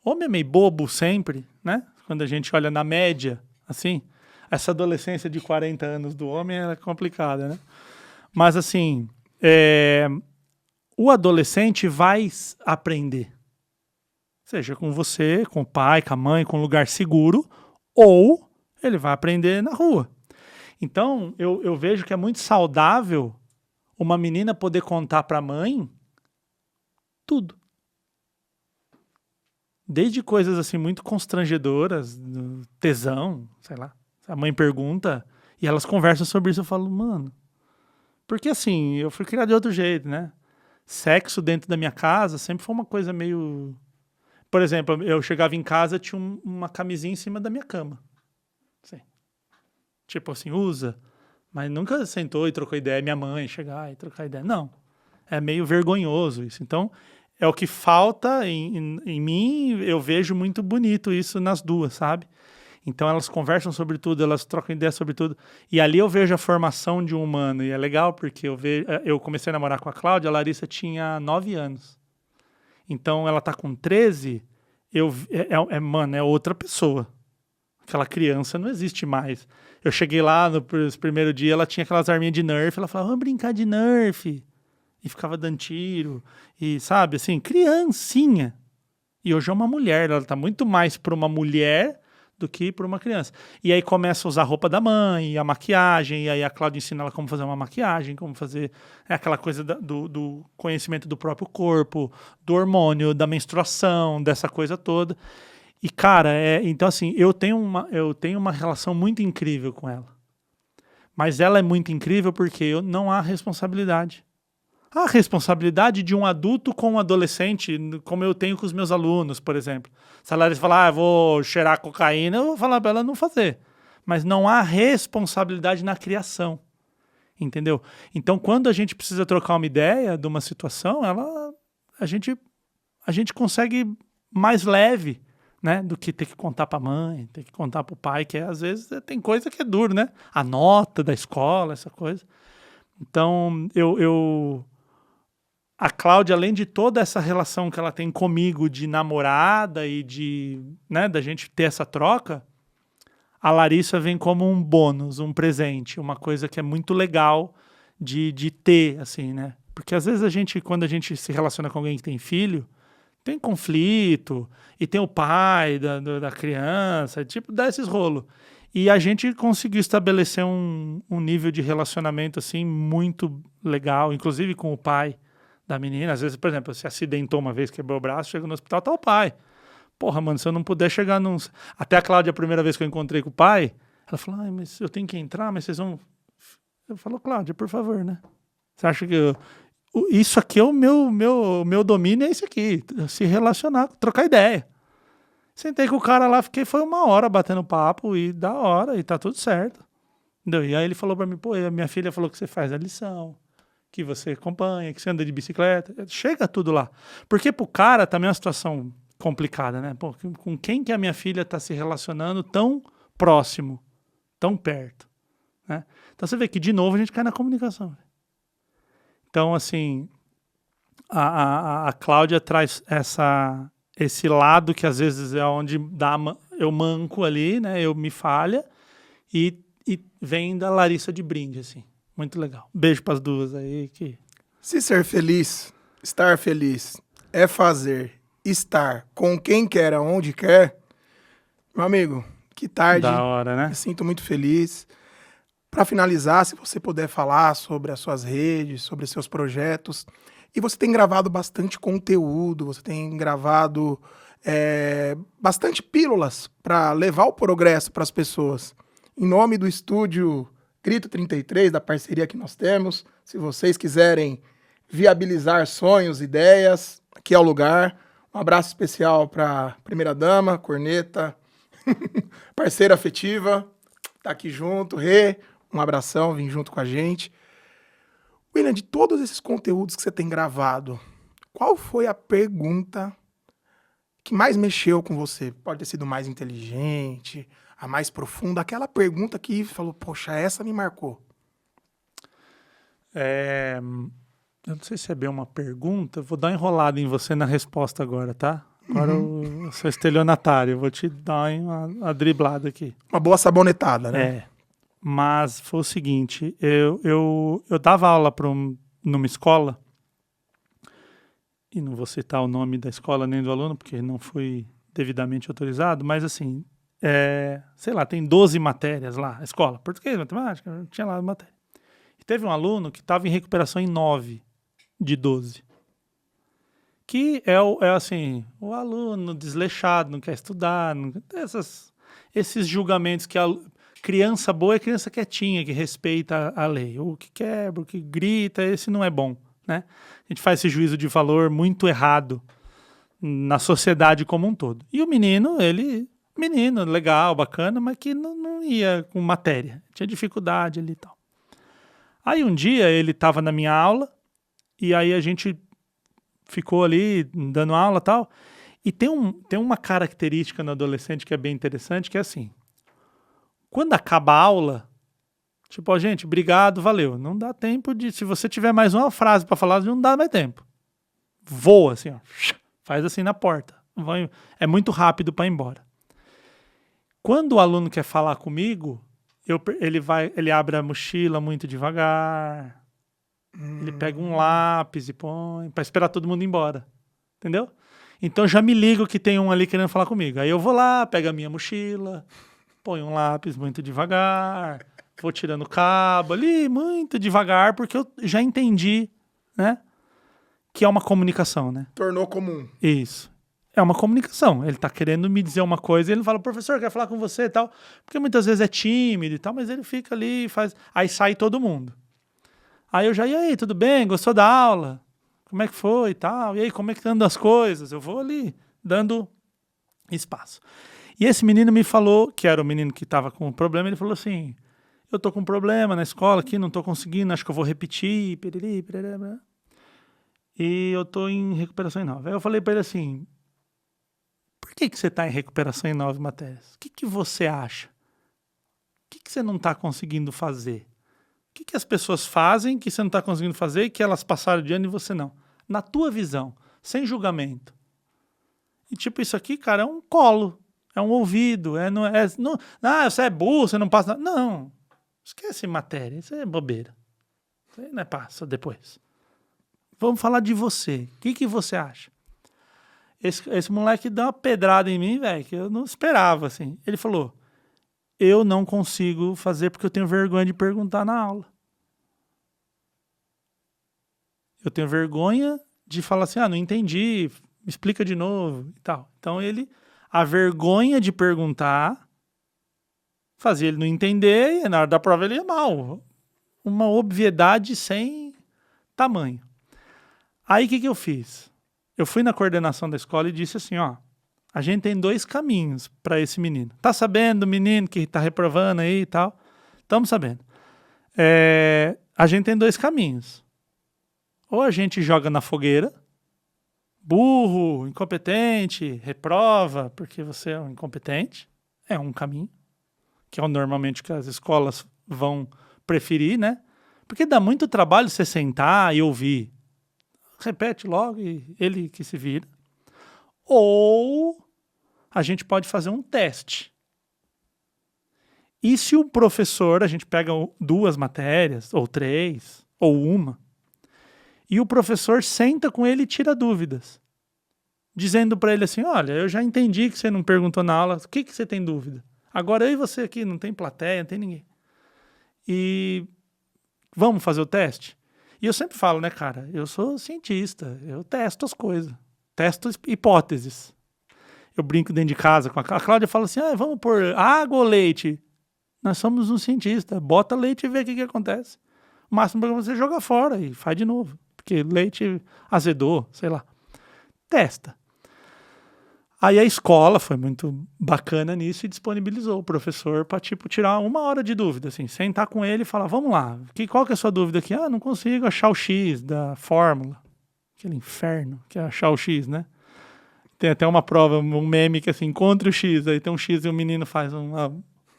Homem é meio bobo sempre, né? Quando a gente olha na média, assim, essa adolescência de 40 anos do homem é complicada, né? Mas assim, o adolescente vai aprender. Seja com você, com o pai, com a mãe, com um lugar seguro, ou ele vai aprender na rua. Então, eu vejo que é muito saudável uma menina poder contar para a mãe tudo. Desde coisas assim muito constrangedoras, tesão, sei lá. A mãe pergunta e elas conversam sobre isso. Eu falo, mano, porque assim, eu fui criado de outro jeito, né? Sexo dentro da minha casa sempre foi uma coisa meio... Por exemplo, eu chegava em casa, tinha uma camisinha em cima da minha cama. Assim. Tipo assim, usa. Mas nunca sentou e trocou ideia. Minha mãe chegar e trocar ideia. Não. É meio vergonhoso isso. Então, é o que falta em mim. Eu vejo muito bonito isso nas duas, sabe? Então, elas conversam sobre tudo, elas trocam ideia sobre tudo. E ali eu vejo a formação de um humano. E é legal porque eu comecei a namorar com a Cláudia, a Larissa tinha 9 anos. Então, ela tá com 13, mano, é outra pessoa. Aquela criança não existe mais. Eu cheguei lá no primeiro dia, ela tinha aquelas arminhas de Nerf, ela falava, vamos brincar de Nerf. E ficava dando tiro. E, sabe, assim, criancinha. E hoje é uma mulher, ela tá muito mais para uma mulher do que para uma criança. E aí começa a usar a roupa da mãe, e a maquiagem, e aí a Cláudia ensina ela como fazer uma maquiagem, como fazer aquela coisa do conhecimento do próprio corpo, do hormônio, da menstruação, dessa coisa toda. E, cara, então assim, eu tenho uma relação muito incrível com ela. Mas ela é muito incrível porque não há responsabilidade. A responsabilidade de um adulto com um adolescente, como eu tenho com os meus alunos, por exemplo. Se a Larissa falar, eu vou cheirar cocaína, eu vou falar para ela não fazer. Mas não há responsabilidade na criação, entendeu? Então, quando a gente precisa trocar uma ideia de uma situação, a gente consegue mais leve, né, do que ter que contar para a mãe, ter que contar para o pai, que às vezes tem coisa que é duro, né? A nota da escola, essa coisa. Então, a Cláudia, além de toda essa relação que ela tem comigo de namorada e de, né, da gente ter essa troca, a Larissa vem como um bônus, um presente, uma coisa que é muito legal de ter, assim, né? Porque às vezes quando a gente se relaciona com alguém que tem filho, tem conflito, e tem o pai da criança, tipo, dá esses rolos. E a gente conseguiu estabelecer um nível de relacionamento, assim, muito legal, inclusive com o pai da menina. Às vezes, por exemplo, se acidentou uma vez, quebrou o braço, chega no hospital, tá o pai. Porra, mano, se eu não puder chegar num... Até a Cláudia, a primeira vez que eu encontrei com o pai, ela falou, mas eu tenho que entrar, mas vocês vão... Eu falo, Cláudia, por favor, né? Você acha que isso aqui é o meu domínio, é isso aqui, se relacionar, trocar ideia. Sentei com o cara lá, foi 1 hora batendo papo e da hora, e tá tudo certo. Entendeu? E aí ele falou pra mim, pô, a minha filha falou que você faz a lição, que você acompanha, que você anda de bicicleta. Chega tudo lá. Porque pro cara também é uma situação complicada, né? Pô, com quem que a minha filha tá se relacionando tão próximo, tão perto, né? Então você vê que, de novo, a gente cai na comunicação. Então, assim, a Cláudia traz esse lado que às vezes é onde eu manco ali, né? Eu me falha e vem da Larissa de brinde, assim. Muito legal. Beijo pras duas aí. Se ser feliz, estar feliz, é fazer, estar com quem quer, aonde quer, meu amigo, que tarde. Da hora, né? Me sinto muito feliz. Para finalizar, se você puder falar sobre as suas redes, sobre seus projetos. E você tem gravado bastante conteúdo, você tem gravado bastante pílulas para levar o progresso para as pessoas. Em nome do estúdio Grito 33, da parceria que nós temos, se vocês quiserem viabilizar sonhos, ideias, aqui é o lugar. Um abraço especial para a primeira-dama, corneta, parceira afetiva, tá aqui junto, um abração, vem junto com a gente. William, de todos esses conteúdos que você tem gravado, qual foi a pergunta que mais mexeu com você? Pode ter sido mais inteligente, a mais profunda, aquela pergunta que falou, poxa, essa me marcou. Eu não sei se é bem uma pergunta, vou dar uma enrolada em você na resposta agora, tá? Agora eu sou estelionatário, eu vou te dar uma driblada aqui. Uma boa sabonetada, né? Mas foi o seguinte, eu dava aula numa escola, e não vou citar o nome da escola nem do aluno, porque não fui devidamente autorizado, mas assim, sei lá, tem 12 matérias lá, escola, português, matemática, tinha lá matéria. E teve um aluno que estava em recuperação em 9 de 12. Que é assim, o aluno desleixado, não quer estudar, esses julgamentos que criança boa é criança quietinha, que respeita a lei. O que quebra, o que grita, esse não é bom, né? A gente faz esse juízo de valor muito errado na sociedade como um todo. E o menino, menino legal, bacana, mas que não ia com matéria. Tinha dificuldade ali e tal. Aí um dia ele estava na minha aula e aí a gente ficou ali dando aula e tal. E tem uma característica no adolescente que é bem interessante, que é assim, quando acaba a aula, tipo, ó, gente, obrigado, valeu. Não dá tempo se você tiver mais uma frase para falar, não dá mais tempo. Voa assim, ó, faz assim na porta. É muito rápido para ir embora. Quando o aluno quer falar comigo, ele abre a mochila muito devagar, ele pega um lápis e põe, para esperar todo mundo ir embora. Entendeu? Então eu já me ligo que tem um ali querendo falar comigo. Aí eu vou lá, pego a minha mochila, ponho um lápis muito devagar, vou tirando o cabo ali muito devagar, porque eu já entendi, né? Que é uma comunicação, né? Tornou comum. Isso. É uma comunicação. Ele tá querendo me dizer uma coisa e ele fala, professor, quer falar com você e tal. Porque muitas vezes é tímido e tal, mas ele fica ali e faz... Aí sai todo mundo. Aí eu já, e aí, tudo bem? Gostou da aula? Como é que foi e tal? E aí, como é que andam as coisas? Eu vou ali, dando espaço. E esse menino me falou, que era o menino que estava com um problema, ele falou assim, eu tô com um problema na escola aqui, não tô conseguindo, acho que eu vou repetir, piriri, piriri, e eu tô em recuperação em 9. Aí eu falei para ele assim, por que você tá em recuperação em 9 matérias? O que você acha? O que você não tá conseguindo fazer? O que as pessoas fazem que você não tá conseguindo fazer e que elas passaram de ano e você não? Na tua visão, sem julgamento. E tipo, isso aqui, cara, é um colo, é um ouvido, você é burro, você não passa nada. Não, esquece matéria, isso é bobeira. Isso aí não é passa depois. Vamos falar de você. O que você acha? Esse moleque deu uma pedrada em mim, velho, que eu não esperava, assim. Ele falou, eu não consigo fazer porque eu tenho vergonha de perguntar na aula. Eu tenho vergonha de falar assim, não entendi, me explica de novo e tal. Então a vergonha de perguntar fazia ele não entender e na hora da prova ele ia mal. Uma obviedade sem tamanho. Aí o que eu fiz? Eu fui na coordenação da escola e disse assim, a gente tem 2 caminhos para esse menino. Tá sabendo do menino que tá reprovando aí e tal? Estamos sabendo. A gente tem 2 caminhos. Ou a gente joga na fogueira, burro, incompetente, reprova, porque você é um incompetente. É um caminho, que é normalmente que as escolas vão preferir, né? Porque dá muito trabalho você sentar e ouvir. Repete logo e ele que se vira. Ou a gente pode fazer um teste. E se o professor, a gente pega 2 matérias, ou 3, ou 1, e o professor senta com ele e tira dúvidas. Dizendo para ele assim, olha, eu já entendi que você não perguntou na aula, o que você tem dúvida? Agora eu e você aqui, não tem plateia, não tem ninguém. E vamos fazer o teste? E eu sempre falo, né, cara, eu sou cientista, eu testo as coisas, testo hipóteses. Eu brinco dentro de casa com a Cláudia, fala assim, vamos pôr água ou leite? Nós somos um cientista, bota leite e vê o que acontece. O máximo para você jogar fora e faz de novo, porque leite azedou, sei lá. Testa. Aí a escola foi muito bacana nisso e disponibilizou o professor para tirar 1 hora de dúvida, assim, sentar com ele e falar, vamos lá, qual que é a sua dúvida aqui? Não consigo achar o X da fórmula. Aquele inferno que é achar o X, né? Tem até uma prova, um meme que assim, encontre o X, aí tem um X e o menino faz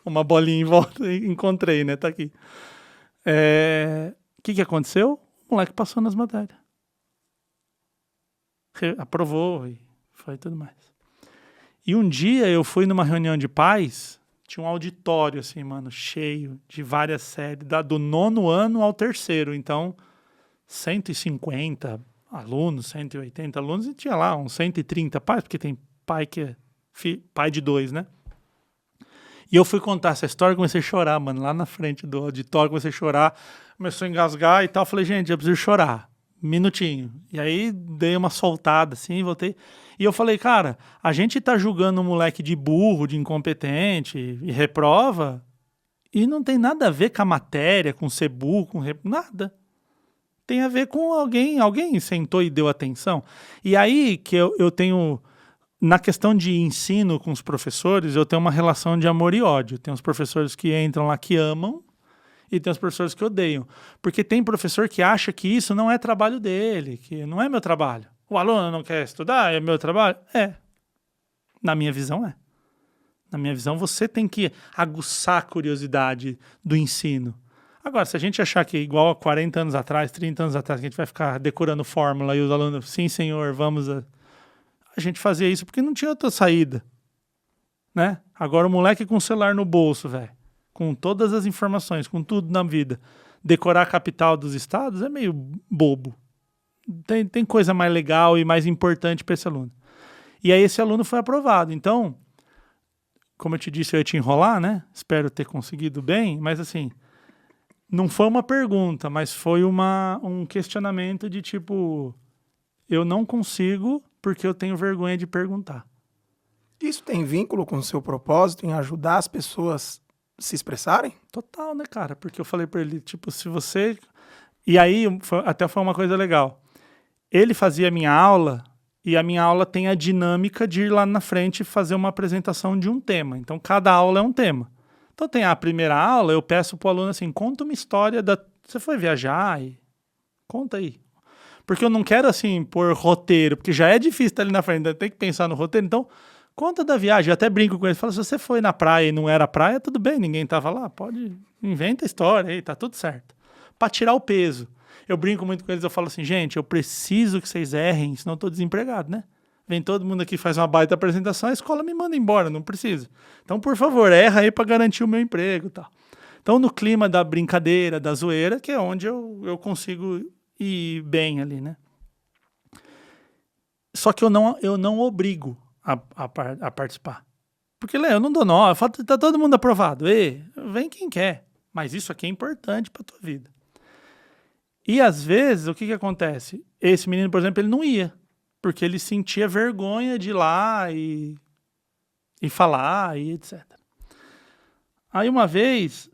uma bolinha em volta e encontrei, né? Tá aqui. O que aconteceu? O moleque passou nas matérias. Aprovou e foi tudo mais. E um dia eu fui numa reunião de pais, tinha um auditório assim, mano, cheio de várias séries, do 9º ano ao 3º. Então, 150 alunos, 180 alunos, e tinha lá uns 130 pais, porque tem pai que é pai de 2, né? E eu fui contar essa história, comecei a chorar, mano, lá na frente do auditório, comecei a chorar, começou a engasgar e tal, falei, gente, eu preciso chorar, minutinho. E aí dei uma soltada assim, voltei, e eu falei, cara, a gente tá julgando um moleque de burro, de incompetente, e reprova, e não tem nada a ver com a matéria, com ser burro, nada. Tem a ver com alguém sentou e deu atenção. E aí que eu tenho... Na questão de ensino com os professores, eu tenho uma relação de amor e ódio. Tem os professores que entram lá que amam e tem os professores que odeiam. Porque tem professor que acha que isso não é trabalho dele, que não é meu trabalho. O aluno não quer estudar, é meu trabalho? É. Na minha visão, é. Na minha visão, você tem que aguçar a curiosidade do ensino. Agora, se a gente achar que igual a 40 anos atrás, 30 anos atrás, que a gente vai ficar decorando fórmula e os alunos, sim, senhor, vamos... A gente fazia isso porque não tinha outra saída, né? Agora o moleque com o celular no bolso, velho, com todas as informações, com tudo na vida, decorar a capital dos estados é meio bobo. Tem coisa mais legal e mais importante para esse aluno. E aí esse aluno foi aprovado. Então, como eu te disse, eu ia te enrolar, né? Espero ter conseguido bem, mas assim, não foi uma pergunta, mas foi um questionamento de tipo, eu não consigo porque eu tenho vergonha de perguntar. Isso tem vínculo com o seu propósito em ajudar as pessoas a se expressarem? Total, né, cara? Porque eu falei pra ele, tipo, se você... E aí, até foi uma coisa legal. Ele fazia a minha aula, e a minha aula tem a dinâmica de ir lá na frente e fazer uma apresentação de um tema. Então, cada aula é um tema. Então, tem a primeira aula, eu peço pro aluno assim, conta uma história da... Você foi viajar? Conta aí. Porque eu não quero, assim, pôr roteiro, porque já é difícil estar ali na frente, tem que pensar no roteiro. Então, conta da viagem. Eu até brinco com ele, falo, se você foi na praia e não era praia, tudo bem, ninguém tava lá, pode... Inventa a história aí, tá tudo certo. Pra tirar o peso. Eu brinco muito com eles, eu falo assim, gente, eu preciso que vocês errem, senão eu tô desempregado, né? Vem todo mundo aqui, faz uma baita apresentação, a escola me manda embora, não precisa. Então, por favor, erra aí pra garantir o meu emprego e tal. Então, no clima da brincadeira, da zoeira, que é onde eu consigo ir bem ali, né? Só que eu não obrigo a participar. Porque, Léo, eu não dou nó, eu falo, tá todo mundo aprovado. Vem quem quer. Mas isso aqui é importante pra tua vida. E às vezes, o que acontece? Esse menino, por exemplo, ele não ia. Porque ele sentia vergonha de ir lá e falar e etc. Aí uma vez,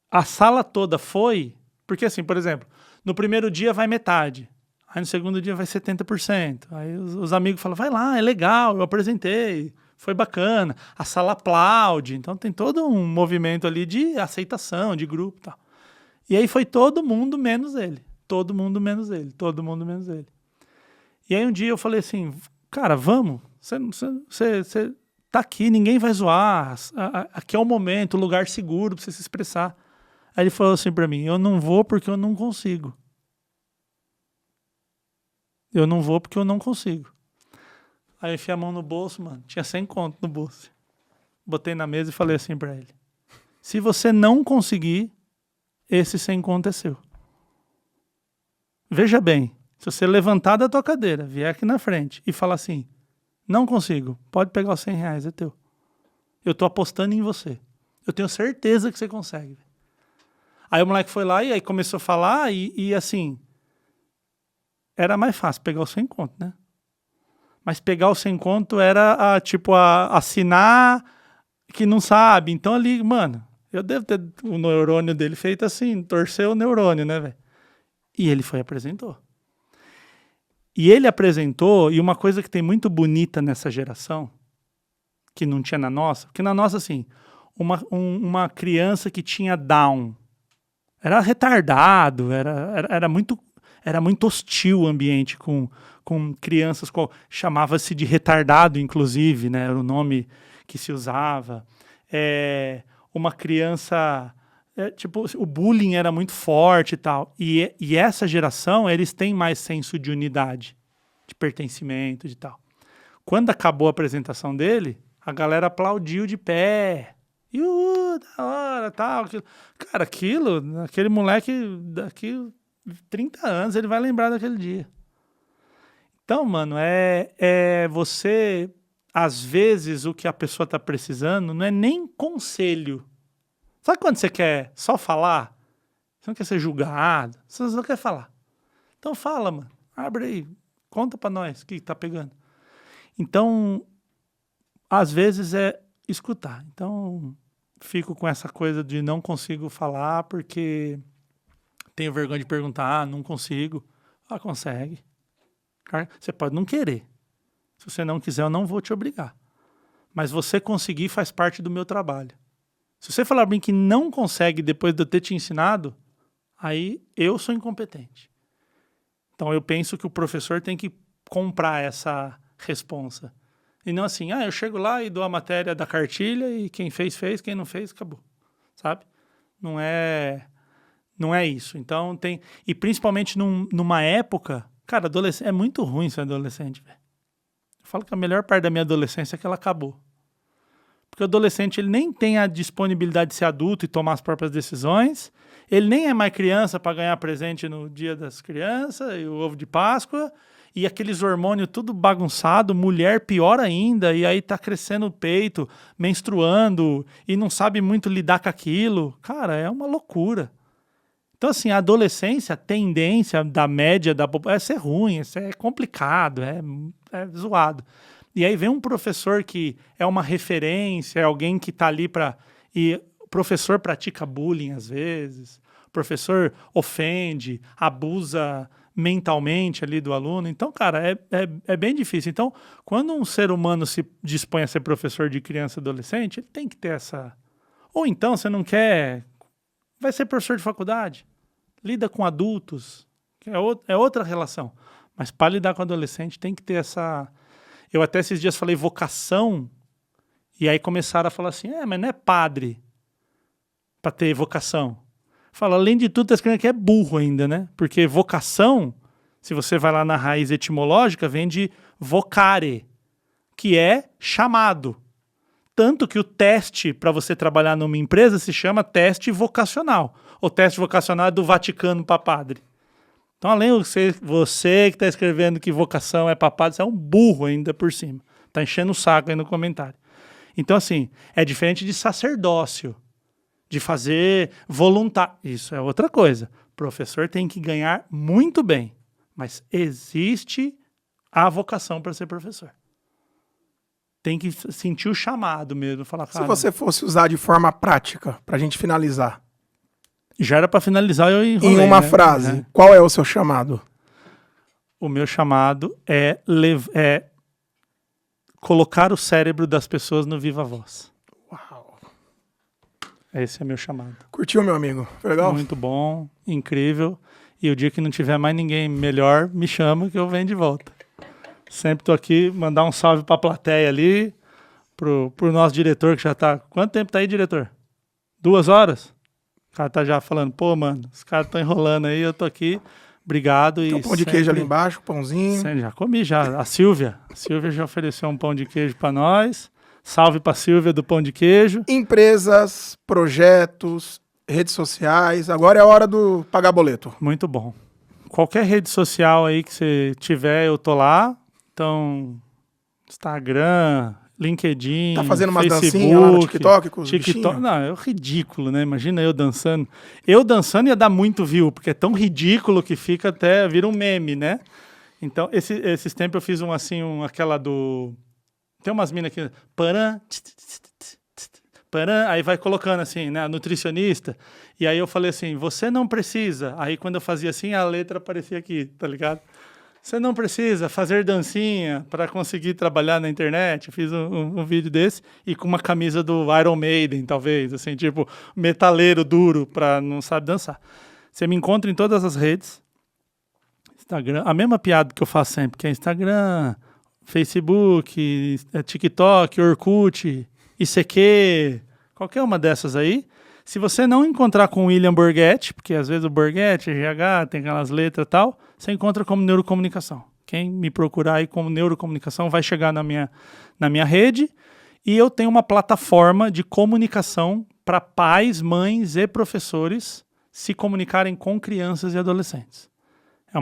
a sala toda foi... Porque assim, por exemplo, no primeiro dia vai metade. Aí no segundo dia vai 70%. Aí os amigos falam, vai lá, é legal, eu apresentei, foi bacana. A sala aplaude. Então tem todo um movimento ali de aceitação, de grupo e tal. E aí foi todo mundo menos ele. Todo mundo menos ele. Todo mundo menos ele. E aí um dia eu falei assim, cara, vamos. Você tá aqui, ninguém vai zoar. Aqui é o momento, o lugar seguro pra você se expressar. Aí ele falou assim pra mim, eu não vou porque eu não consigo. Eu não vou porque eu não consigo. Aí eu enfiei a mão no bolso, mano. Tinha 100 conto no bolso. Botei na mesa e falei assim pra ele. Se você não conseguir, esse 100 conto é seu. Veja bem, se você levantar da tua cadeira, vier aqui na frente e falar assim, não consigo, pode pegar os 100 reais, é teu. Eu tô apostando em você. Eu tenho certeza que você consegue. Aí o moleque foi lá e aí começou a falar e assim, era mais fácil pegar os 100 conto, né? Mas pegar os 100 conto era assinar que não sabe. Então ali, mano, eu devo ter o neurônio dele feito assim, torceu o neurônio, né, velho? E ele foi e apresentou. E ele apresentou, e uma coisa que tem muito bonita nessa geração, que não tinha na nossa, porque na nossa, assim, uma criança que tinha Down, era retardado, era muito hostil o ambiente com crianças, chamava-se de retardado, inclusive, né? Era o nome que se usava. Uma criança... tipo, o bullying era muito forte e tal. E essa geração, eles têm mais senso de unidade, de pertencimento e tal. Quando acabou a apresentação dele, a galera aplaudiu de pé. E da hora, tal. Cara, aquele moleque, daqui 30 anos, ele vai lembrar daquele dia. Então, mano, você... Às vezes, o que a pessoa tá precisando não é nem conselho. Sabe quando você quer só falar? Você não quer ser julgado, você só quer falar. Então fala, mano. Abre aí, conta pra nós o que tá pegando. Então, às vezes é escutar. Então, fico com essa coisa de não consigo falar porque tenho vergonha de perguntar, não consigo. Consegue. Você pode não querer. Se você não quiser, eu não vou te obrigar. Mas você conseguir faz parte do meu trabalho. Se você falar bem que não consegue depois de eu ter te ensinado, aí eu sou incompetente. Então eu penso que o professor tem que comprar essa responsa. E não assim, eu chego lá e dou a matéria da cartilha e quem fez, fez, quem não fez, acabou. Sabe? Não é isso. Então tem... E principalmente numa época... Cara, é muito ruim ser adolescente, velho. Eu falo que a melhor parte da minha adolescência é que ela acabou. Porque o adolescente ele nem tem a disponibilidade de ser adulto e tomar as próprias decisões. Ele nem é mais criança para ganhar presente no dia das crianças e o ovo de Páscoa. e aqueles hormônios tudo bagunçado, mulher pior ainda, e aí tá crescendo o peito, menstruando, e não sabe muito lidar com aquilo. Cara, é uma loucura. Então, assim, a adolescência, a tendência da média da população é ser ruim, é complicado, é zoado. E aí vem um professor que é uma referência, é alguém que tá ali para... E o professor pratica bullying às vezes, o professor ofende, abusa mentalmente ali do aluno. Então, cara, é bem difícil. Então, quando um ser humano se dispõe a ser professor de criança e adolescente, ele tem que ter essa... Ou então, você não quer... Vai ser professor de faculdade. Lida com adultos, que é outra relação. Mas para lidar com adolescente tem que ter essa... Eu até esses dias falei vocação, e aí começaram a falar assim, mas não é padre para ter vocação. Fala, além de tudo, tá escrevendo que é burro ainda, né? Porque vocação, se você vai lá na raiz etimológica, vem de vocare, que é chamado. Tanto que o teste para você trabalhar numa empresa se chama teste vocacional. O teste vocacional é do Vaticano para padre. Então, além de você que está escrevendo que vocação é para padre, você é um burro ainda por cima. Está enchendo o saco aí no comentário. Então, assim, é diferente de sacerdócio, de fazer voluntário. Isso é outra coisa. O professor tem que ganhar muito bem, mas existe a vocação para ser professor. Tem que sentir o chamado mesmo. Falar, se você fosse usar de forma prática, pra gente finalizar. Já era pra finalizar, eu enrolei, em uma frase, qual é o seu chamado? O meu chamado é colocar o cérebro das pessoas no viva voz. Uau. Esse é meu chamado. Curtiu, meu amigo? Foi legal? Muito bom, incrível. E o dia que não tiver mais ninguém melhor, me chama que eu venho de volta. Sempre tô aqui, mandar um salve pra plateia ali, pro nosso diretor que já tá... Quanto tempo tá aí, diretor? 2 horas? O cara tá já falando, pô, mano, os caras estão enrolando aí, eu tô aqui, obrigado. Tem um pão de queijo ali embaixo, pãozinho. Já comi, já. A Silvia já ofereceu um pão de queijo pra nós. Salve pra Silvia do pão de queijo. Empresas, projetos, redes sociais, agora é a hora do pagar boleto. Muito bom. Qualquer rede social aí que você tiver, eu tô lá. Então, Instagram, LinkedIn, tá fazendo umas Facebook, dancinhas lá no TikTok com os TikTok, não, é ridículo, né? Imagina eu dançando. Eu dançando ia dar muito view, porque é tão ridículo que fica até, vira um meme, né? Então, esses tempos eu fiz aquela do... Tem umas minas aqui, aí vai colocando assim, né, nutricionista, e aí eu falei assim, você não precisa, aí quando eu fazia assim, a letra aparecia aqui, tá ligado? Você não precisa fazer dancinha para conseguir trabalhar na internet. Eu fiz um vídeo desse e com uma camisa do Iron Maiden, talvez, assim, tipo, metaleiro duro para não saber dançar. Você me encontra em todas as redes. Instagram, a mesma piada que eu faço sempre, que é Instagram, Facebook, TikTok, Orkut, ICQ, qualquer uma dessas aí. Se você não encontrar com o William Borghetti, porque às vezes o Borghetti, GH, tem aquelas letras e tal, você encontra como neurocomunicação. Quem me procurar aí como neurocomunicação vai chegar na minha rede. E eu tenho uma plataforma de comunicação para pais, mães e professores se comunicarem com crianças e adolescentes. É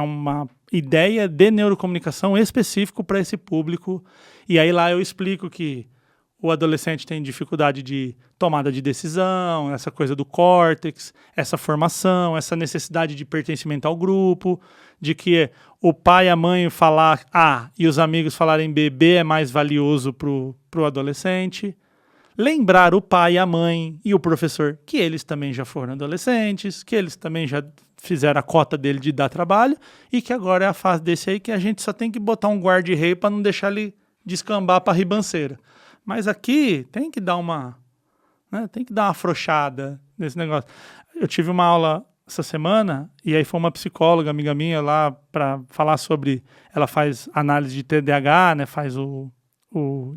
uma ideia de neurocomunicação específico para esse público. E aí lá eu explico que o adolescente tem dificuldade de tomada de decisão, essa coisa do córtex, essa formação, essa necessidade de pertencimento ao grupo, de que o pai e a mãe falar A e os amigos falarem B, B é mais valioso pro adolescente. Lembrar o pai e a mãe e o professor que eles também já foram adolescentes, que eles também já fizeram a cota dele de dar trabalho e que agora é a fase desse aí que a gente só tem que botar um guarda-rei para não deixar ele descambar para a ribanceira. Mas aqui tem que dar uma afrouxada nesse negócio. Eu tive uma aula essa semana e aí foi uma psicóloga, amiga minha lá, para falar sobre... Ela faz análise de TDAH, né, faz o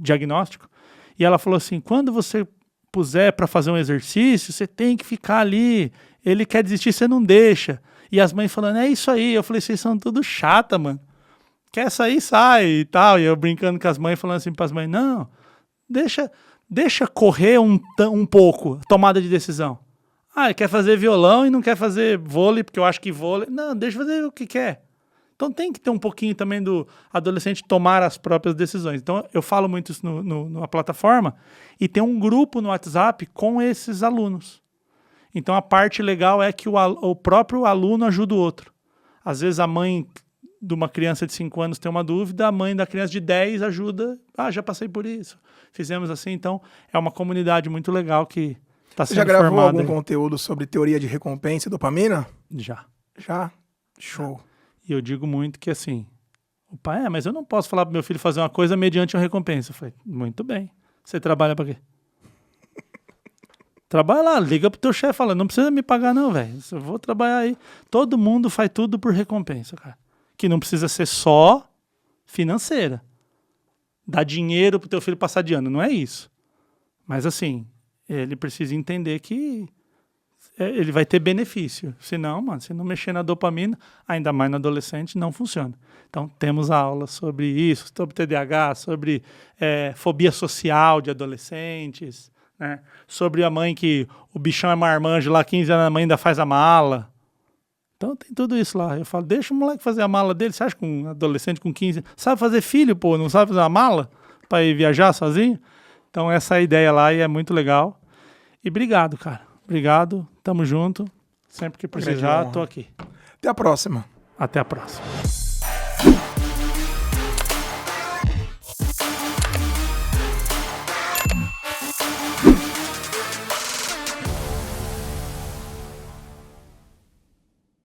diagnóstico. E ela falou assim, quando você puser para fazer um exercício, você tem que ficar ali. Ele quer desistir, você não deixa. E as mães falando, é isso aí. Eu falei, vocês são tudo chata, mano. Quer sair, sai e tal. E eu brincando com as mães, falando assim para as mães, não... Deixa correr um pouco, tomada de decisão. Ele quer fazer violão e não quer fazer vôlei, porque eu acho que vôlei... Não, deixa fazer o que quer. Então tem que ter um pouquinho também do adolescente tomar as próprias decisões. Então eu falo muito isso na plataforma e tem um grupo no WhatsApp com esses alunos. Então a parte legal é que o próprio aluno ajuda o outro. Às vezes a mãe de uma criança de 5 anos tem uma dúvida, a mãe da criança de 10 ajuda. Já passei por isso. Fizemos assim, então é uma comunidade muito legal que está sendo formada. Você já gravou algum conteúdo sobre teoria de recompensa e dopamina? Já. Já? Show. E eu digo muito que assim, o pai, mas eu não posso falar pro meu filho fazer uma coisa mediante uma recompensa. Eu falei, muito bem. Você trabalha para quê? Trabalha lá, liga pro teu chefe, fala, não precisa me pagar não, velho. Eu vou trabalhar aí. Todo mundo faz tudo por recompensa, cara. Que não precisa ser só financeira. Dar dinheiro pro teu filho passar de ano, não é isso. Mas assim, ele precisa entender que ele vai ter benefício. Senão, mano, se não mexer na dopamina, ainda mais no adolescente, não funciona. Então, temos aulas sobre isso, sobre TDAH, sobre fobia social de adolescentes, né? Sobre a mãe que o bichão é marmanjo lá, 15 anos, a mãe ainda faz a mala. Então, tem tudo isso lá. Eu falo, deixa o moleque fazer a mala dele. Você acha que um adolescente com 15 sabe fazer filho, pô? Não sabe fazer uma mala para ir viajar sozinho? Então, essa é a ideia lá e é muito legal. E obrigado, cara. Obrigado, tamo junto. Sempre que precisar, tô aqui. Até a próxima. Até a próxima.